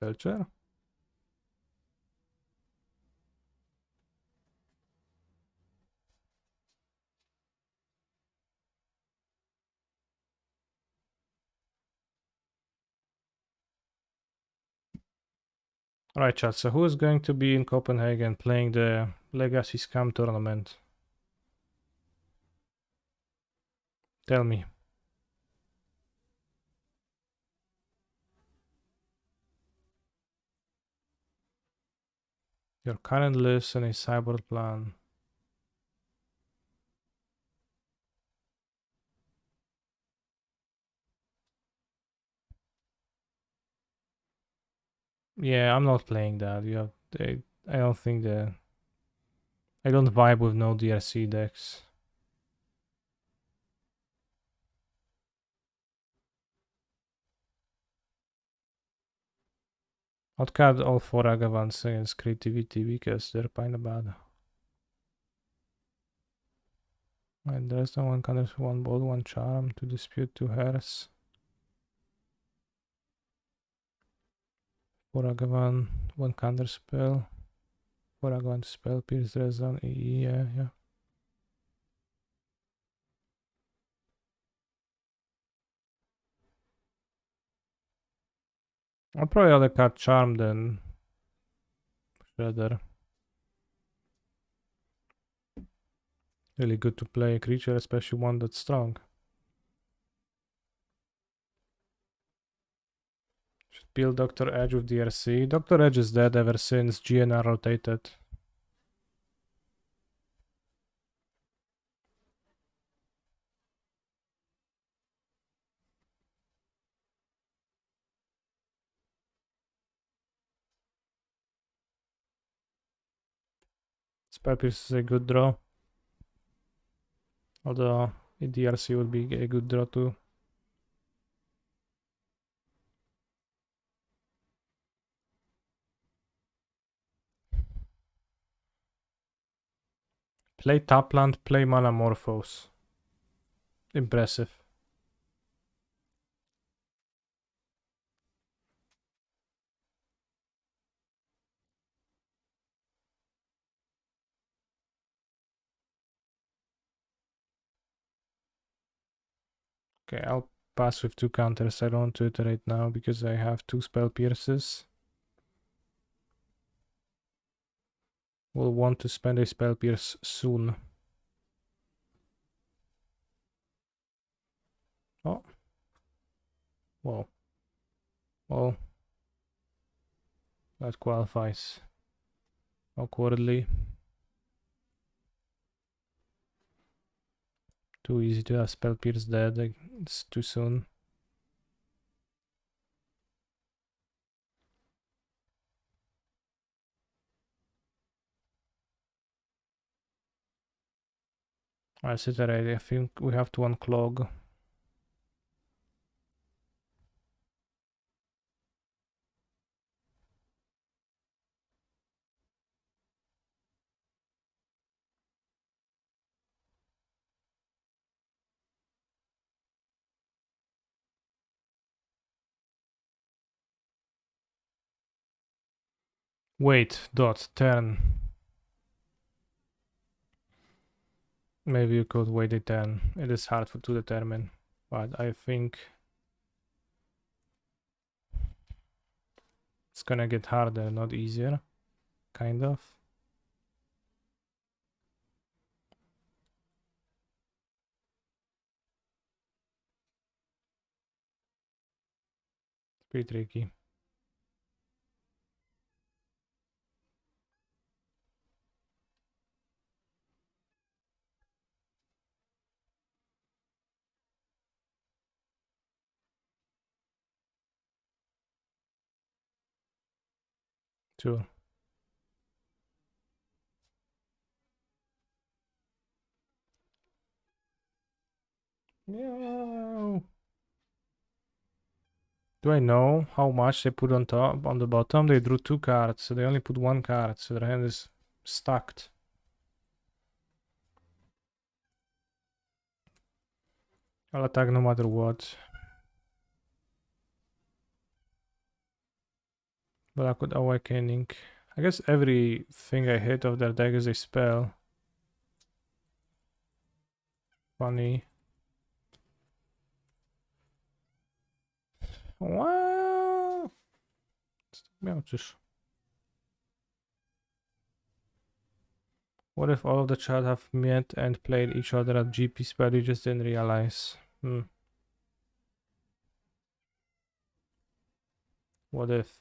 Belcher? Alright, chat, so who is going to be in Copenhagen playing the Legacy Scam tournament? Tell me. Your current list and a cyber plan. Yeah, I'm not playing that. You have, I don't think the, I don't vibe with no DRC decks. I'd cut all 4 Agavans against creativity because they're kinda bad. And there's no one counter 1 ball, 1 charm to dispute 2 hairs. 4 Agavan, 1 counter spell. 4 Agavan to spell, pierce, resonance, yeah. I'll probably rather cut charm than shredder. Really good to play a creature, especially one that's strong. Should build Dr. Edge with DRC. Dr. Edge is dead ever since GNR rotated. Spell Pierce is a good draw. Although a DRC would be a good draw too. Play Tapland, play Manamorphose. Impressive. Okay, I'll pass with 2 counters. I don't want to iterate now because I have 2 Spell Pierces. Will want to spend a Spell Pierce soon. Oh. Well. Well. That qualifies. Awkwardly. Too easy to have Spell Pierce dead. It's too soon. Alright, iterate. I think we have to unclog. Wait, dot, turn. Maybe you could wait a turn. It is hard to determine. But I think it's gonna get harder, not easier. Kind of. Pretty tricky. Sure. Yeah. Do I know how much they put on top? On the bottom, they drew 2 cards, so they only put 1 card, so their hand is stacked. I'll attack no matter what. But I could awakening. I guess everything I hit of their deck is a spell. Funny. Wow. Just. What if all of the chat have met and played each other at GPs, but you just didn't realize? What if?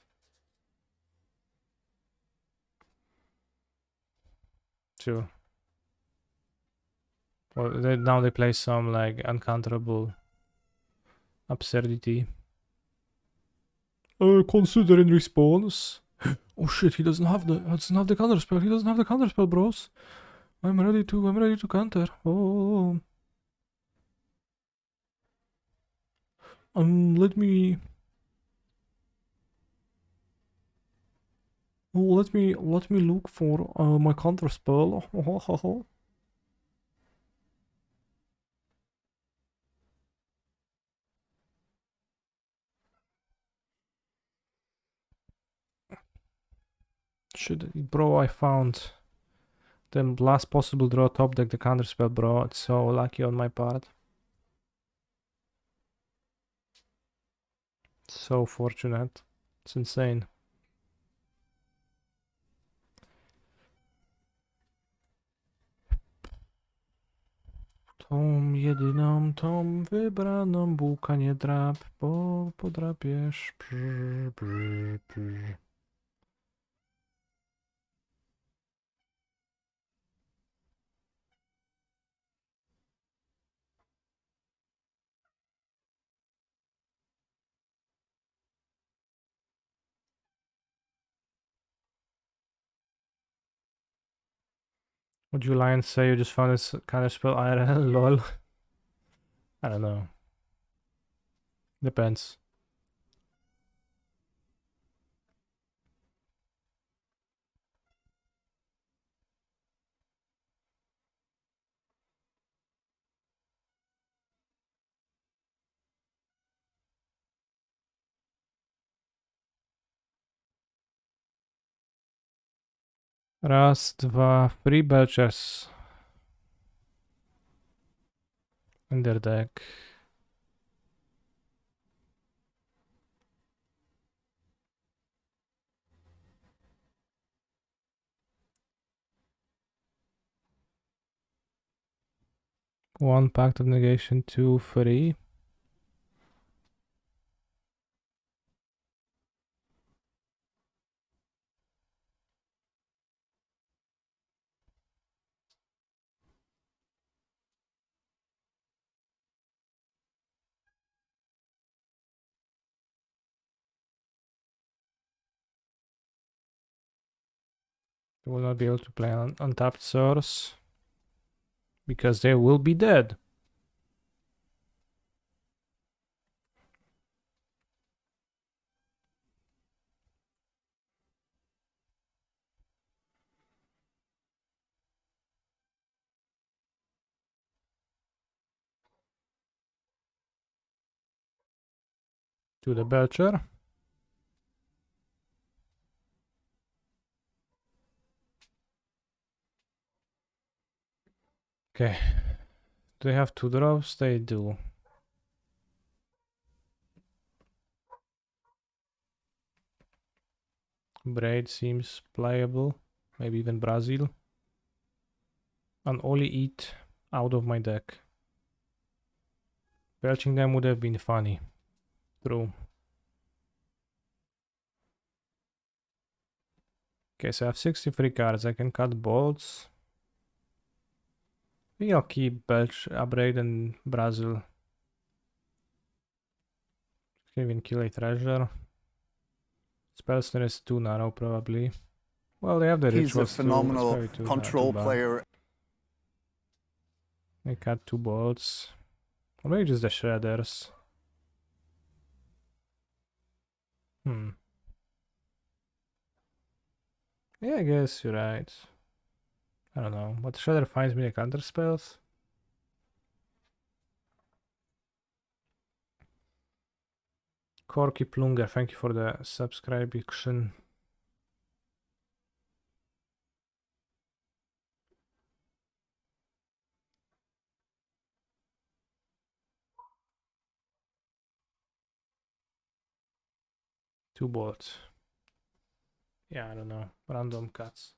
Sure. Well, now they play some like uncounterable absurdity. Consider in response. Oh shit! He doesn't have the counter spell. He doesn't have the counter spell, bros. I'm ready to counter. Oh. Let me. Oh, let me look for my counter spell. Bro, I found the last possible draw top deck, the counter spell, bro. It's so lucky on my part. So fortunate. It's insane. Tą jedyną, tą wybraną bułka nie drap, bo podrapiesz. Brr, brr, brr. Would you lie and say you just found this counter spell IRL? Lol. I don't know. Depends. Raz, dwa, free belchers in their deck. One Pact of Negation, 2 free. They will not be able to play on untapped source because they will be dead. To the Belcher. Okay. Do they have 2 drops? They do. Braid seems playable. Maybe even Brazil. And only eat out of my deck. Belching them would have been funny. True. Okay, so I have 63 cards. I can cut bolts. I think I'll keep Belch, Braid, and Brazil. Can even kill a treasure. Spellsnare is too narrow, probably. Well, they have the He's a rituals phenomenal too. control player. I cut 2 bolts. Or maybe just the shredders. Yeah, I guess you're right. I don't know. But shredder finds me the counter spells. Corky Plunger, thank you for the subscription. Two bolts. Yeah, I don't know. Random cuts.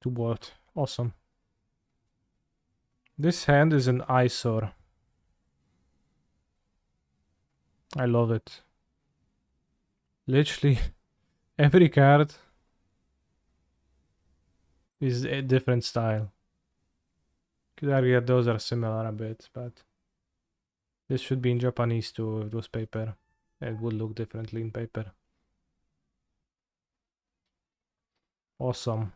Two bolt. Awesome. This hand is an eyesore. I love it. Literally every card is a different style. Could argue that those are similar a bit, but this should be in Japanese too if it was paper. It would look differently in paper. Awesome.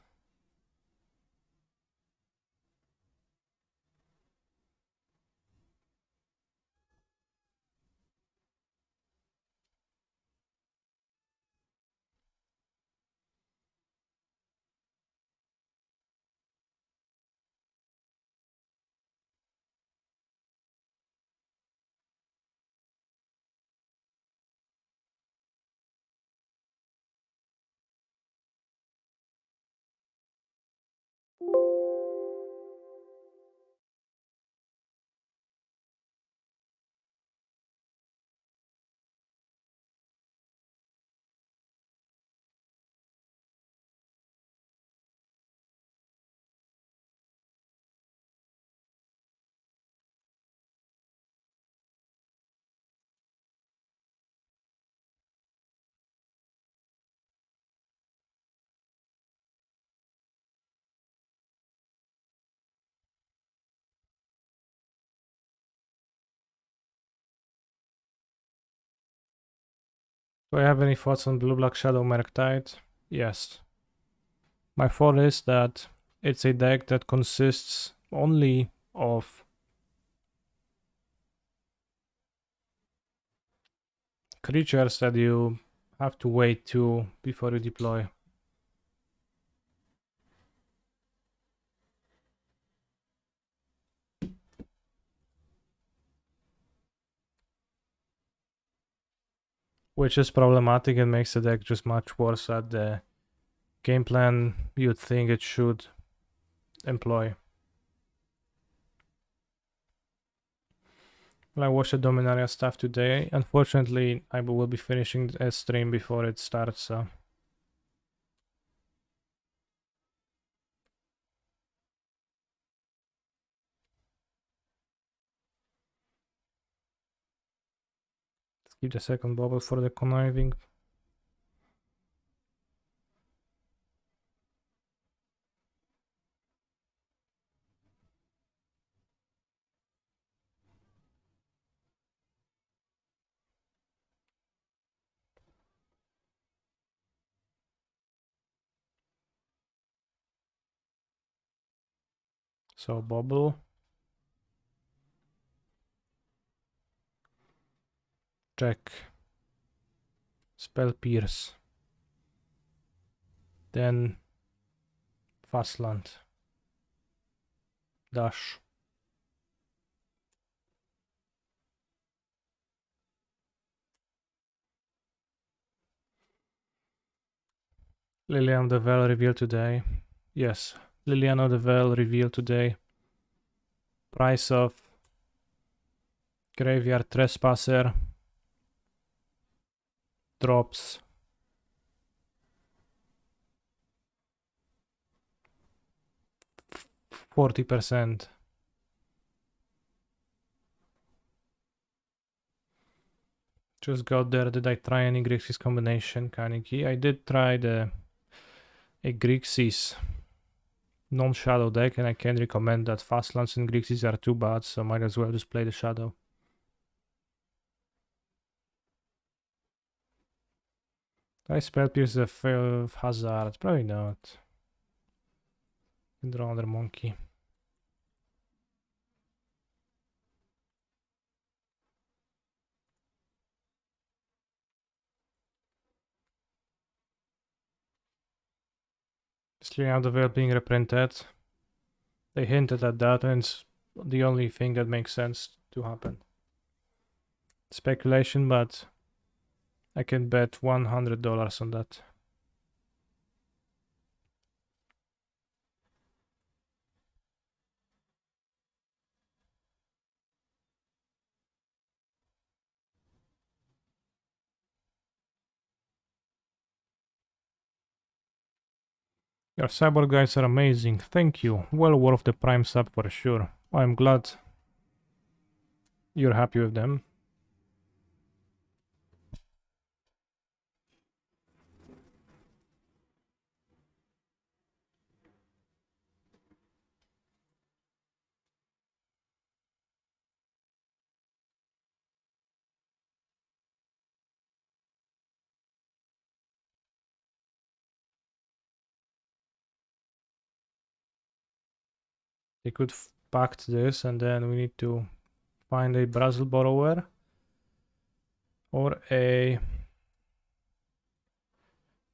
Do I have any thoughts on Blue Black Shadow Murktide? Yes. My thought is that it's a deck that consists only of creatures that you have to wait to before you deploy. Which is problematic and makes the deck just much worse at the game plan you'd think it should employ. Well, I watched the Dominaria stuff today. Unfortunately, I will be finishing a stream before it starts, so... Let's keep the second bubble for the conniving. So, bubble. Check. Spell Pierce. Then Fastland. Dash. Liliana of the Veil revealed today. Yes, Liliana of the Veil revealed today. Price of Graveyard Trespasser drops 40%. Just got there. Did I try any Grixis combination, Kaneki? I did try a Grixis non-shadow deck, and I can't recommend that. Fastlands and Grixis are too bad, so might as well just play the shadow. I spell Pierce the Hazard? Probably not. Can draw another monkey. Still out the Veil being reprinted. They hinted at that, and it's the only thing that makes sense to happen. Speculation, but I can bet $100 on that. Your cyborg guys are amazing, thank you. Well worth the prime sub for sure. I'm glad you're happy with them. They could pact this, and then we need to find a Brazil borrower or a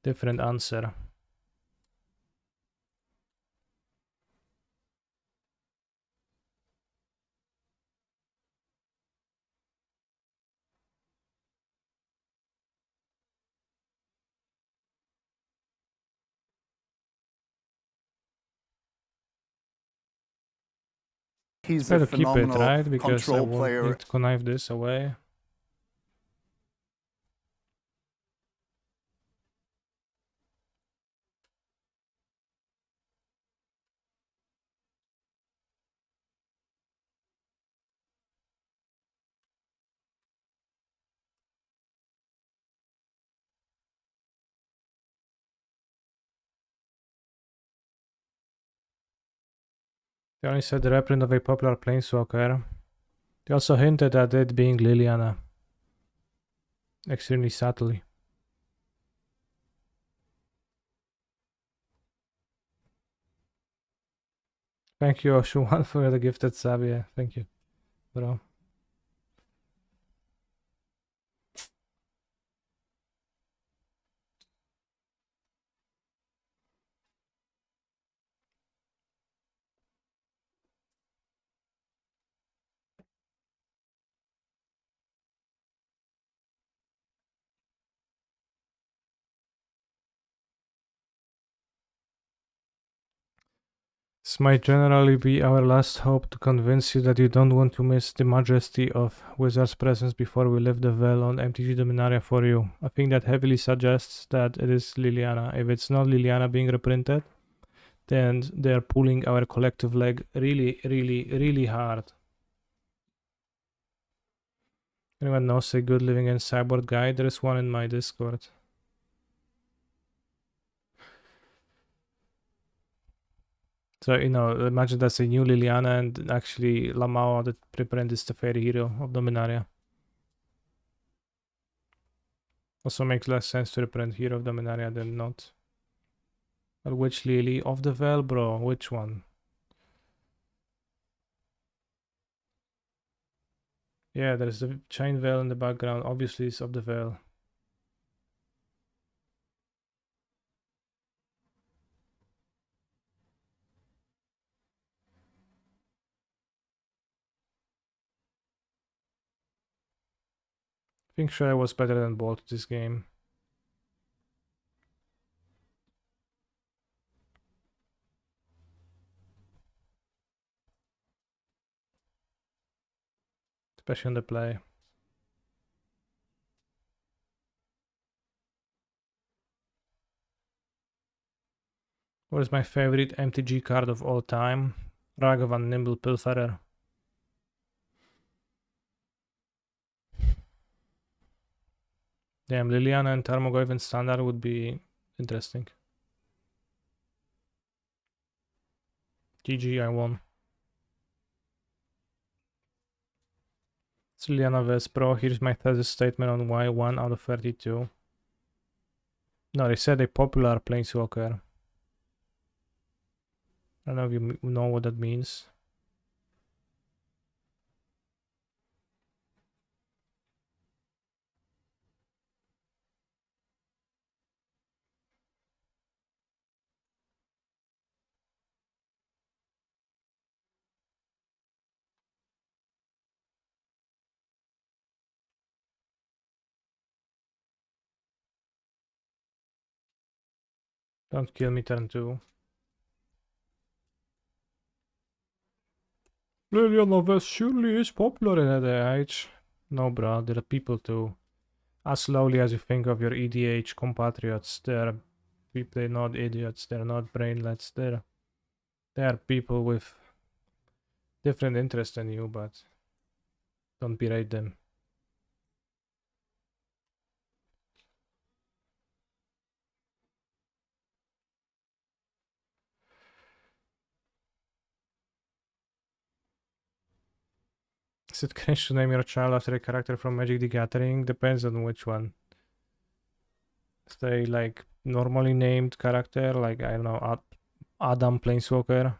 different answer. He's Try a to keep it, phenomenal right? Because I control won't player. need to connive this away. They only said the reprint of a popular planeswalker. They also hinted at it being Liliana. Extremely subtly. Thank you, Oshuan, for the gifted sub. Yeah, thank you, bro. This might generally be our last hope to convince you that you don't want to miss the majesty of Wizard's presence before we lift the veil on MTG Dominaria for you. I think that heavily suggests that it is Liliana. If it's not Liliana being reprinted, then they're pulling our collective leg really, really, really hard. Anyone knows a good living in cyborg guy? There is one in my Discord. So, you know, imagine that's a new Liliana, and actually Lamao, the preprint, is the fairy hero of Dominaria. Also makes less sense to reprint Hero of Dominaria than not. But which Lily? Of the Veil, bro? Which one? Yeah, there's the Chain Veil in the background. Obviously, it's of the Veil. I think Shaya was better than Bolt this game. Especially on the play. What is my favorite MTG card of all time? Ragavan Nimble Pilferer. Damn, Liliana and Tarmogoyf in Standard would be interesting. GG, I won. It's Liliana Vespro. Here's my thesis statement on why 1 out of 32. No, they said a popular planeswalker. I don't know if you know what that means. Don't kill me turn 2. Liliana West surely is popular in that age. No, bro, there are people too. As slowly as you think of your EDH compatriots, they're people, they're not idiots, they're not brainlets, they're people with different interests than you, but don't berate them. Is it cringe to name your child after a character from Magic the Gathering? Depends on which one. Stay like normally named character, like I don't know, Adam Planeswalker,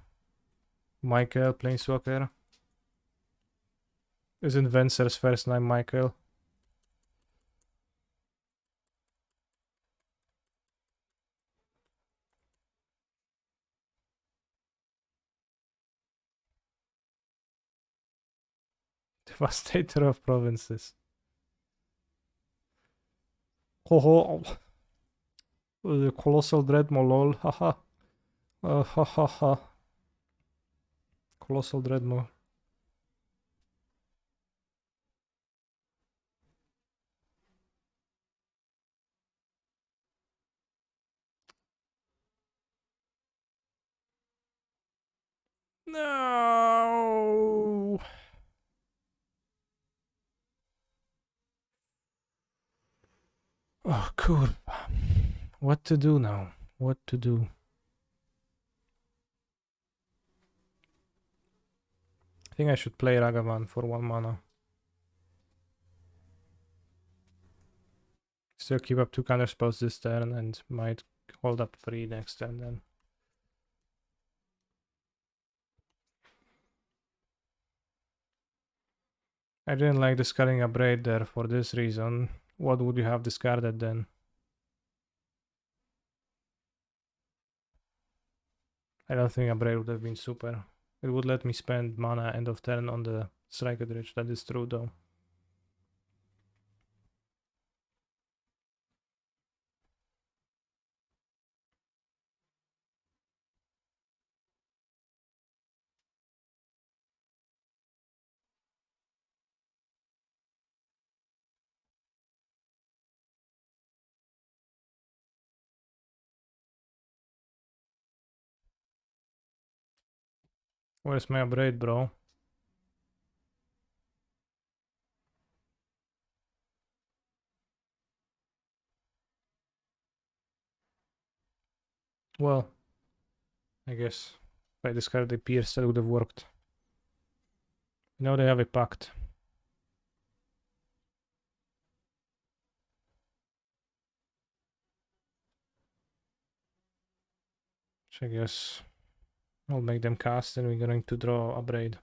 Michael Planeswalker. Isn't Venser's first name Michael? Devastator of provinces. Ho ho. The Colossal Dreadmaw, lol. Haha. Ha ha ha. Colossal Dreadmaw. No. Oh, cool. What to do now? What to do? I think I should play Ragavan for 1 mana. Still keep up 2 counter spells this turn and might hold up 3 next turn then. I didn't like discarding a Braid there for this reason. What would you have discarded then? I don't think a Braid would have been super. It would let me spend mana end of turn on the Striker Dredge, that is true though. Where's my Braid, bro? Well, I guess if I discarded the Pierce, that would have worked. Now they have a Pact. Which I guess I'll make them cast and we're going to draw a Braid.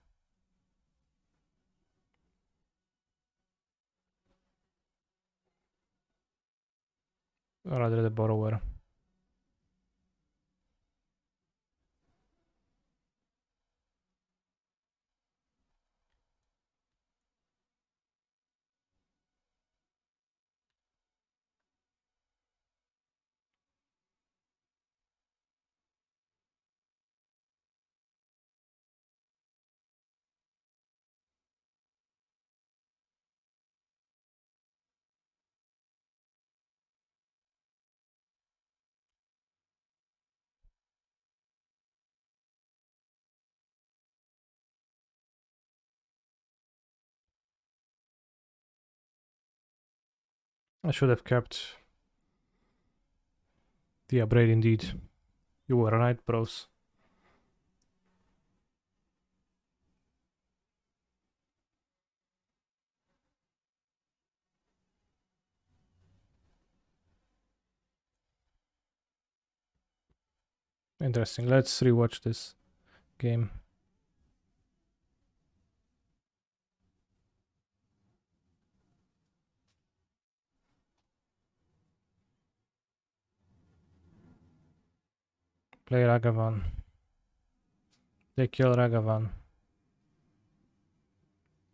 Or rather the Borrower. I should have kept the Braid indeed. You were right, bros. Interesting. Let's rewatch this game. Play Ragavan. They kill Ragavan.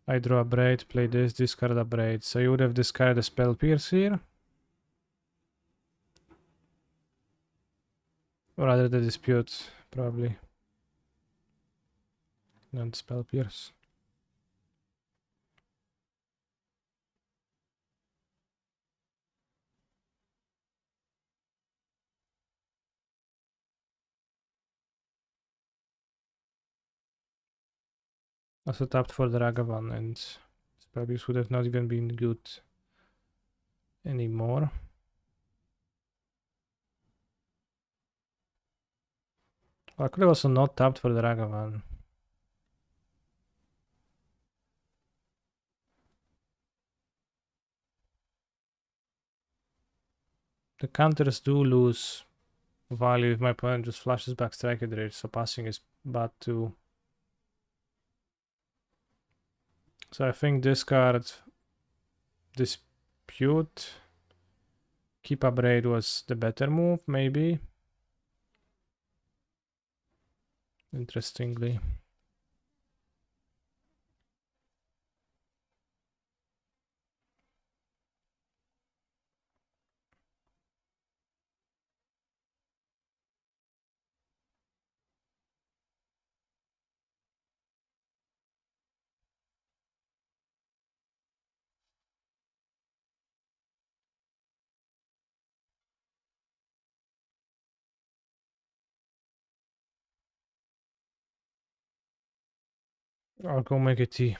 I draw a Braid, play this, discard a Braid. So you would have discarded a Spell Pierce here. Or rather the dispute, probably. Not spell pierce. Also tapped for the Ragavan, and spell pierce would have not even been good anymore. I could have also not tapped for the Ragavan. The counters do lose value if my opponent just flashes back Strike at rage, so passing is bad too. So I think discard dispute. Keep up raid was the better move, maybe. Interestingly. I'll go make a tea.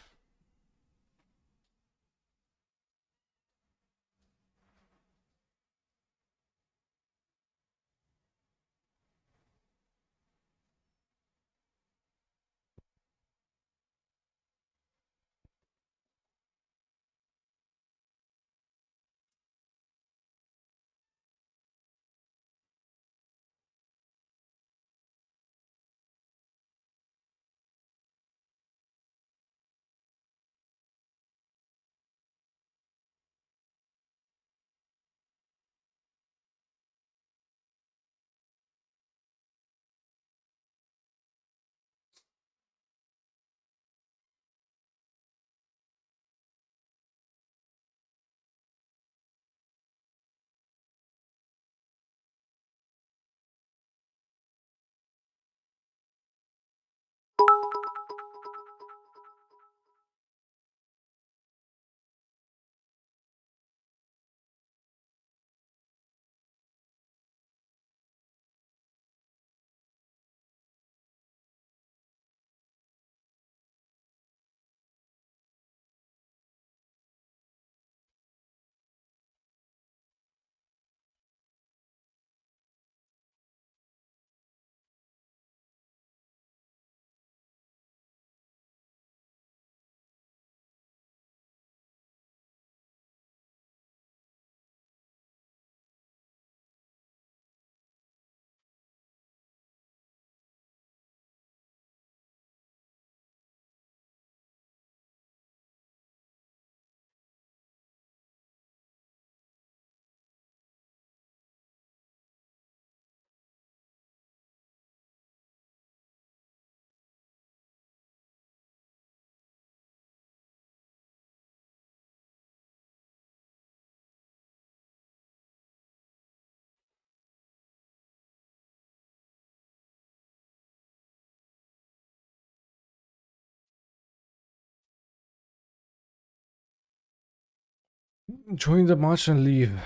Join the match and leave.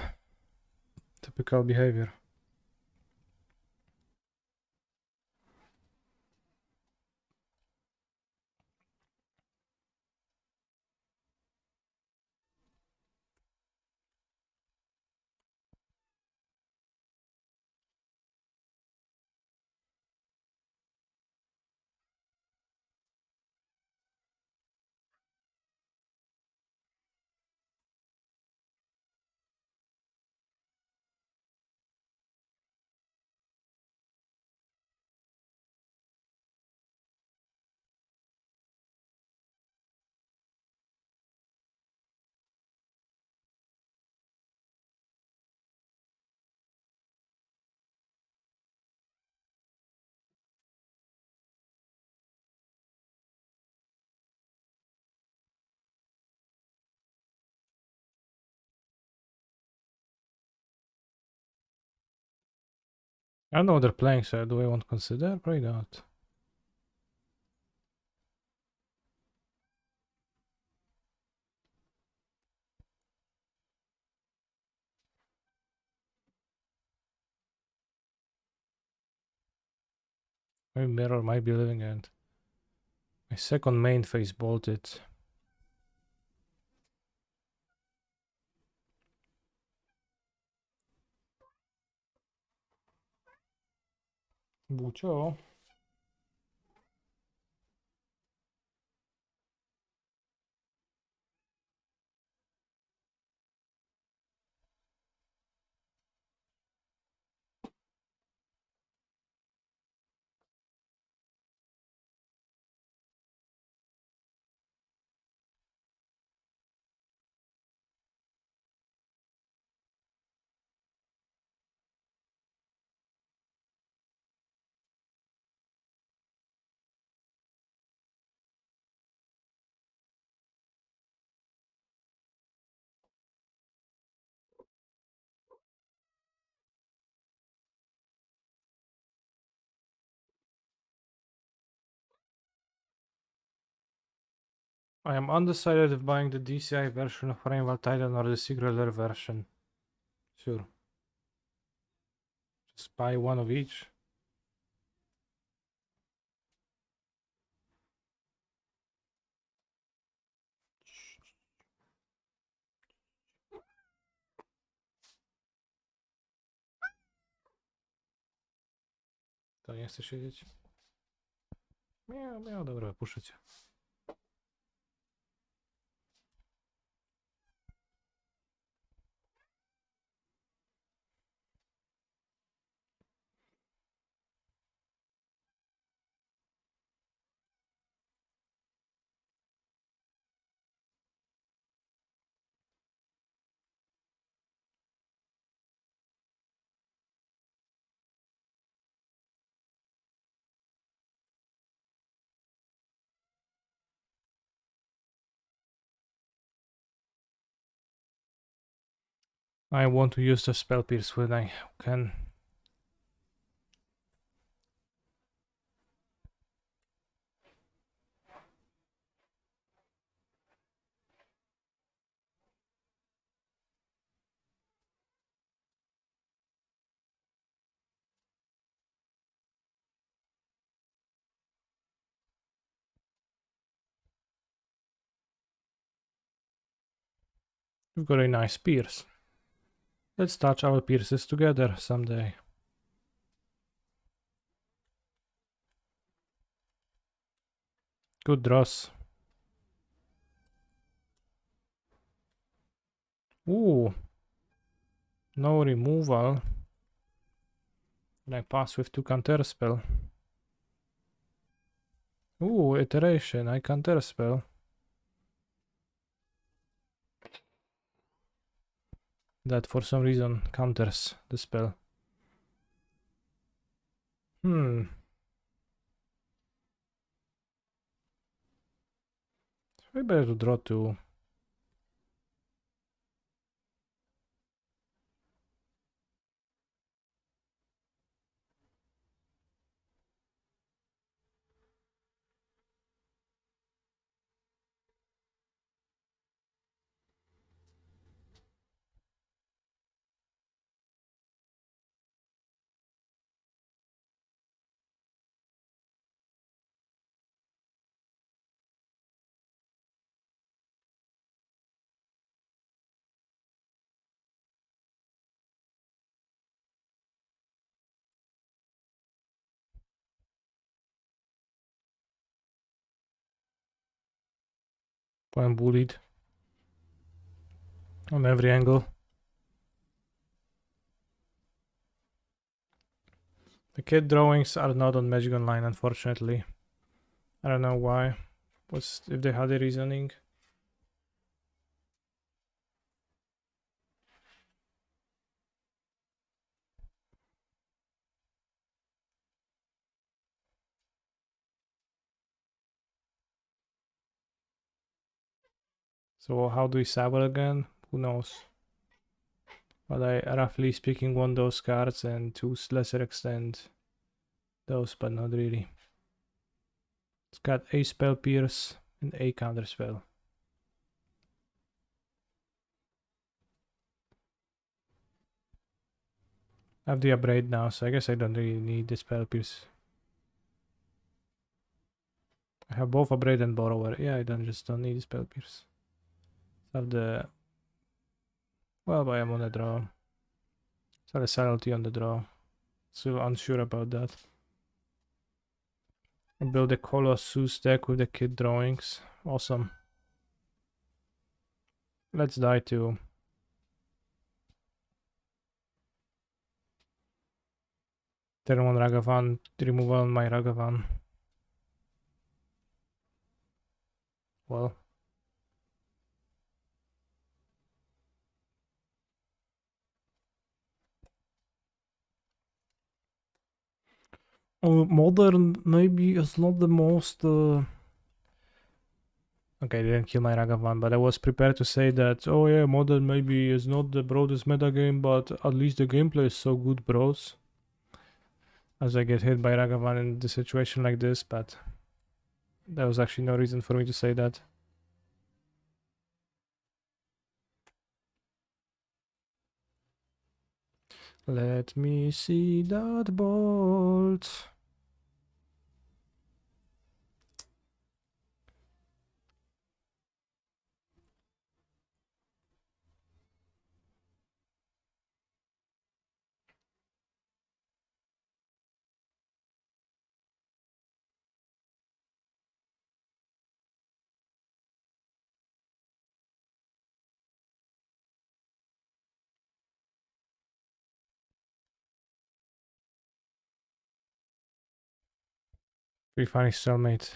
Typical behavior. I don't know what they're playing, so do I want to consider? Probably not. Maybe Mirror might be living end. My second main phase bolted. Bucio. I am undecided if buying the DCI version of Rainbow Titan or the Secret Lair version. Sure. Just buy one of each. To nie chcesz siedzieć? Miał, dobra, puszczę cię. I want to use the spell pierce when I can. We've got a nice pierce. Let's touch our pierces together someday. Good draws. Ooh. No removal. And I pass with 2 counter spell. Ooh, iteration. I counter spell. That for some reason counters the spell. Maybe better to draw 2. I'm bullied on every angle. The kid drawings are not on Magic Online, unfortunately. I don't know why. If they had a reasoning. So how do we sabo again? Who knows? But I roughly speaking want those cards and to lesser extent those, but not really. It's got a spell pierce and a counter spell. I have the upgrade now, so I guess I don't really need the spell pierce. I have both upgrade and borrower. Yeah, I just don't need the spell pierce. I have the, well, but I'm on the draw. So the subtlety on the draw. Still unsure about that. I build a Colossus deck with the kid drawings. Awesome. Let's die too. Turn 1 Ragavan, removal on my Ragavan. Well. Modern maybe is not the most... Okay, didn't kill my Ragavan, but I was prepared to say that, oh yeah, Modern maybe is not the broadest metagame, but at least the gameplay is so good, bros. As I get hit by Ragavan in the situation like this, but there was actually no reason for me to say that. Let me see that bolt. Pretty funny cellmate.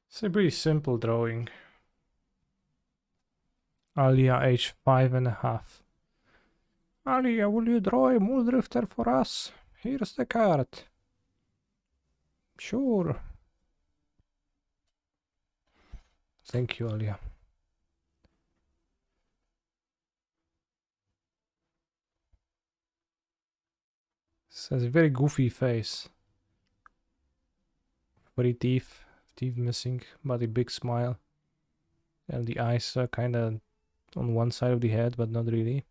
It's a pretty simple drawing. Alia age 5.5. Alia, will you draw a Muldrifter for us? Here's the card. Sure. Thank you, Alia. This has a very goofy face. Very teeth missing, but a big smile. And the eyes are kinda on one side of the head, but not really.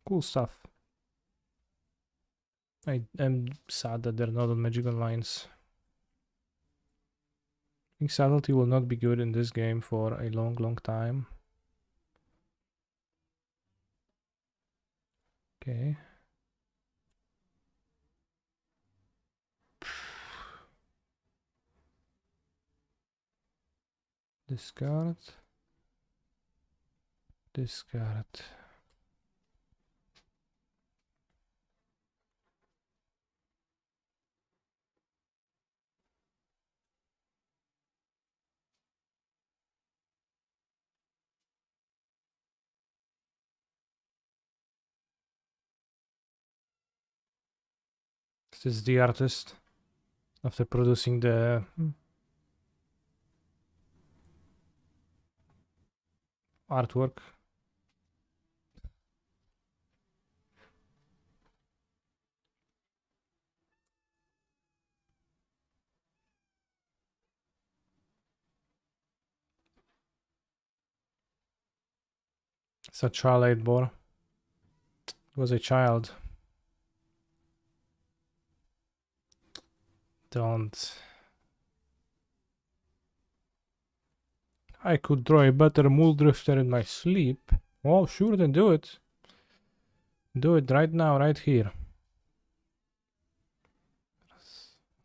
Cool stuff. I am sad that they're not on magical lines. I think subtlety will not be good in this game for a long time. Okay. Discard. Discard. This is the artist after producing the artwork. It's a child boar. It was a child. Don't. I could draw a better Muldrifter in my sleep. Oh, sure, then do it. Do it right now, right here.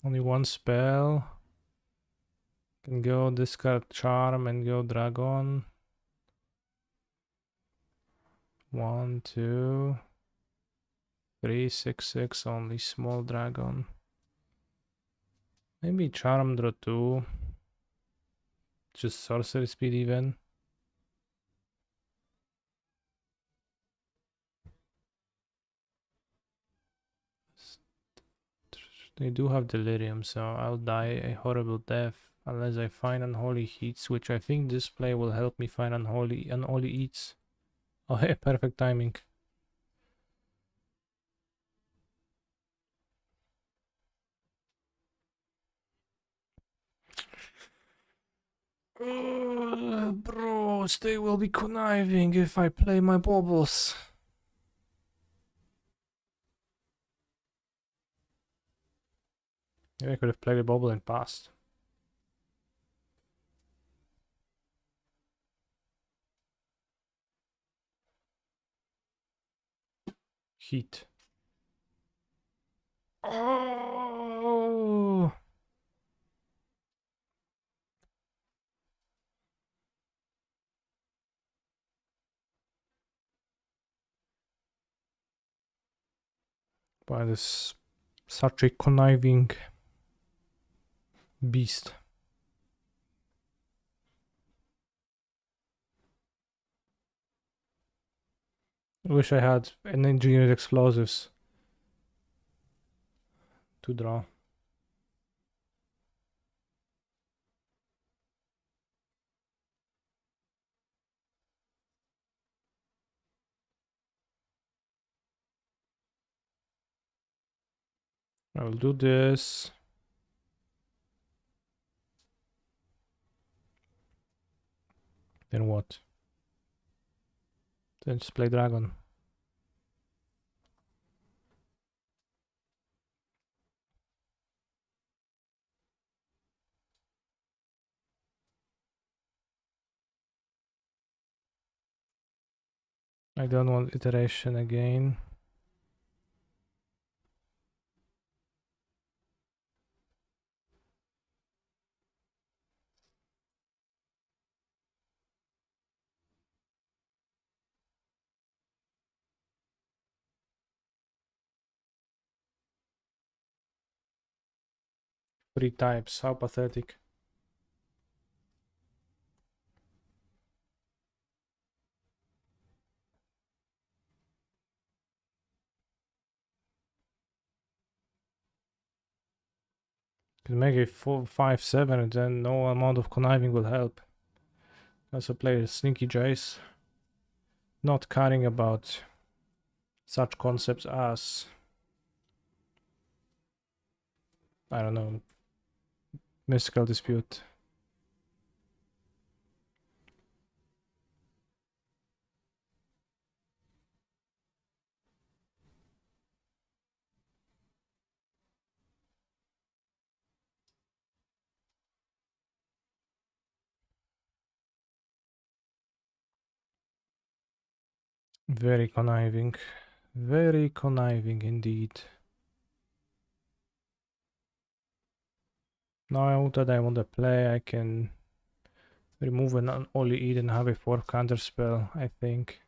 Only one spell. Can go discard charm and go dragon. 1, 2, 3, 6, 6. Only small dragon. Maybe Charm draw 2. Just sorcery speed even. They do have Delirium, so I'll die a horrible death unless I find Unholy Heats, which I think this play will help me find Unholy Heats. Oh, hey, perfect timing. Bros, they will be conniving if I play my baubles. Maybe I could have played a bauble in past. Heat. Oh! But this such a conniving beast. I wish I had an engineered explosives to draw. I will do this. Then what? Then just play dragon. I don't want iteration again. Three types, how pathetic. Can make a 4-5-7 and then no amount of conniving will help. Also play a sneaky Jace. Not caring about such concepts as, I don't know, mystical dispute. Very conniving. Very conniving indeed. Now that I want to play, I can remove an Oli Eat and have a 4 counter spell, I think.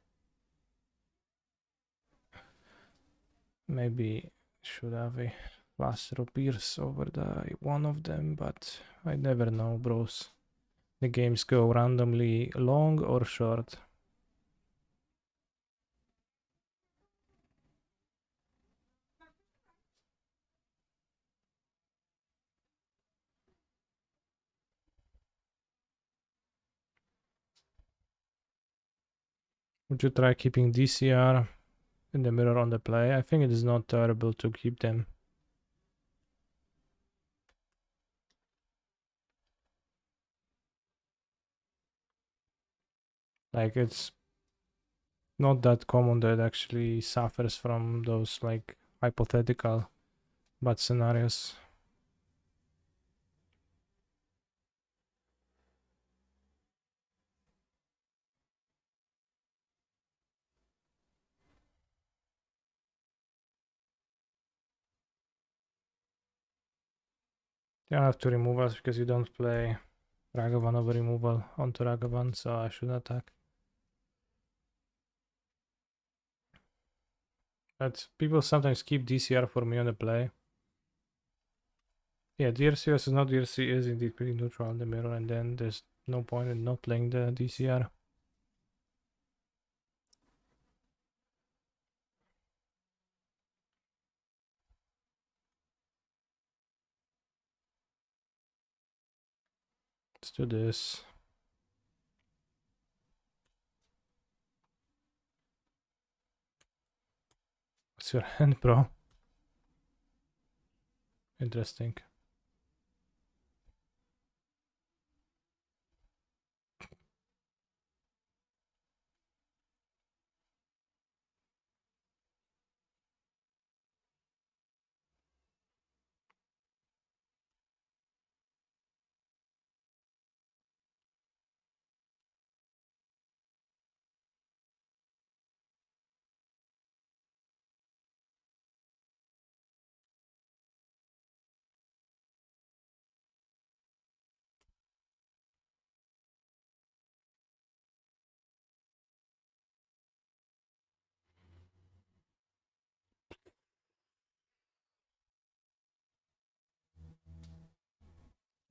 Maybe should have a Plaster of Pierce over the one of them, but I never know, bros. The games go randomly long or short. Would you try keeping DCR in the mirror on the play? I think it is not terrible to keep them. Like, it's not that common that actually suffers from those like hypothetical bad scenarios. You have to remove us because you don't play Ragavan over removal onto Ragavan, so I should attack. But people sometimes keep DCR for me on the play. Yeah, DRC versus not DRC is indeed pretty neutral in the mirror, and then there's no point in not playing the DCR. Let's do this. What's your hand, bro? Interesting.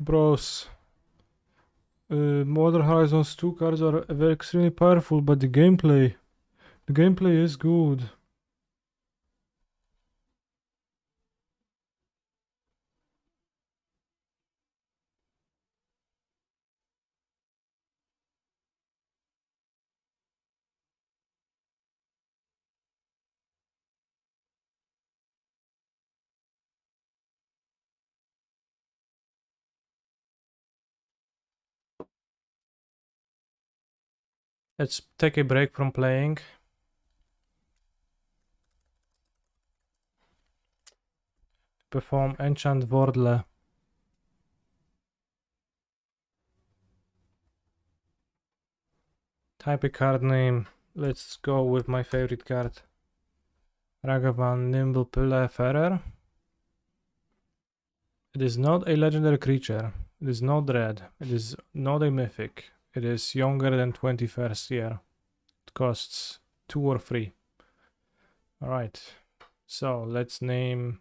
Bros, Modern Horizons 2 cards are very extremely powerful, but the gameplay is good. Let's take a break from playing. Perform Enchant Wordle. Type a card name. Let's go with my favorite card. Ragavan Nimble Pilleferer. It is not a legendary creature. It is not red. It is not a mythic. It is younger than 21st year. It costs 2 or 3. Alright. So let's name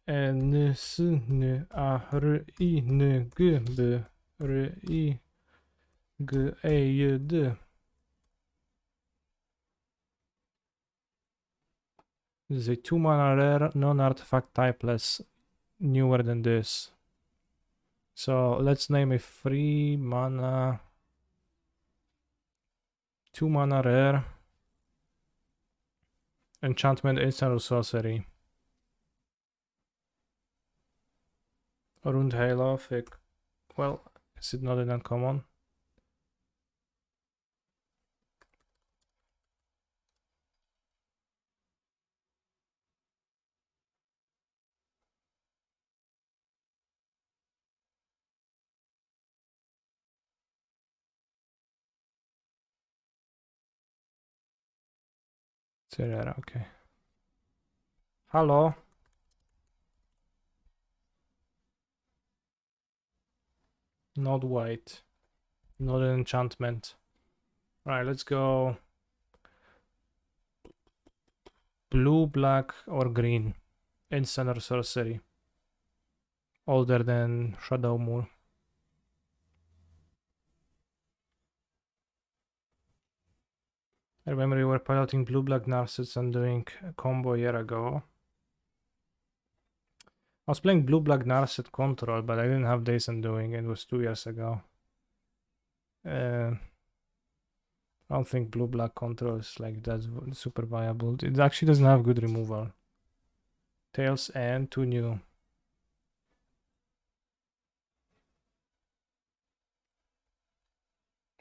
N S N A R I N G B R I G E J D. This is a 2 mana rare, non-artifact typeless, newer than this. So let's name a 3 mana, 2 mana rare, enchantment, instant or sorcery. Rund Halo, well, is it not an uncommon? It's a rare, okay. Hello? Not white. Not an enchantment. Alright, let's go blue, black, or green. Instant or sorcery. Older than Shadow Moor. I remember you were piloting blue, black Narcissus and doing a combo a year ago. I was playing blue, black Narset control, but I didn't have Days Undoing. It was 2 years ago. I don't think blue, black control is like that super viable. It actually doesn't have good removal. Tails and 2 new.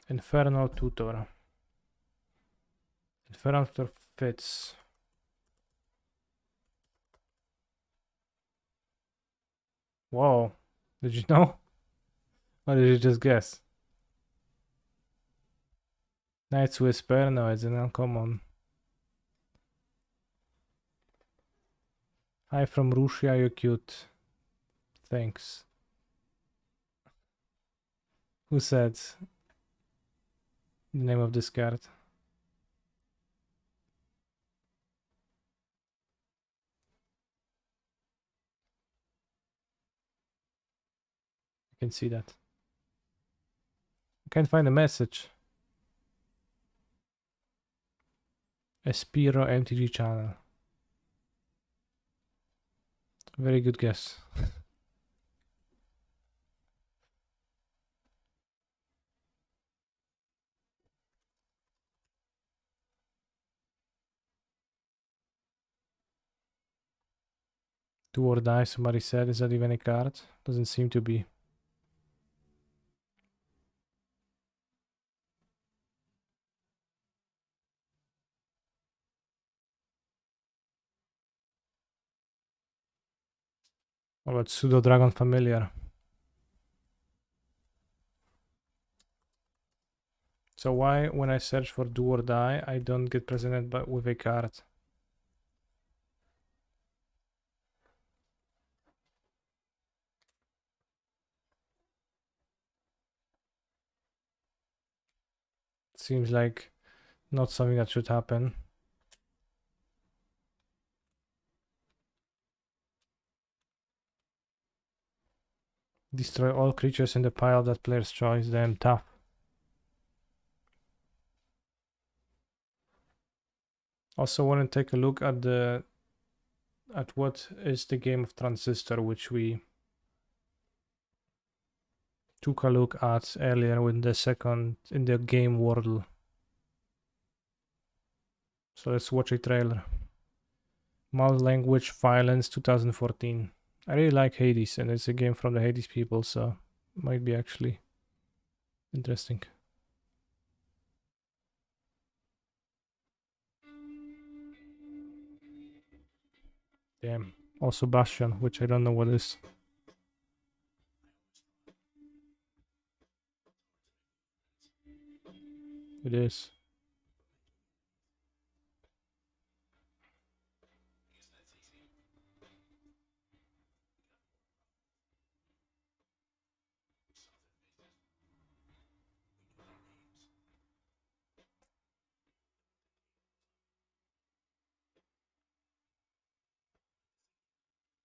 Inferno Tutor. Inferno Tutor fits. Whoa. Did you know? Or did you just guess? Knight's Whisper? No, it's an uncommon. Hi from Russia, you're cute. Thanks. Who said the name of this card? can see that. I can't find a message. Espiro MTG channel. Very good guess. Do or die, somebody said. Is that even a card? Doesn't seem to be. What about Pseudo Dragon Familiar? So why, when I search for do or die, I don't get presented with a card? Seems like not something that should happen. Destroy all creatures in the pile that player's choice. Damn tough. Also want to take a look at what is the game of Transistor, which we took a look at earlier in the game Wordle. So let's watch a trailer. Multi-language violence 2014. I really like Hades, and it's a game from the Hades people, so might be actually interesting. Damn. Also Bastion, which I don't know what is. It is.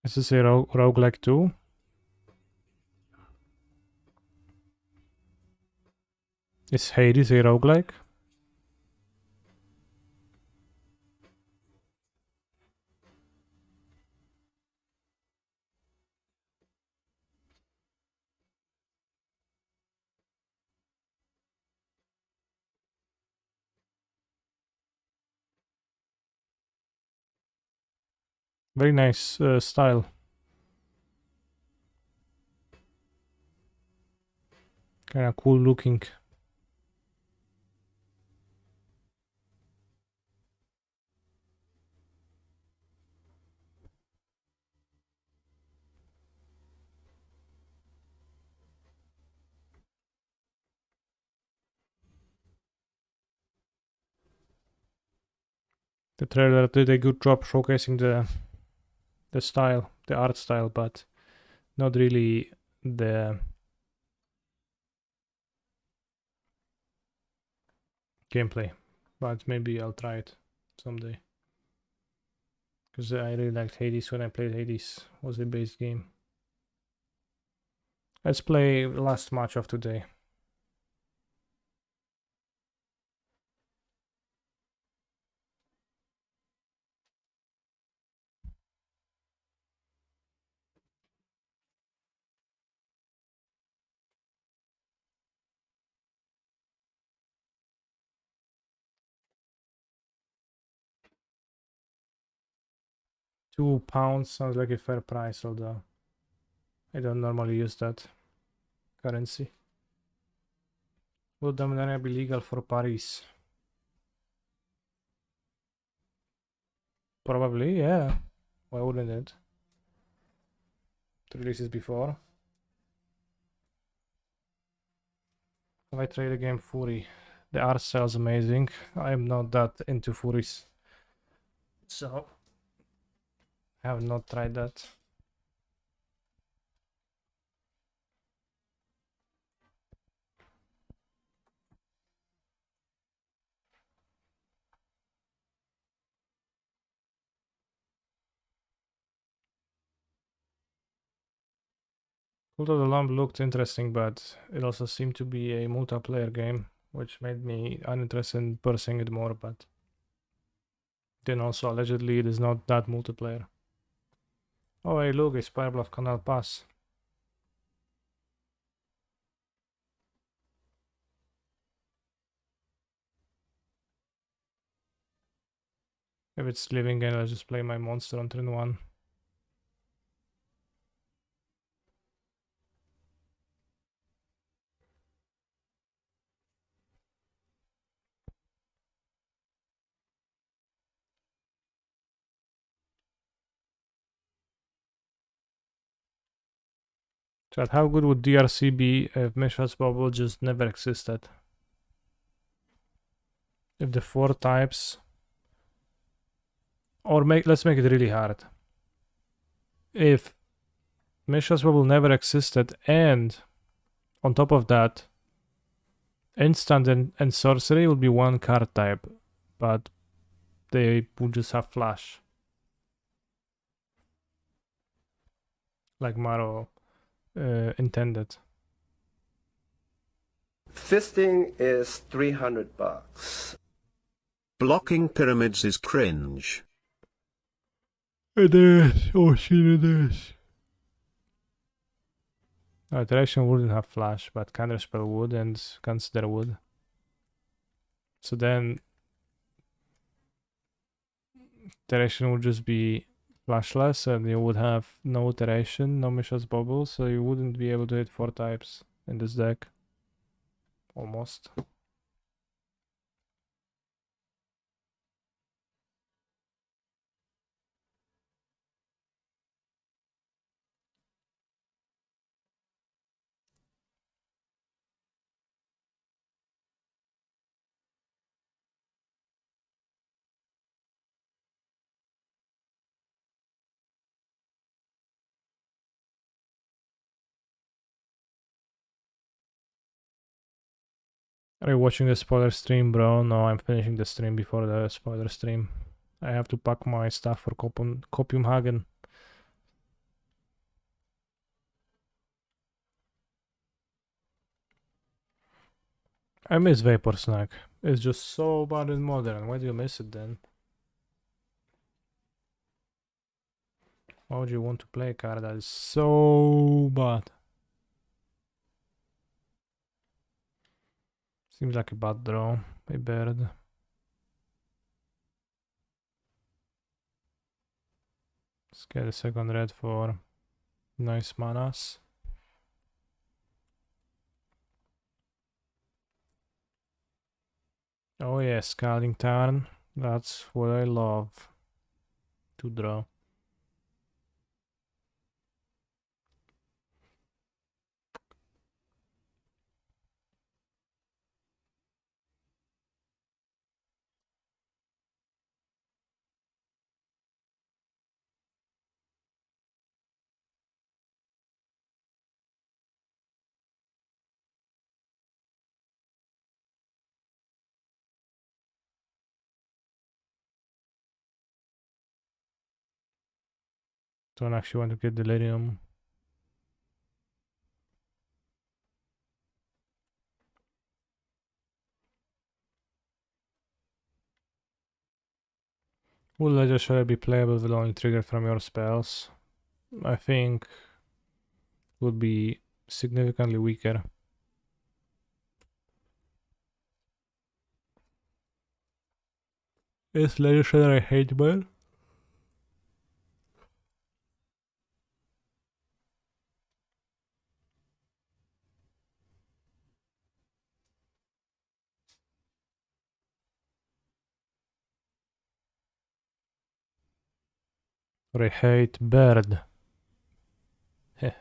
Is this a roguelike too? Is Hades a roguelike? Very nice style. Kinda cool looking. The trailer did a good job showcasing the style, the art style, but not really the gameplay. But maybe I'll try it someday. Because I really liked Hades when I played Hades. Was a base game. Let's play last match of today. £2 sounds like a fair price, although I don't normally use that currency. Will Dominaria be legal for Paris? Probably, yeah. Why wouldn't it? The releases before. Have I tried the game Fury? The art style's amazing. I'm not that into Furies, so I have not tried that. Cult of the Lamb looked interesting, but it also seemed to be a multiplayer game, which made me uninterested in pursuing it more, but then also allegedly it is not that multiplayer. Oh hey look, a Spirebluff Canal Pass. If it's living again, I'll just play my monster on turn 1. Chat, how good would DRC be if Mishra's Bubble just never existed? If the 4 types... Or let's make it really hard. If Mishra's Bubble never existed and on top of that, instant and sorcery would be 1 card type, but they would just have flash. Like Maro intended. Fisting is $300. Blocking pyramids is cringe. It is. Oh shit, it is. Iteration wouldn't have flash, but counterspell would and consider would. So then iteration would just be flashless and you would have no iteration, no Mishra's Bubble, so you wouldn't be able to hit 4 types in this deck. Almost. Are you watching the spoiler stream, bro? No, I'm finishing the stream before the spoiler stream. I have to pack my stuff for Copenhagen. I miss Vapor Snack. It's just so bad in Modern. Why do you miss it then? Why would you want to play a card that is so bad? Seems like a bad draw. A bird. Let's get a second red for nice manas. Oh yeah, Scalding Tarn. That's what I love to draw. Don't actually want to get Delirium. Will Ledger Shredder be playable with only triggered from your spells? I think would be significantly weaker. Is Ledger Shredder a hate man? Or a hate bird? Heh.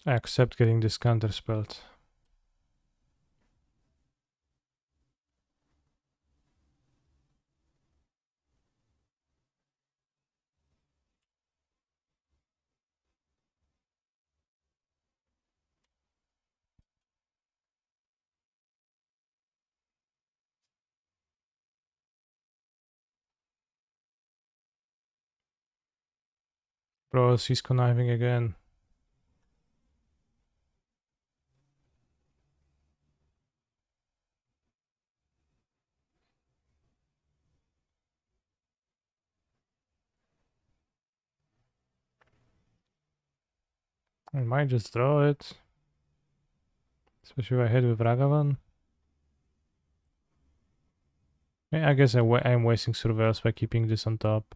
I accept getting this counterspelled. Bros, he's conniving again. I might just draw it. Especially if I hit with Ragavan. Yeah, I guess I'm wasting surveillance by keeping this on top.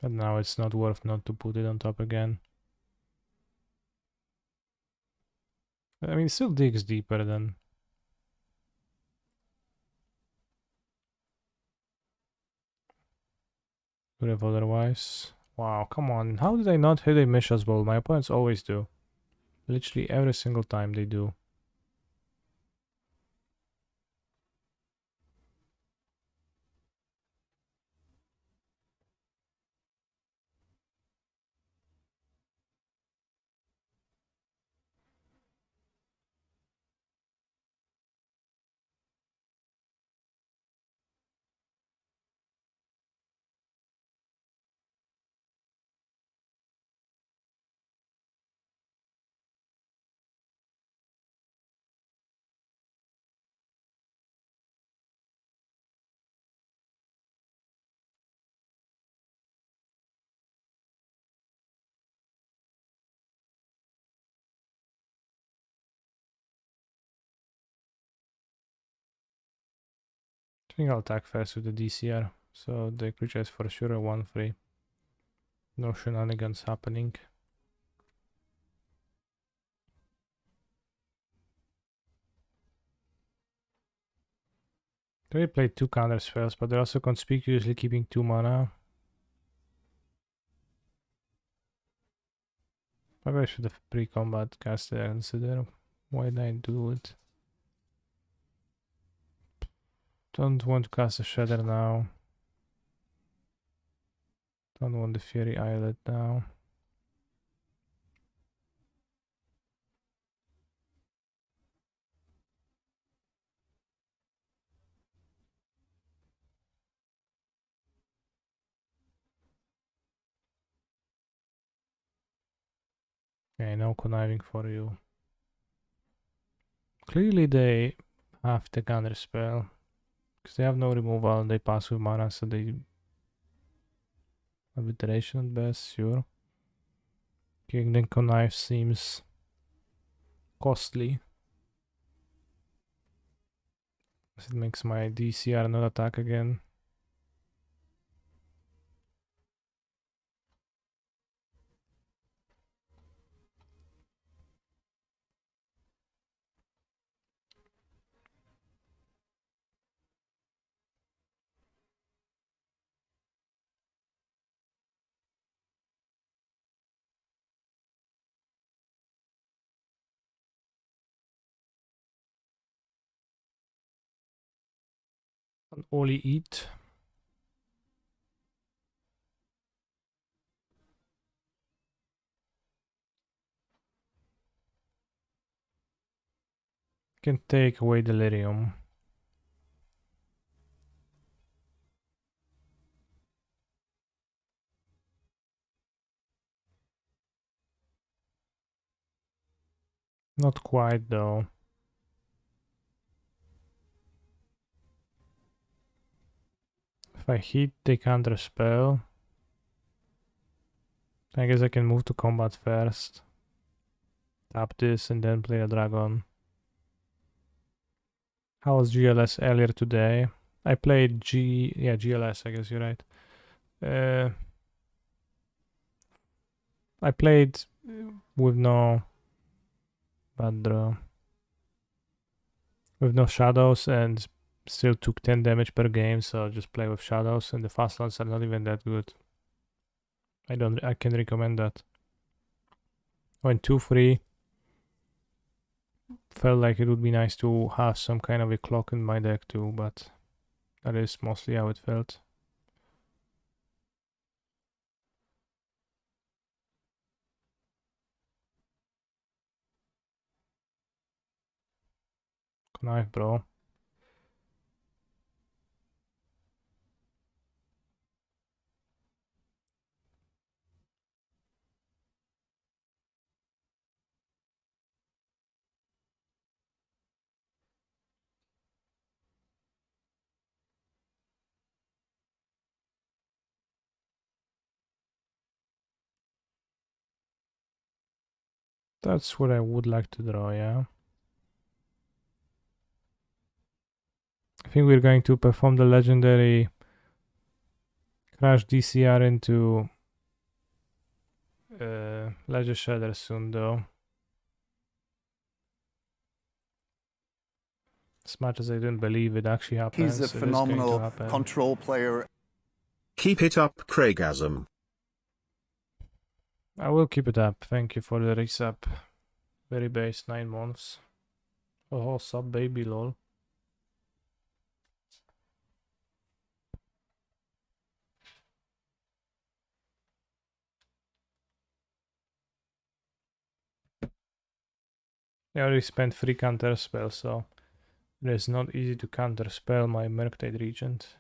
But now it's not worth not to put it on top again. I mean, it still digs deeper than would have otherwise. Wow, come on. How did I not hit a Mishra's Bowl? My opponents always do. Literally every single time they do. I think I'll attack first with the DCR. So the creature is for sure a 1/3. No shenanigans happening. They played 2 counter spells, but they're also conspicuously keeping 2 mana. Maybe I should have pre-combat cast the consider. Why did I do it? Don't want to cast a Shredder now. Don't want the Fury Islet now. Okay, no conniving for you. Clearly they have the counter spell. Because they have no removal and they pass with mana, so they have iteration at best, sure. King then connive seems costly. It makes my DCR not attack again. An Oli eat. Can take away Delirium. Not quite though. If I hit the counter spell, I guess I can move to combat first. Tap this and then play a dragon. How was GLS earlier today? I played GLS, I guess you're right. I played with no bad draw. With no shadows and still took 10 damage per game, so just play with shadows, and the fast lands are not even that good. I can recommend that. Went 2-3. Felt like it would be nice to have some kind of a clock in my deck too, but that is mostly how it felt. Knife, bro. That's what I would like to draw, yeah. I think we're going to perform the legendary Crash DCR into Ledger Shader soon, though. As much as I didn't believe it actually happens, He's a it is going to phenomenal happen. control player. Keep it up, Craigasm. I will keep it up. Thank you for the resub. Very base, 9 months. Oh, sub baby, lol. I already spent 3 counter spells, so it is not easy to counter spell my Murktide Regent.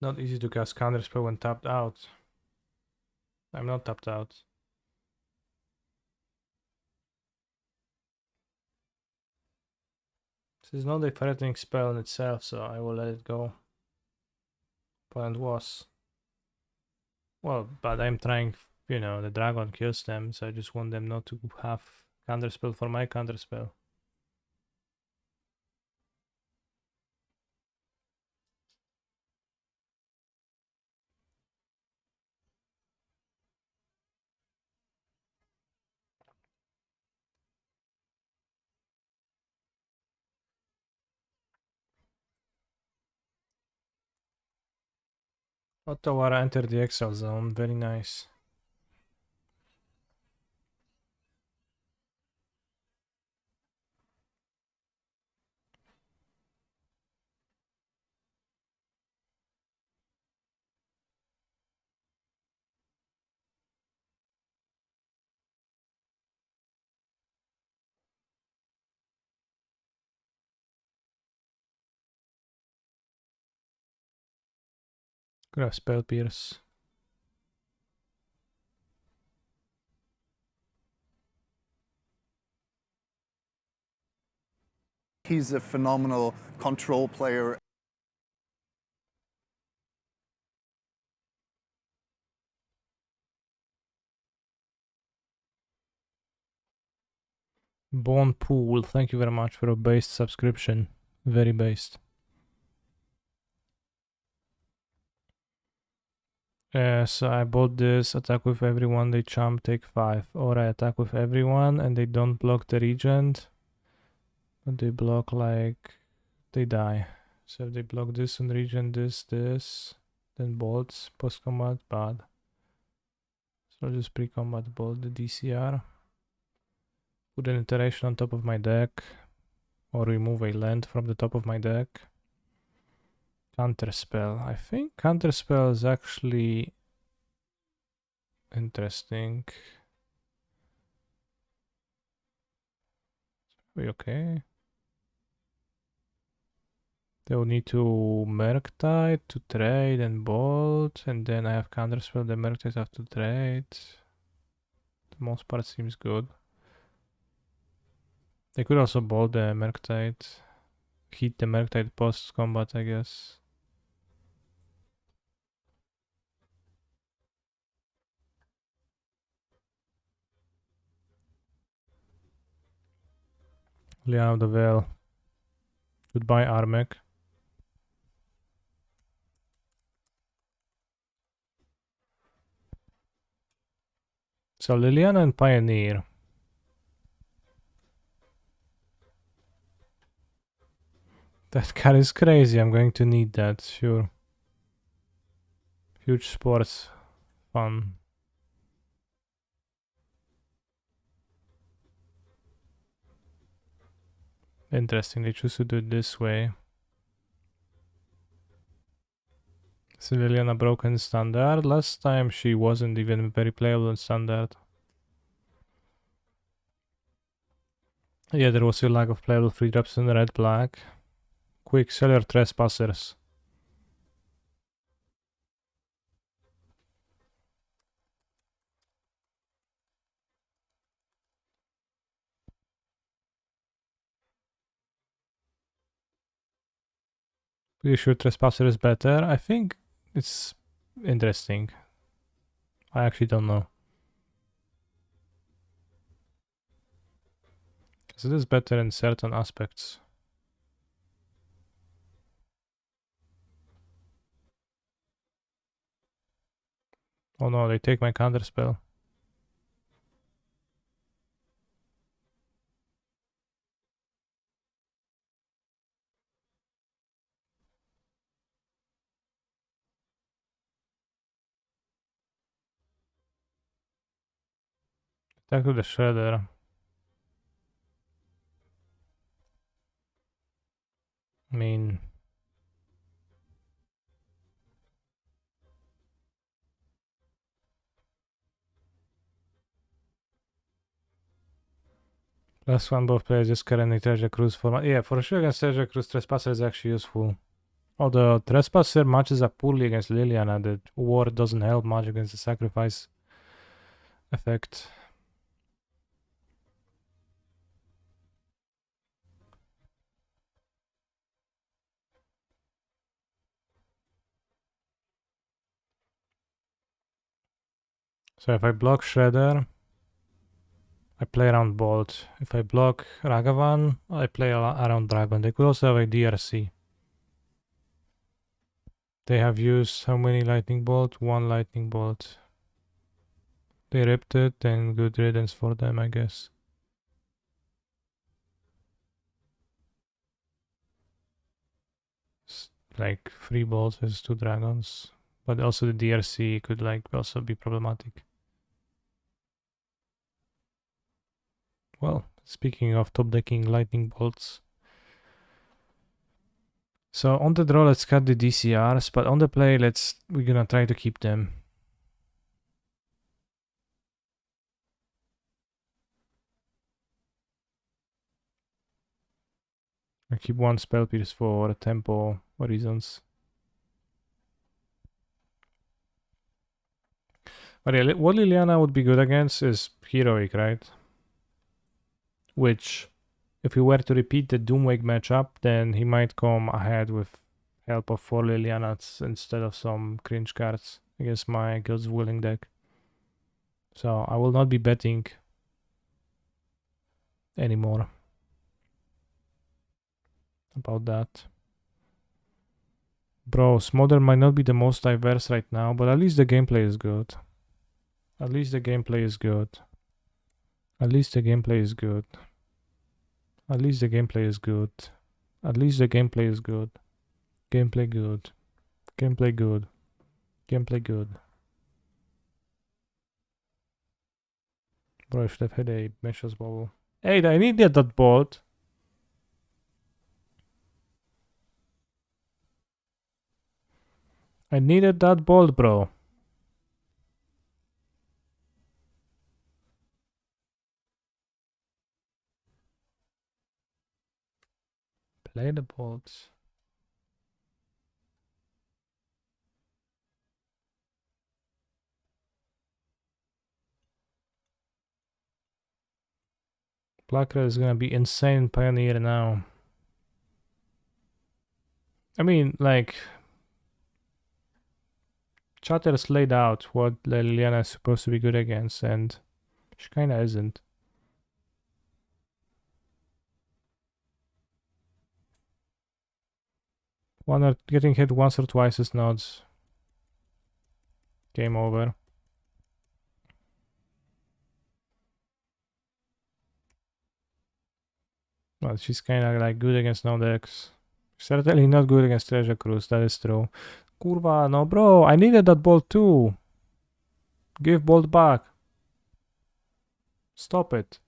Not easy to cast counterspell when tapped out. I'm not tapped out. This is not a threatening spell in itself, so I will let it go. Opponent was. Well, but I'm trying, you know, the dragon kills them, so I just want them not to have counterspell for my counterspell. Otawara entered the exile zone, very nice. Could have spell pierce. He's a phenomenal control player. Bone Pool, thank you very much for a based subscription. Very based. So I bought this, attack with everyone, they jump, take 5. Or I attack with everyone and they don't block the regent. But they block like, they die. So if they block this on regent, this, then bolts, post combat, bad. So I'll just pre-combat bolt the DCR. Put an iteration on top of my deck. Or remove a land from the top of my deck. Counterspell. I think counterspell is actually interesting. We okay? They will need to Murktide to trade and bolt, and then I have counterspell. The Murktide have to trade. The most part seems good. They could also bolt the Murktide. Hit the Murktide post combat, I guess. Liana of the Veil. Goodbye, Armek. So Liliana and Pioneer. That card is crazy. I'm going to need that, sure. Huge sports fun. Interesting, they choose to do it this way. So Liliana broke in standard. Last time she wasn't even very playable in standard. Yeah, there was a lack of playable free drops in red black. Quick, sell your trespassers. Pretty sure trespasser is better. I think it's interesting. I actually don't know. Because it is better in certain aspects. Oh no, they take my counter spell. Attack with the shredder. I mean, last one, both players just currently treasure cruise format. Yeah, for sure against treasure cruise, trespasser is actually useful. Although trespasser matches up poorly against Liliana, the ward doesn't help much against the sacrifice effect. So if I block Shredder, I play around Bolt. If I block Ragavan, I play around Dragon. They could also have a DRC. They have used how many lightning bolt? One lightning bolt. They ripped it, and good riddance for them, I guess. It's like 3 bolts versus 2 dragons. But also the DRC could like also be problematic. Well, speaking of top decking lightning bolts. So on the draw, let's cut the DCRs, but on the play, we're gonna try to keep them. I keep one spell piece for tempo reasons. But yeah, what Liliana would be good against is Heroic, right? Which, if we were to repeat the Doomwake matchup, then he might come ahead with help of 4 Lilianas instead of some cringe cards against my Guild's Willing deck. So I will not be betting anymore about that. Bro, Smother might not be the most diverse right now, but at least the gameplay is good. At least the gameplay is good. At least the gameplay is good. At least the gameplay is good. At least the gameplay is good. Gameplay good. Gameplay good. Gameplay good. Bro, I should have had a Mesh's bubble. Hey, I needed that bolt. I needed that bolt, bro. Play the bolts. Black Red is gonna be insane Pioneer now. I mean, like, Chatter's laid out what Liliana is supposed to be good against, and she kinda isn't. Getting hit once or twice is not game over. Well, she's kinda like good against no decks. Certainly not good against Treasure Cruise, that is true. Kurva, no bro, I needed that bolt too. Give bolt back. Stop it.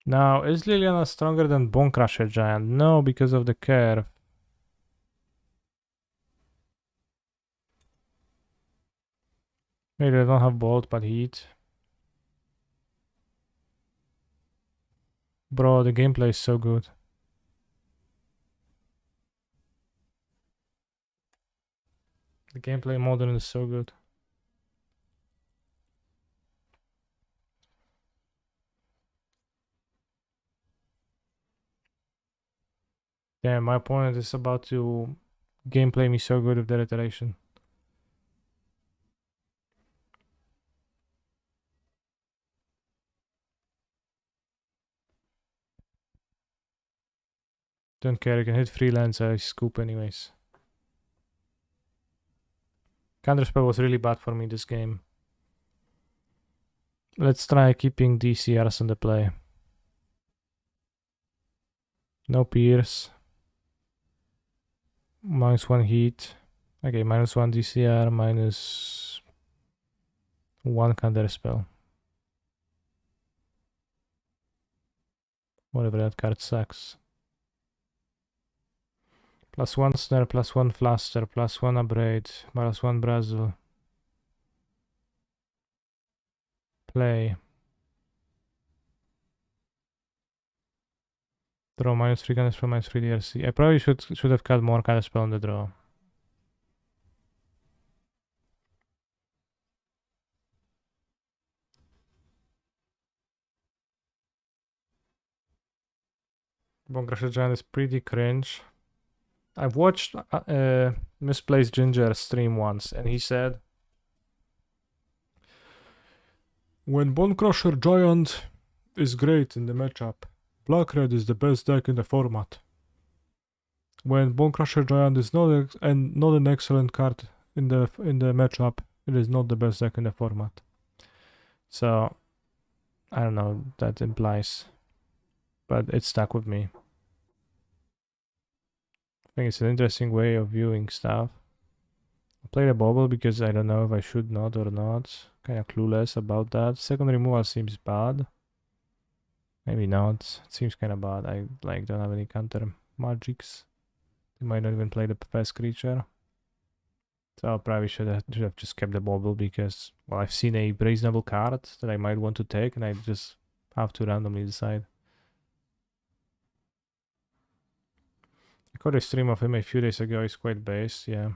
Now, is Liliana stronger than Bone Crusher Giant? No, because of the curve. Maybe I don't have bolt, but heat. Bro, the gameplay is so good. The gameplay modern is so good. Damn, my opponent is about to gameplay me so good with that iteration. Don't care, I can hit freelance, I scoop anyways. Counterspell was really bad for me this game. Let's try keeping DCRs on the play. No pierce. -1 heat. Okay, -1 DCR, -1 counterspell. Whatever, that card sucks. +1 snare, +1 fluster, +1 abrade, +1 Brazil. Play. Draw -3 counterspell, -3 DRC. I probably should have cut more counterspell on the draw. Bone Crusher Giant is pretty cringe. I've watched Misplaced Ginger stream once, and he said, when Bone Crusher Giant is great in the matchup, Black-Red is the best deck in the format. When Bone Crusher Giant is not an excellent card in the matchup, it is not the best deck in the format. So I don't know what that implies, but it stuck with me. I think it's an interesting way of viewing stuff. I played a bubble because I don't know if I should not or not. Kind of clueless about that. Second removal seems bad. Maybe not. It seems kind of bad. I don't have any counter magics. They might not even play the first creature. So I probably should have just kept the bubble because, well, I've seen a reasonable card that I might want to take and I just have to randomly decide. I caught a stream of him a few days ago. He's quite based, yeah.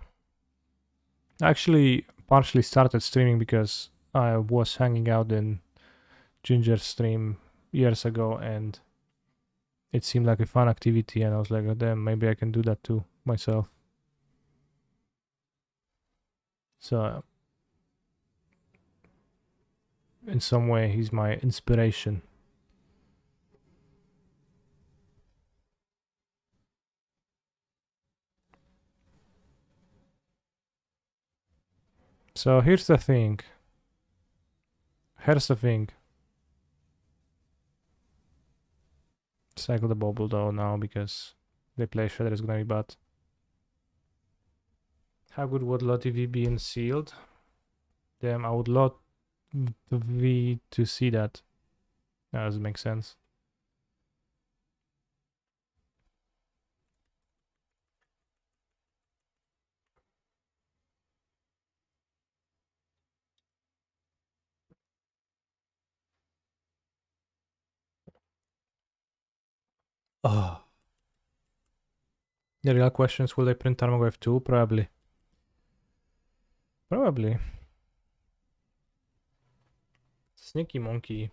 I actually partially started streaming because I was hanging out in Ginger's stream years ago and it seemed like a fun activity and I was like, oh, damn, maybe I can do that too myself. So in some way he's my inspiration. So here's the thing. Cycle the bubble though now because they play Shredder is gonna be bad. How good would Lottie V be in sealed? Damn, I would love V to see that. That doesn't make sense. Oh. The real question is, will they print Tarmogoyf 2? Probably. Probably. Sneaky monkey.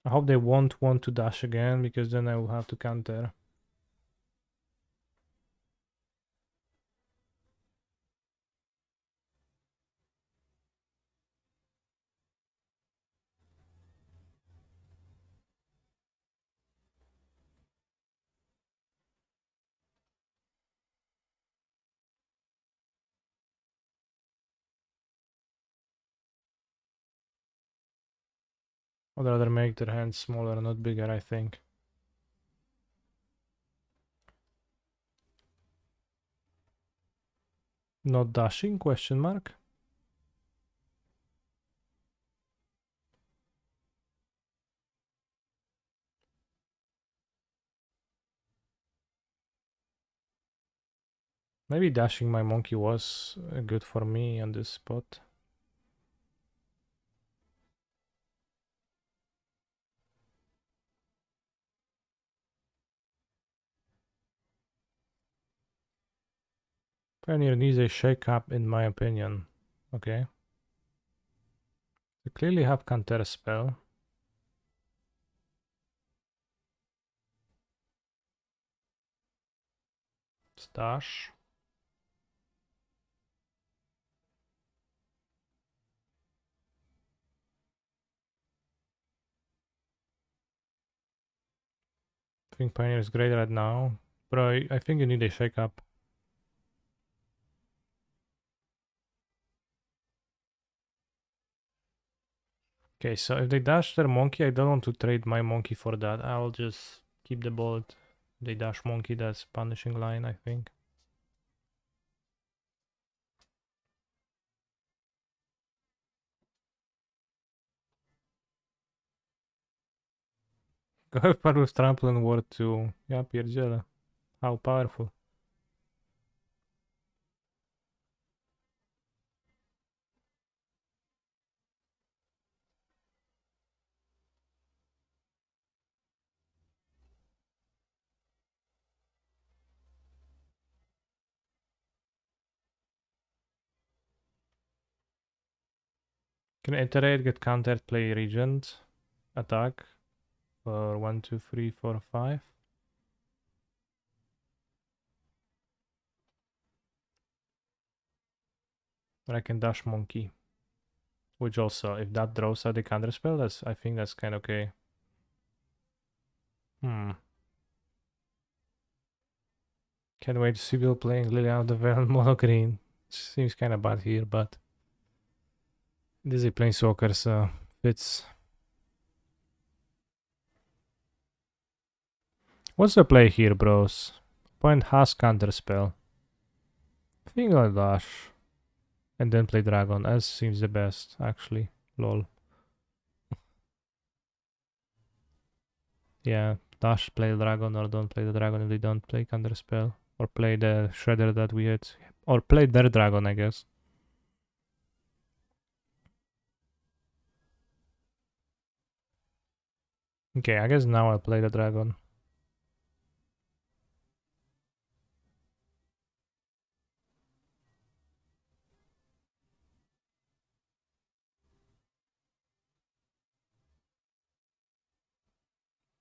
I hope they won't want to dash again because then I will have to counter. I'd rather make their hands smaller, not bigger, I think. Not dashing? Question mark. Maybe dashing my monkey was good for me on this spot. Pioneer needs a shake-up in my opinion. Okay. They clearly have counter spell. Stash. I think Pioneer is great right now. Bro, I think you need a shake-up. Okay, so if they dash their monkey, I don't want to trade my monkey for that. I'll just keep the bullet. They dash monkey, that's punishing line, I think. Go have part with trample and ward 2. Ja pierdzielę. How powerful. Can iterate, get countered, play regent, attack for 1, 2, 3, 4, 5. Or I can dash monkey. Which also, if that draws out the counter spell, that's I think that's kind of okay. Can't wait to see Bill playing Liliana of the Veil mono green. Seems kind of bad here, but this is playing soccer, so fits. What's the play here, bros? Point has counter spell. I think I'll dash. And then play dragon, as seems the best, actually. Lol. Yeah, dash, play the dragon, or don't play the dragon if they don't play counter spell. Or play the shredder that we had. Or play their dragon, I guess. Okay, I guess now I'll play the dragon.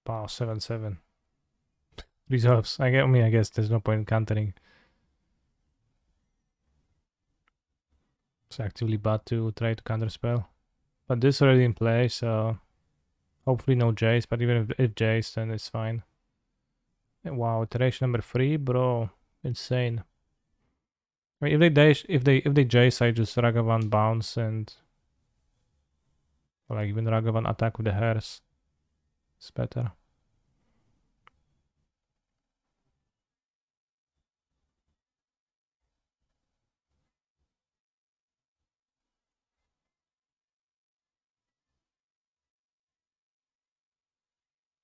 Wow, 7-7. Resolves. I guess there's no point in countering. It's actively bad to try to counterspell. But this already in play, so hopefully no Jace, but even if Jace, then it's fine. Wow, iteration number 3, bro. Insane. I mean, if they Jace, I just Ragavan bounce and or like even Ragavan attack with the hairs. It's better.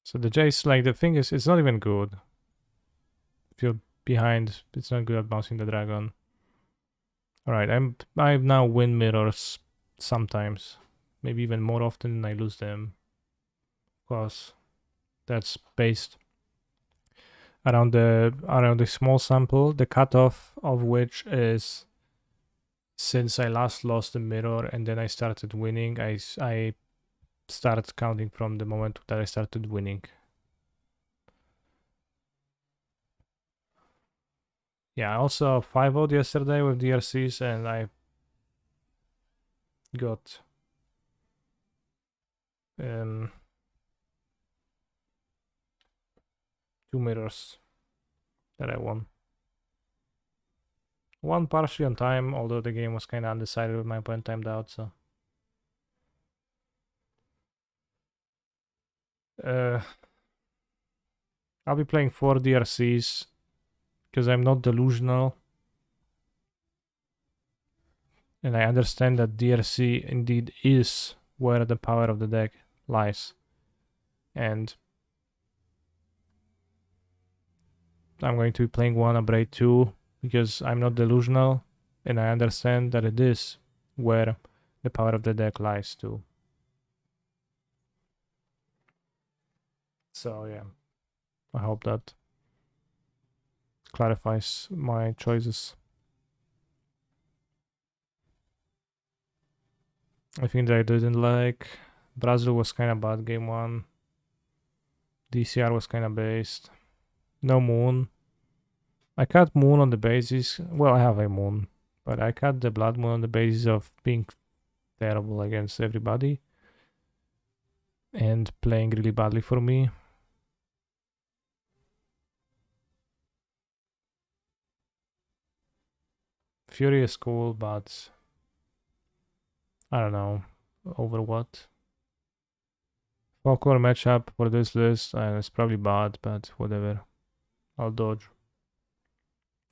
So the Jace, like the thing is, it's not even good. If you're behind, it's not good at bouncing the dragon. Alright, I've now win mirrors sometimes. Maybe even more often than I lose them. Because that's based around the small sample, the cutoff of which is since I last lost the mirror and then I started winning, I started counting from the moment that I started winning. Yeah, I also 5-0'd yesterday with DRCs and I got 2 mirrors that I won. One partially on time, although the game was kind of undecided with my opponent timed out, so. I'll be playing 4 DRCs because I'm not delusional. And I understand that DRC indeed is where the power of the deck lies. And I'm going to be playing 1 Abrade 2 because I'm not delusional and I understand that it is where the power of the deck lies too. So yeah, I hope that clarifies my choices. I think that I didn't like Brazil was kind of bad game 1. DCR was kind of based. No Moon. I cut Moon on the basis, well, I have a Moon, but I cut the Blood Moon on the basis of being terrible against everybody and playing really badly for me. Fury is cool, but I don't know over what. Folklore matchup for this list, and it's probably bad, but whatever. I'll dodge.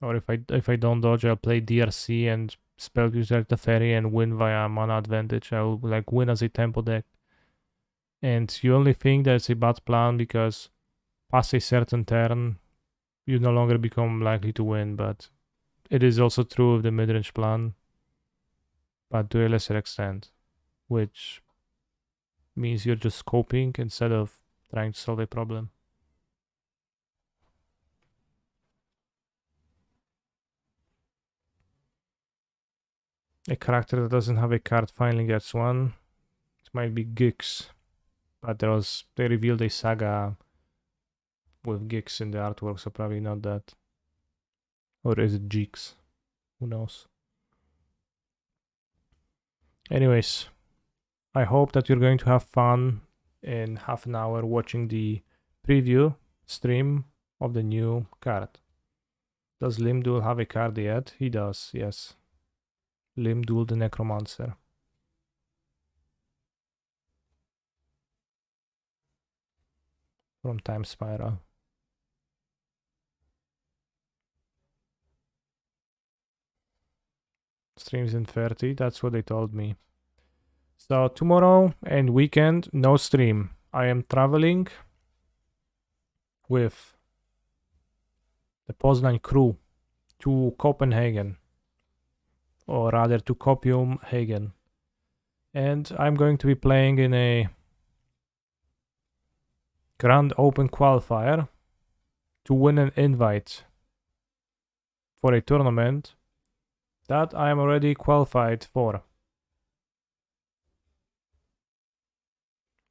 Or if I don't dodge, I'll play DRC and spell user Teferi and win via mana advantage. I'll like win as a tempo deck. And you only think that it's a bad plan because past a certain turn, you no longer become likely to win, but it is also true of the mid-range plan, but to a lesser extent, which means you're just scoping instead of trying to solve a problem. A character that doesn't have a card finally gets one. It might be Gix, but they revealed a saga with Gix in the artwork, so probably not that. Or is it Jix? Who knows? Anyways, I hope that you're going to have fun in half an hour watching the preview stream of the new card. Does Limdul have a card yet? He does, yes. Limdul the Necromancer. From Time Spiral. Streams in 30, that's what they told me. So tomorrow and weekend, no stream. I am traveling with the Poznan crew to Copenhagen, or rather to Copenhagen. And I'm going to be playing in a Grand Open qualifier to win an invite for a tournament that I am already qualified for.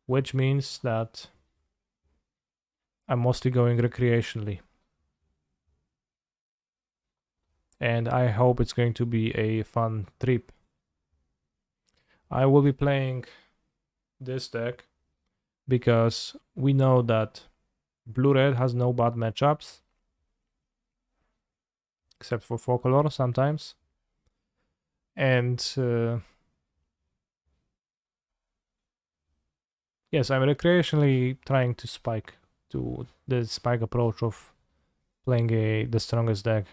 Which means that I'm mostly going recreationally. And I hope it's going to be a fun trip. I will be playing this deck because we know that blue-red has no bad matchups. Except for Folklore sometimes. And yes, I'm recreationally trying to spike to the spike approach of playing the strongest deck.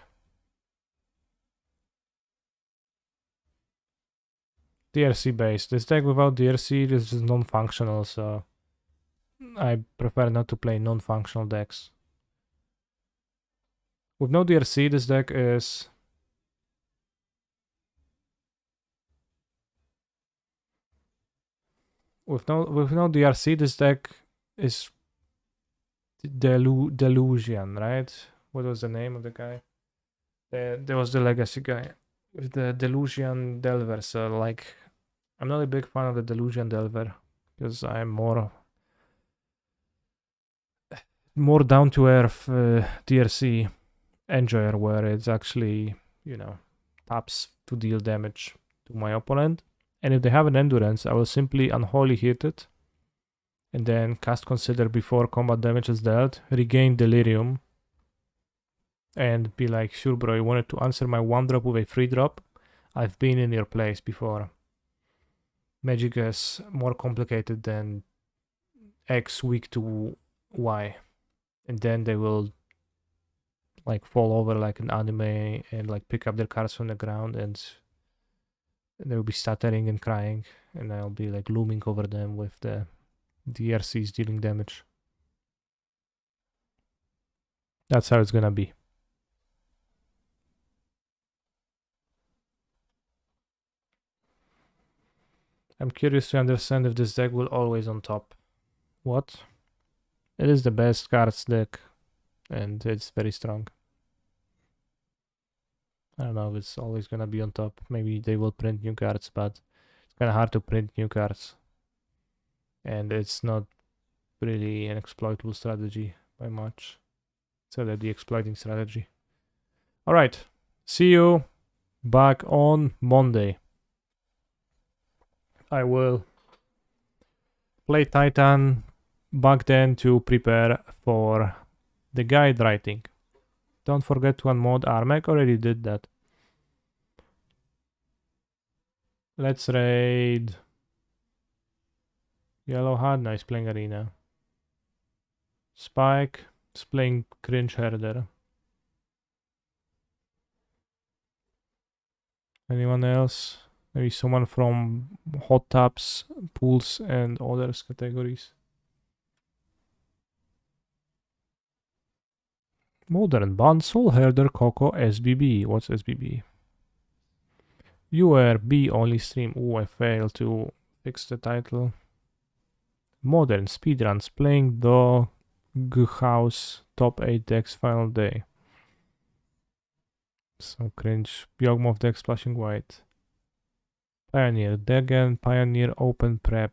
DRC based. This deck without DRC is just non-functional, so I prefer not to play non-functional decks. With no DRC, this deck is with no DRC, this deck is Delusion, right? What was the name of the guy? There was the legacy guy with the Delusion Delver. So like, I'm not a big fan of the Delusion Delver because I'm more down to earth DRC enjoyer, where it's actually, you know, taps to deal damage to my opponent. And if they have an endurance, I will simply unholy hit it and then cast Consider before combat damage is dealt, regain Delirium, and be like, sure bro, you wanted to answer my 1-drop with a 3-drop? I've been in your place before. Magic is more complicated than X weak to Y, and then they will like fall over like an anime and like pick up their cards from the ground, and they'll be stuttering and crying, and I'll be like looming over them with the DRCs dealing damage. That's how it's gonna be. I'm curious to understand if this deck will always on top. What? It is the best cards deck, and it's very strong. I don't know if it's always gonna be on top. Maybe they will print new cards, but it's kinda hard to print new cards. And it's not really an exploitable strategy by much. So that the exploiting strategy. Alright. See you back on Monday. I will play Titan back then to prepare for the guide writing. Don't forget to unmod Armek, already did that. Let's raid Yellow Hat, nice playing Arena. Spike is playing Cringe Herder. Anyone else? Maybe someone from hot tubs, pools, and others categories. Modern Band, Soul Herder, Coco, SBB. What's SBB? URB only stream. Ooh, I failed to fix the title. Modern speedruns playing Dog House top 8 decks final day. So cringe. Yawgmoth deck splashing white. Pioneer Degen, Pioneer open prep.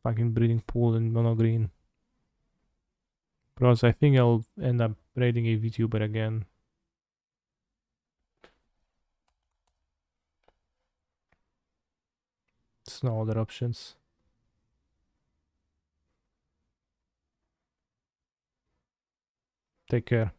Fucking breeding pool in mono green. Bros, I think I'll end up raiding a VTuber again. There's no other options. Take care.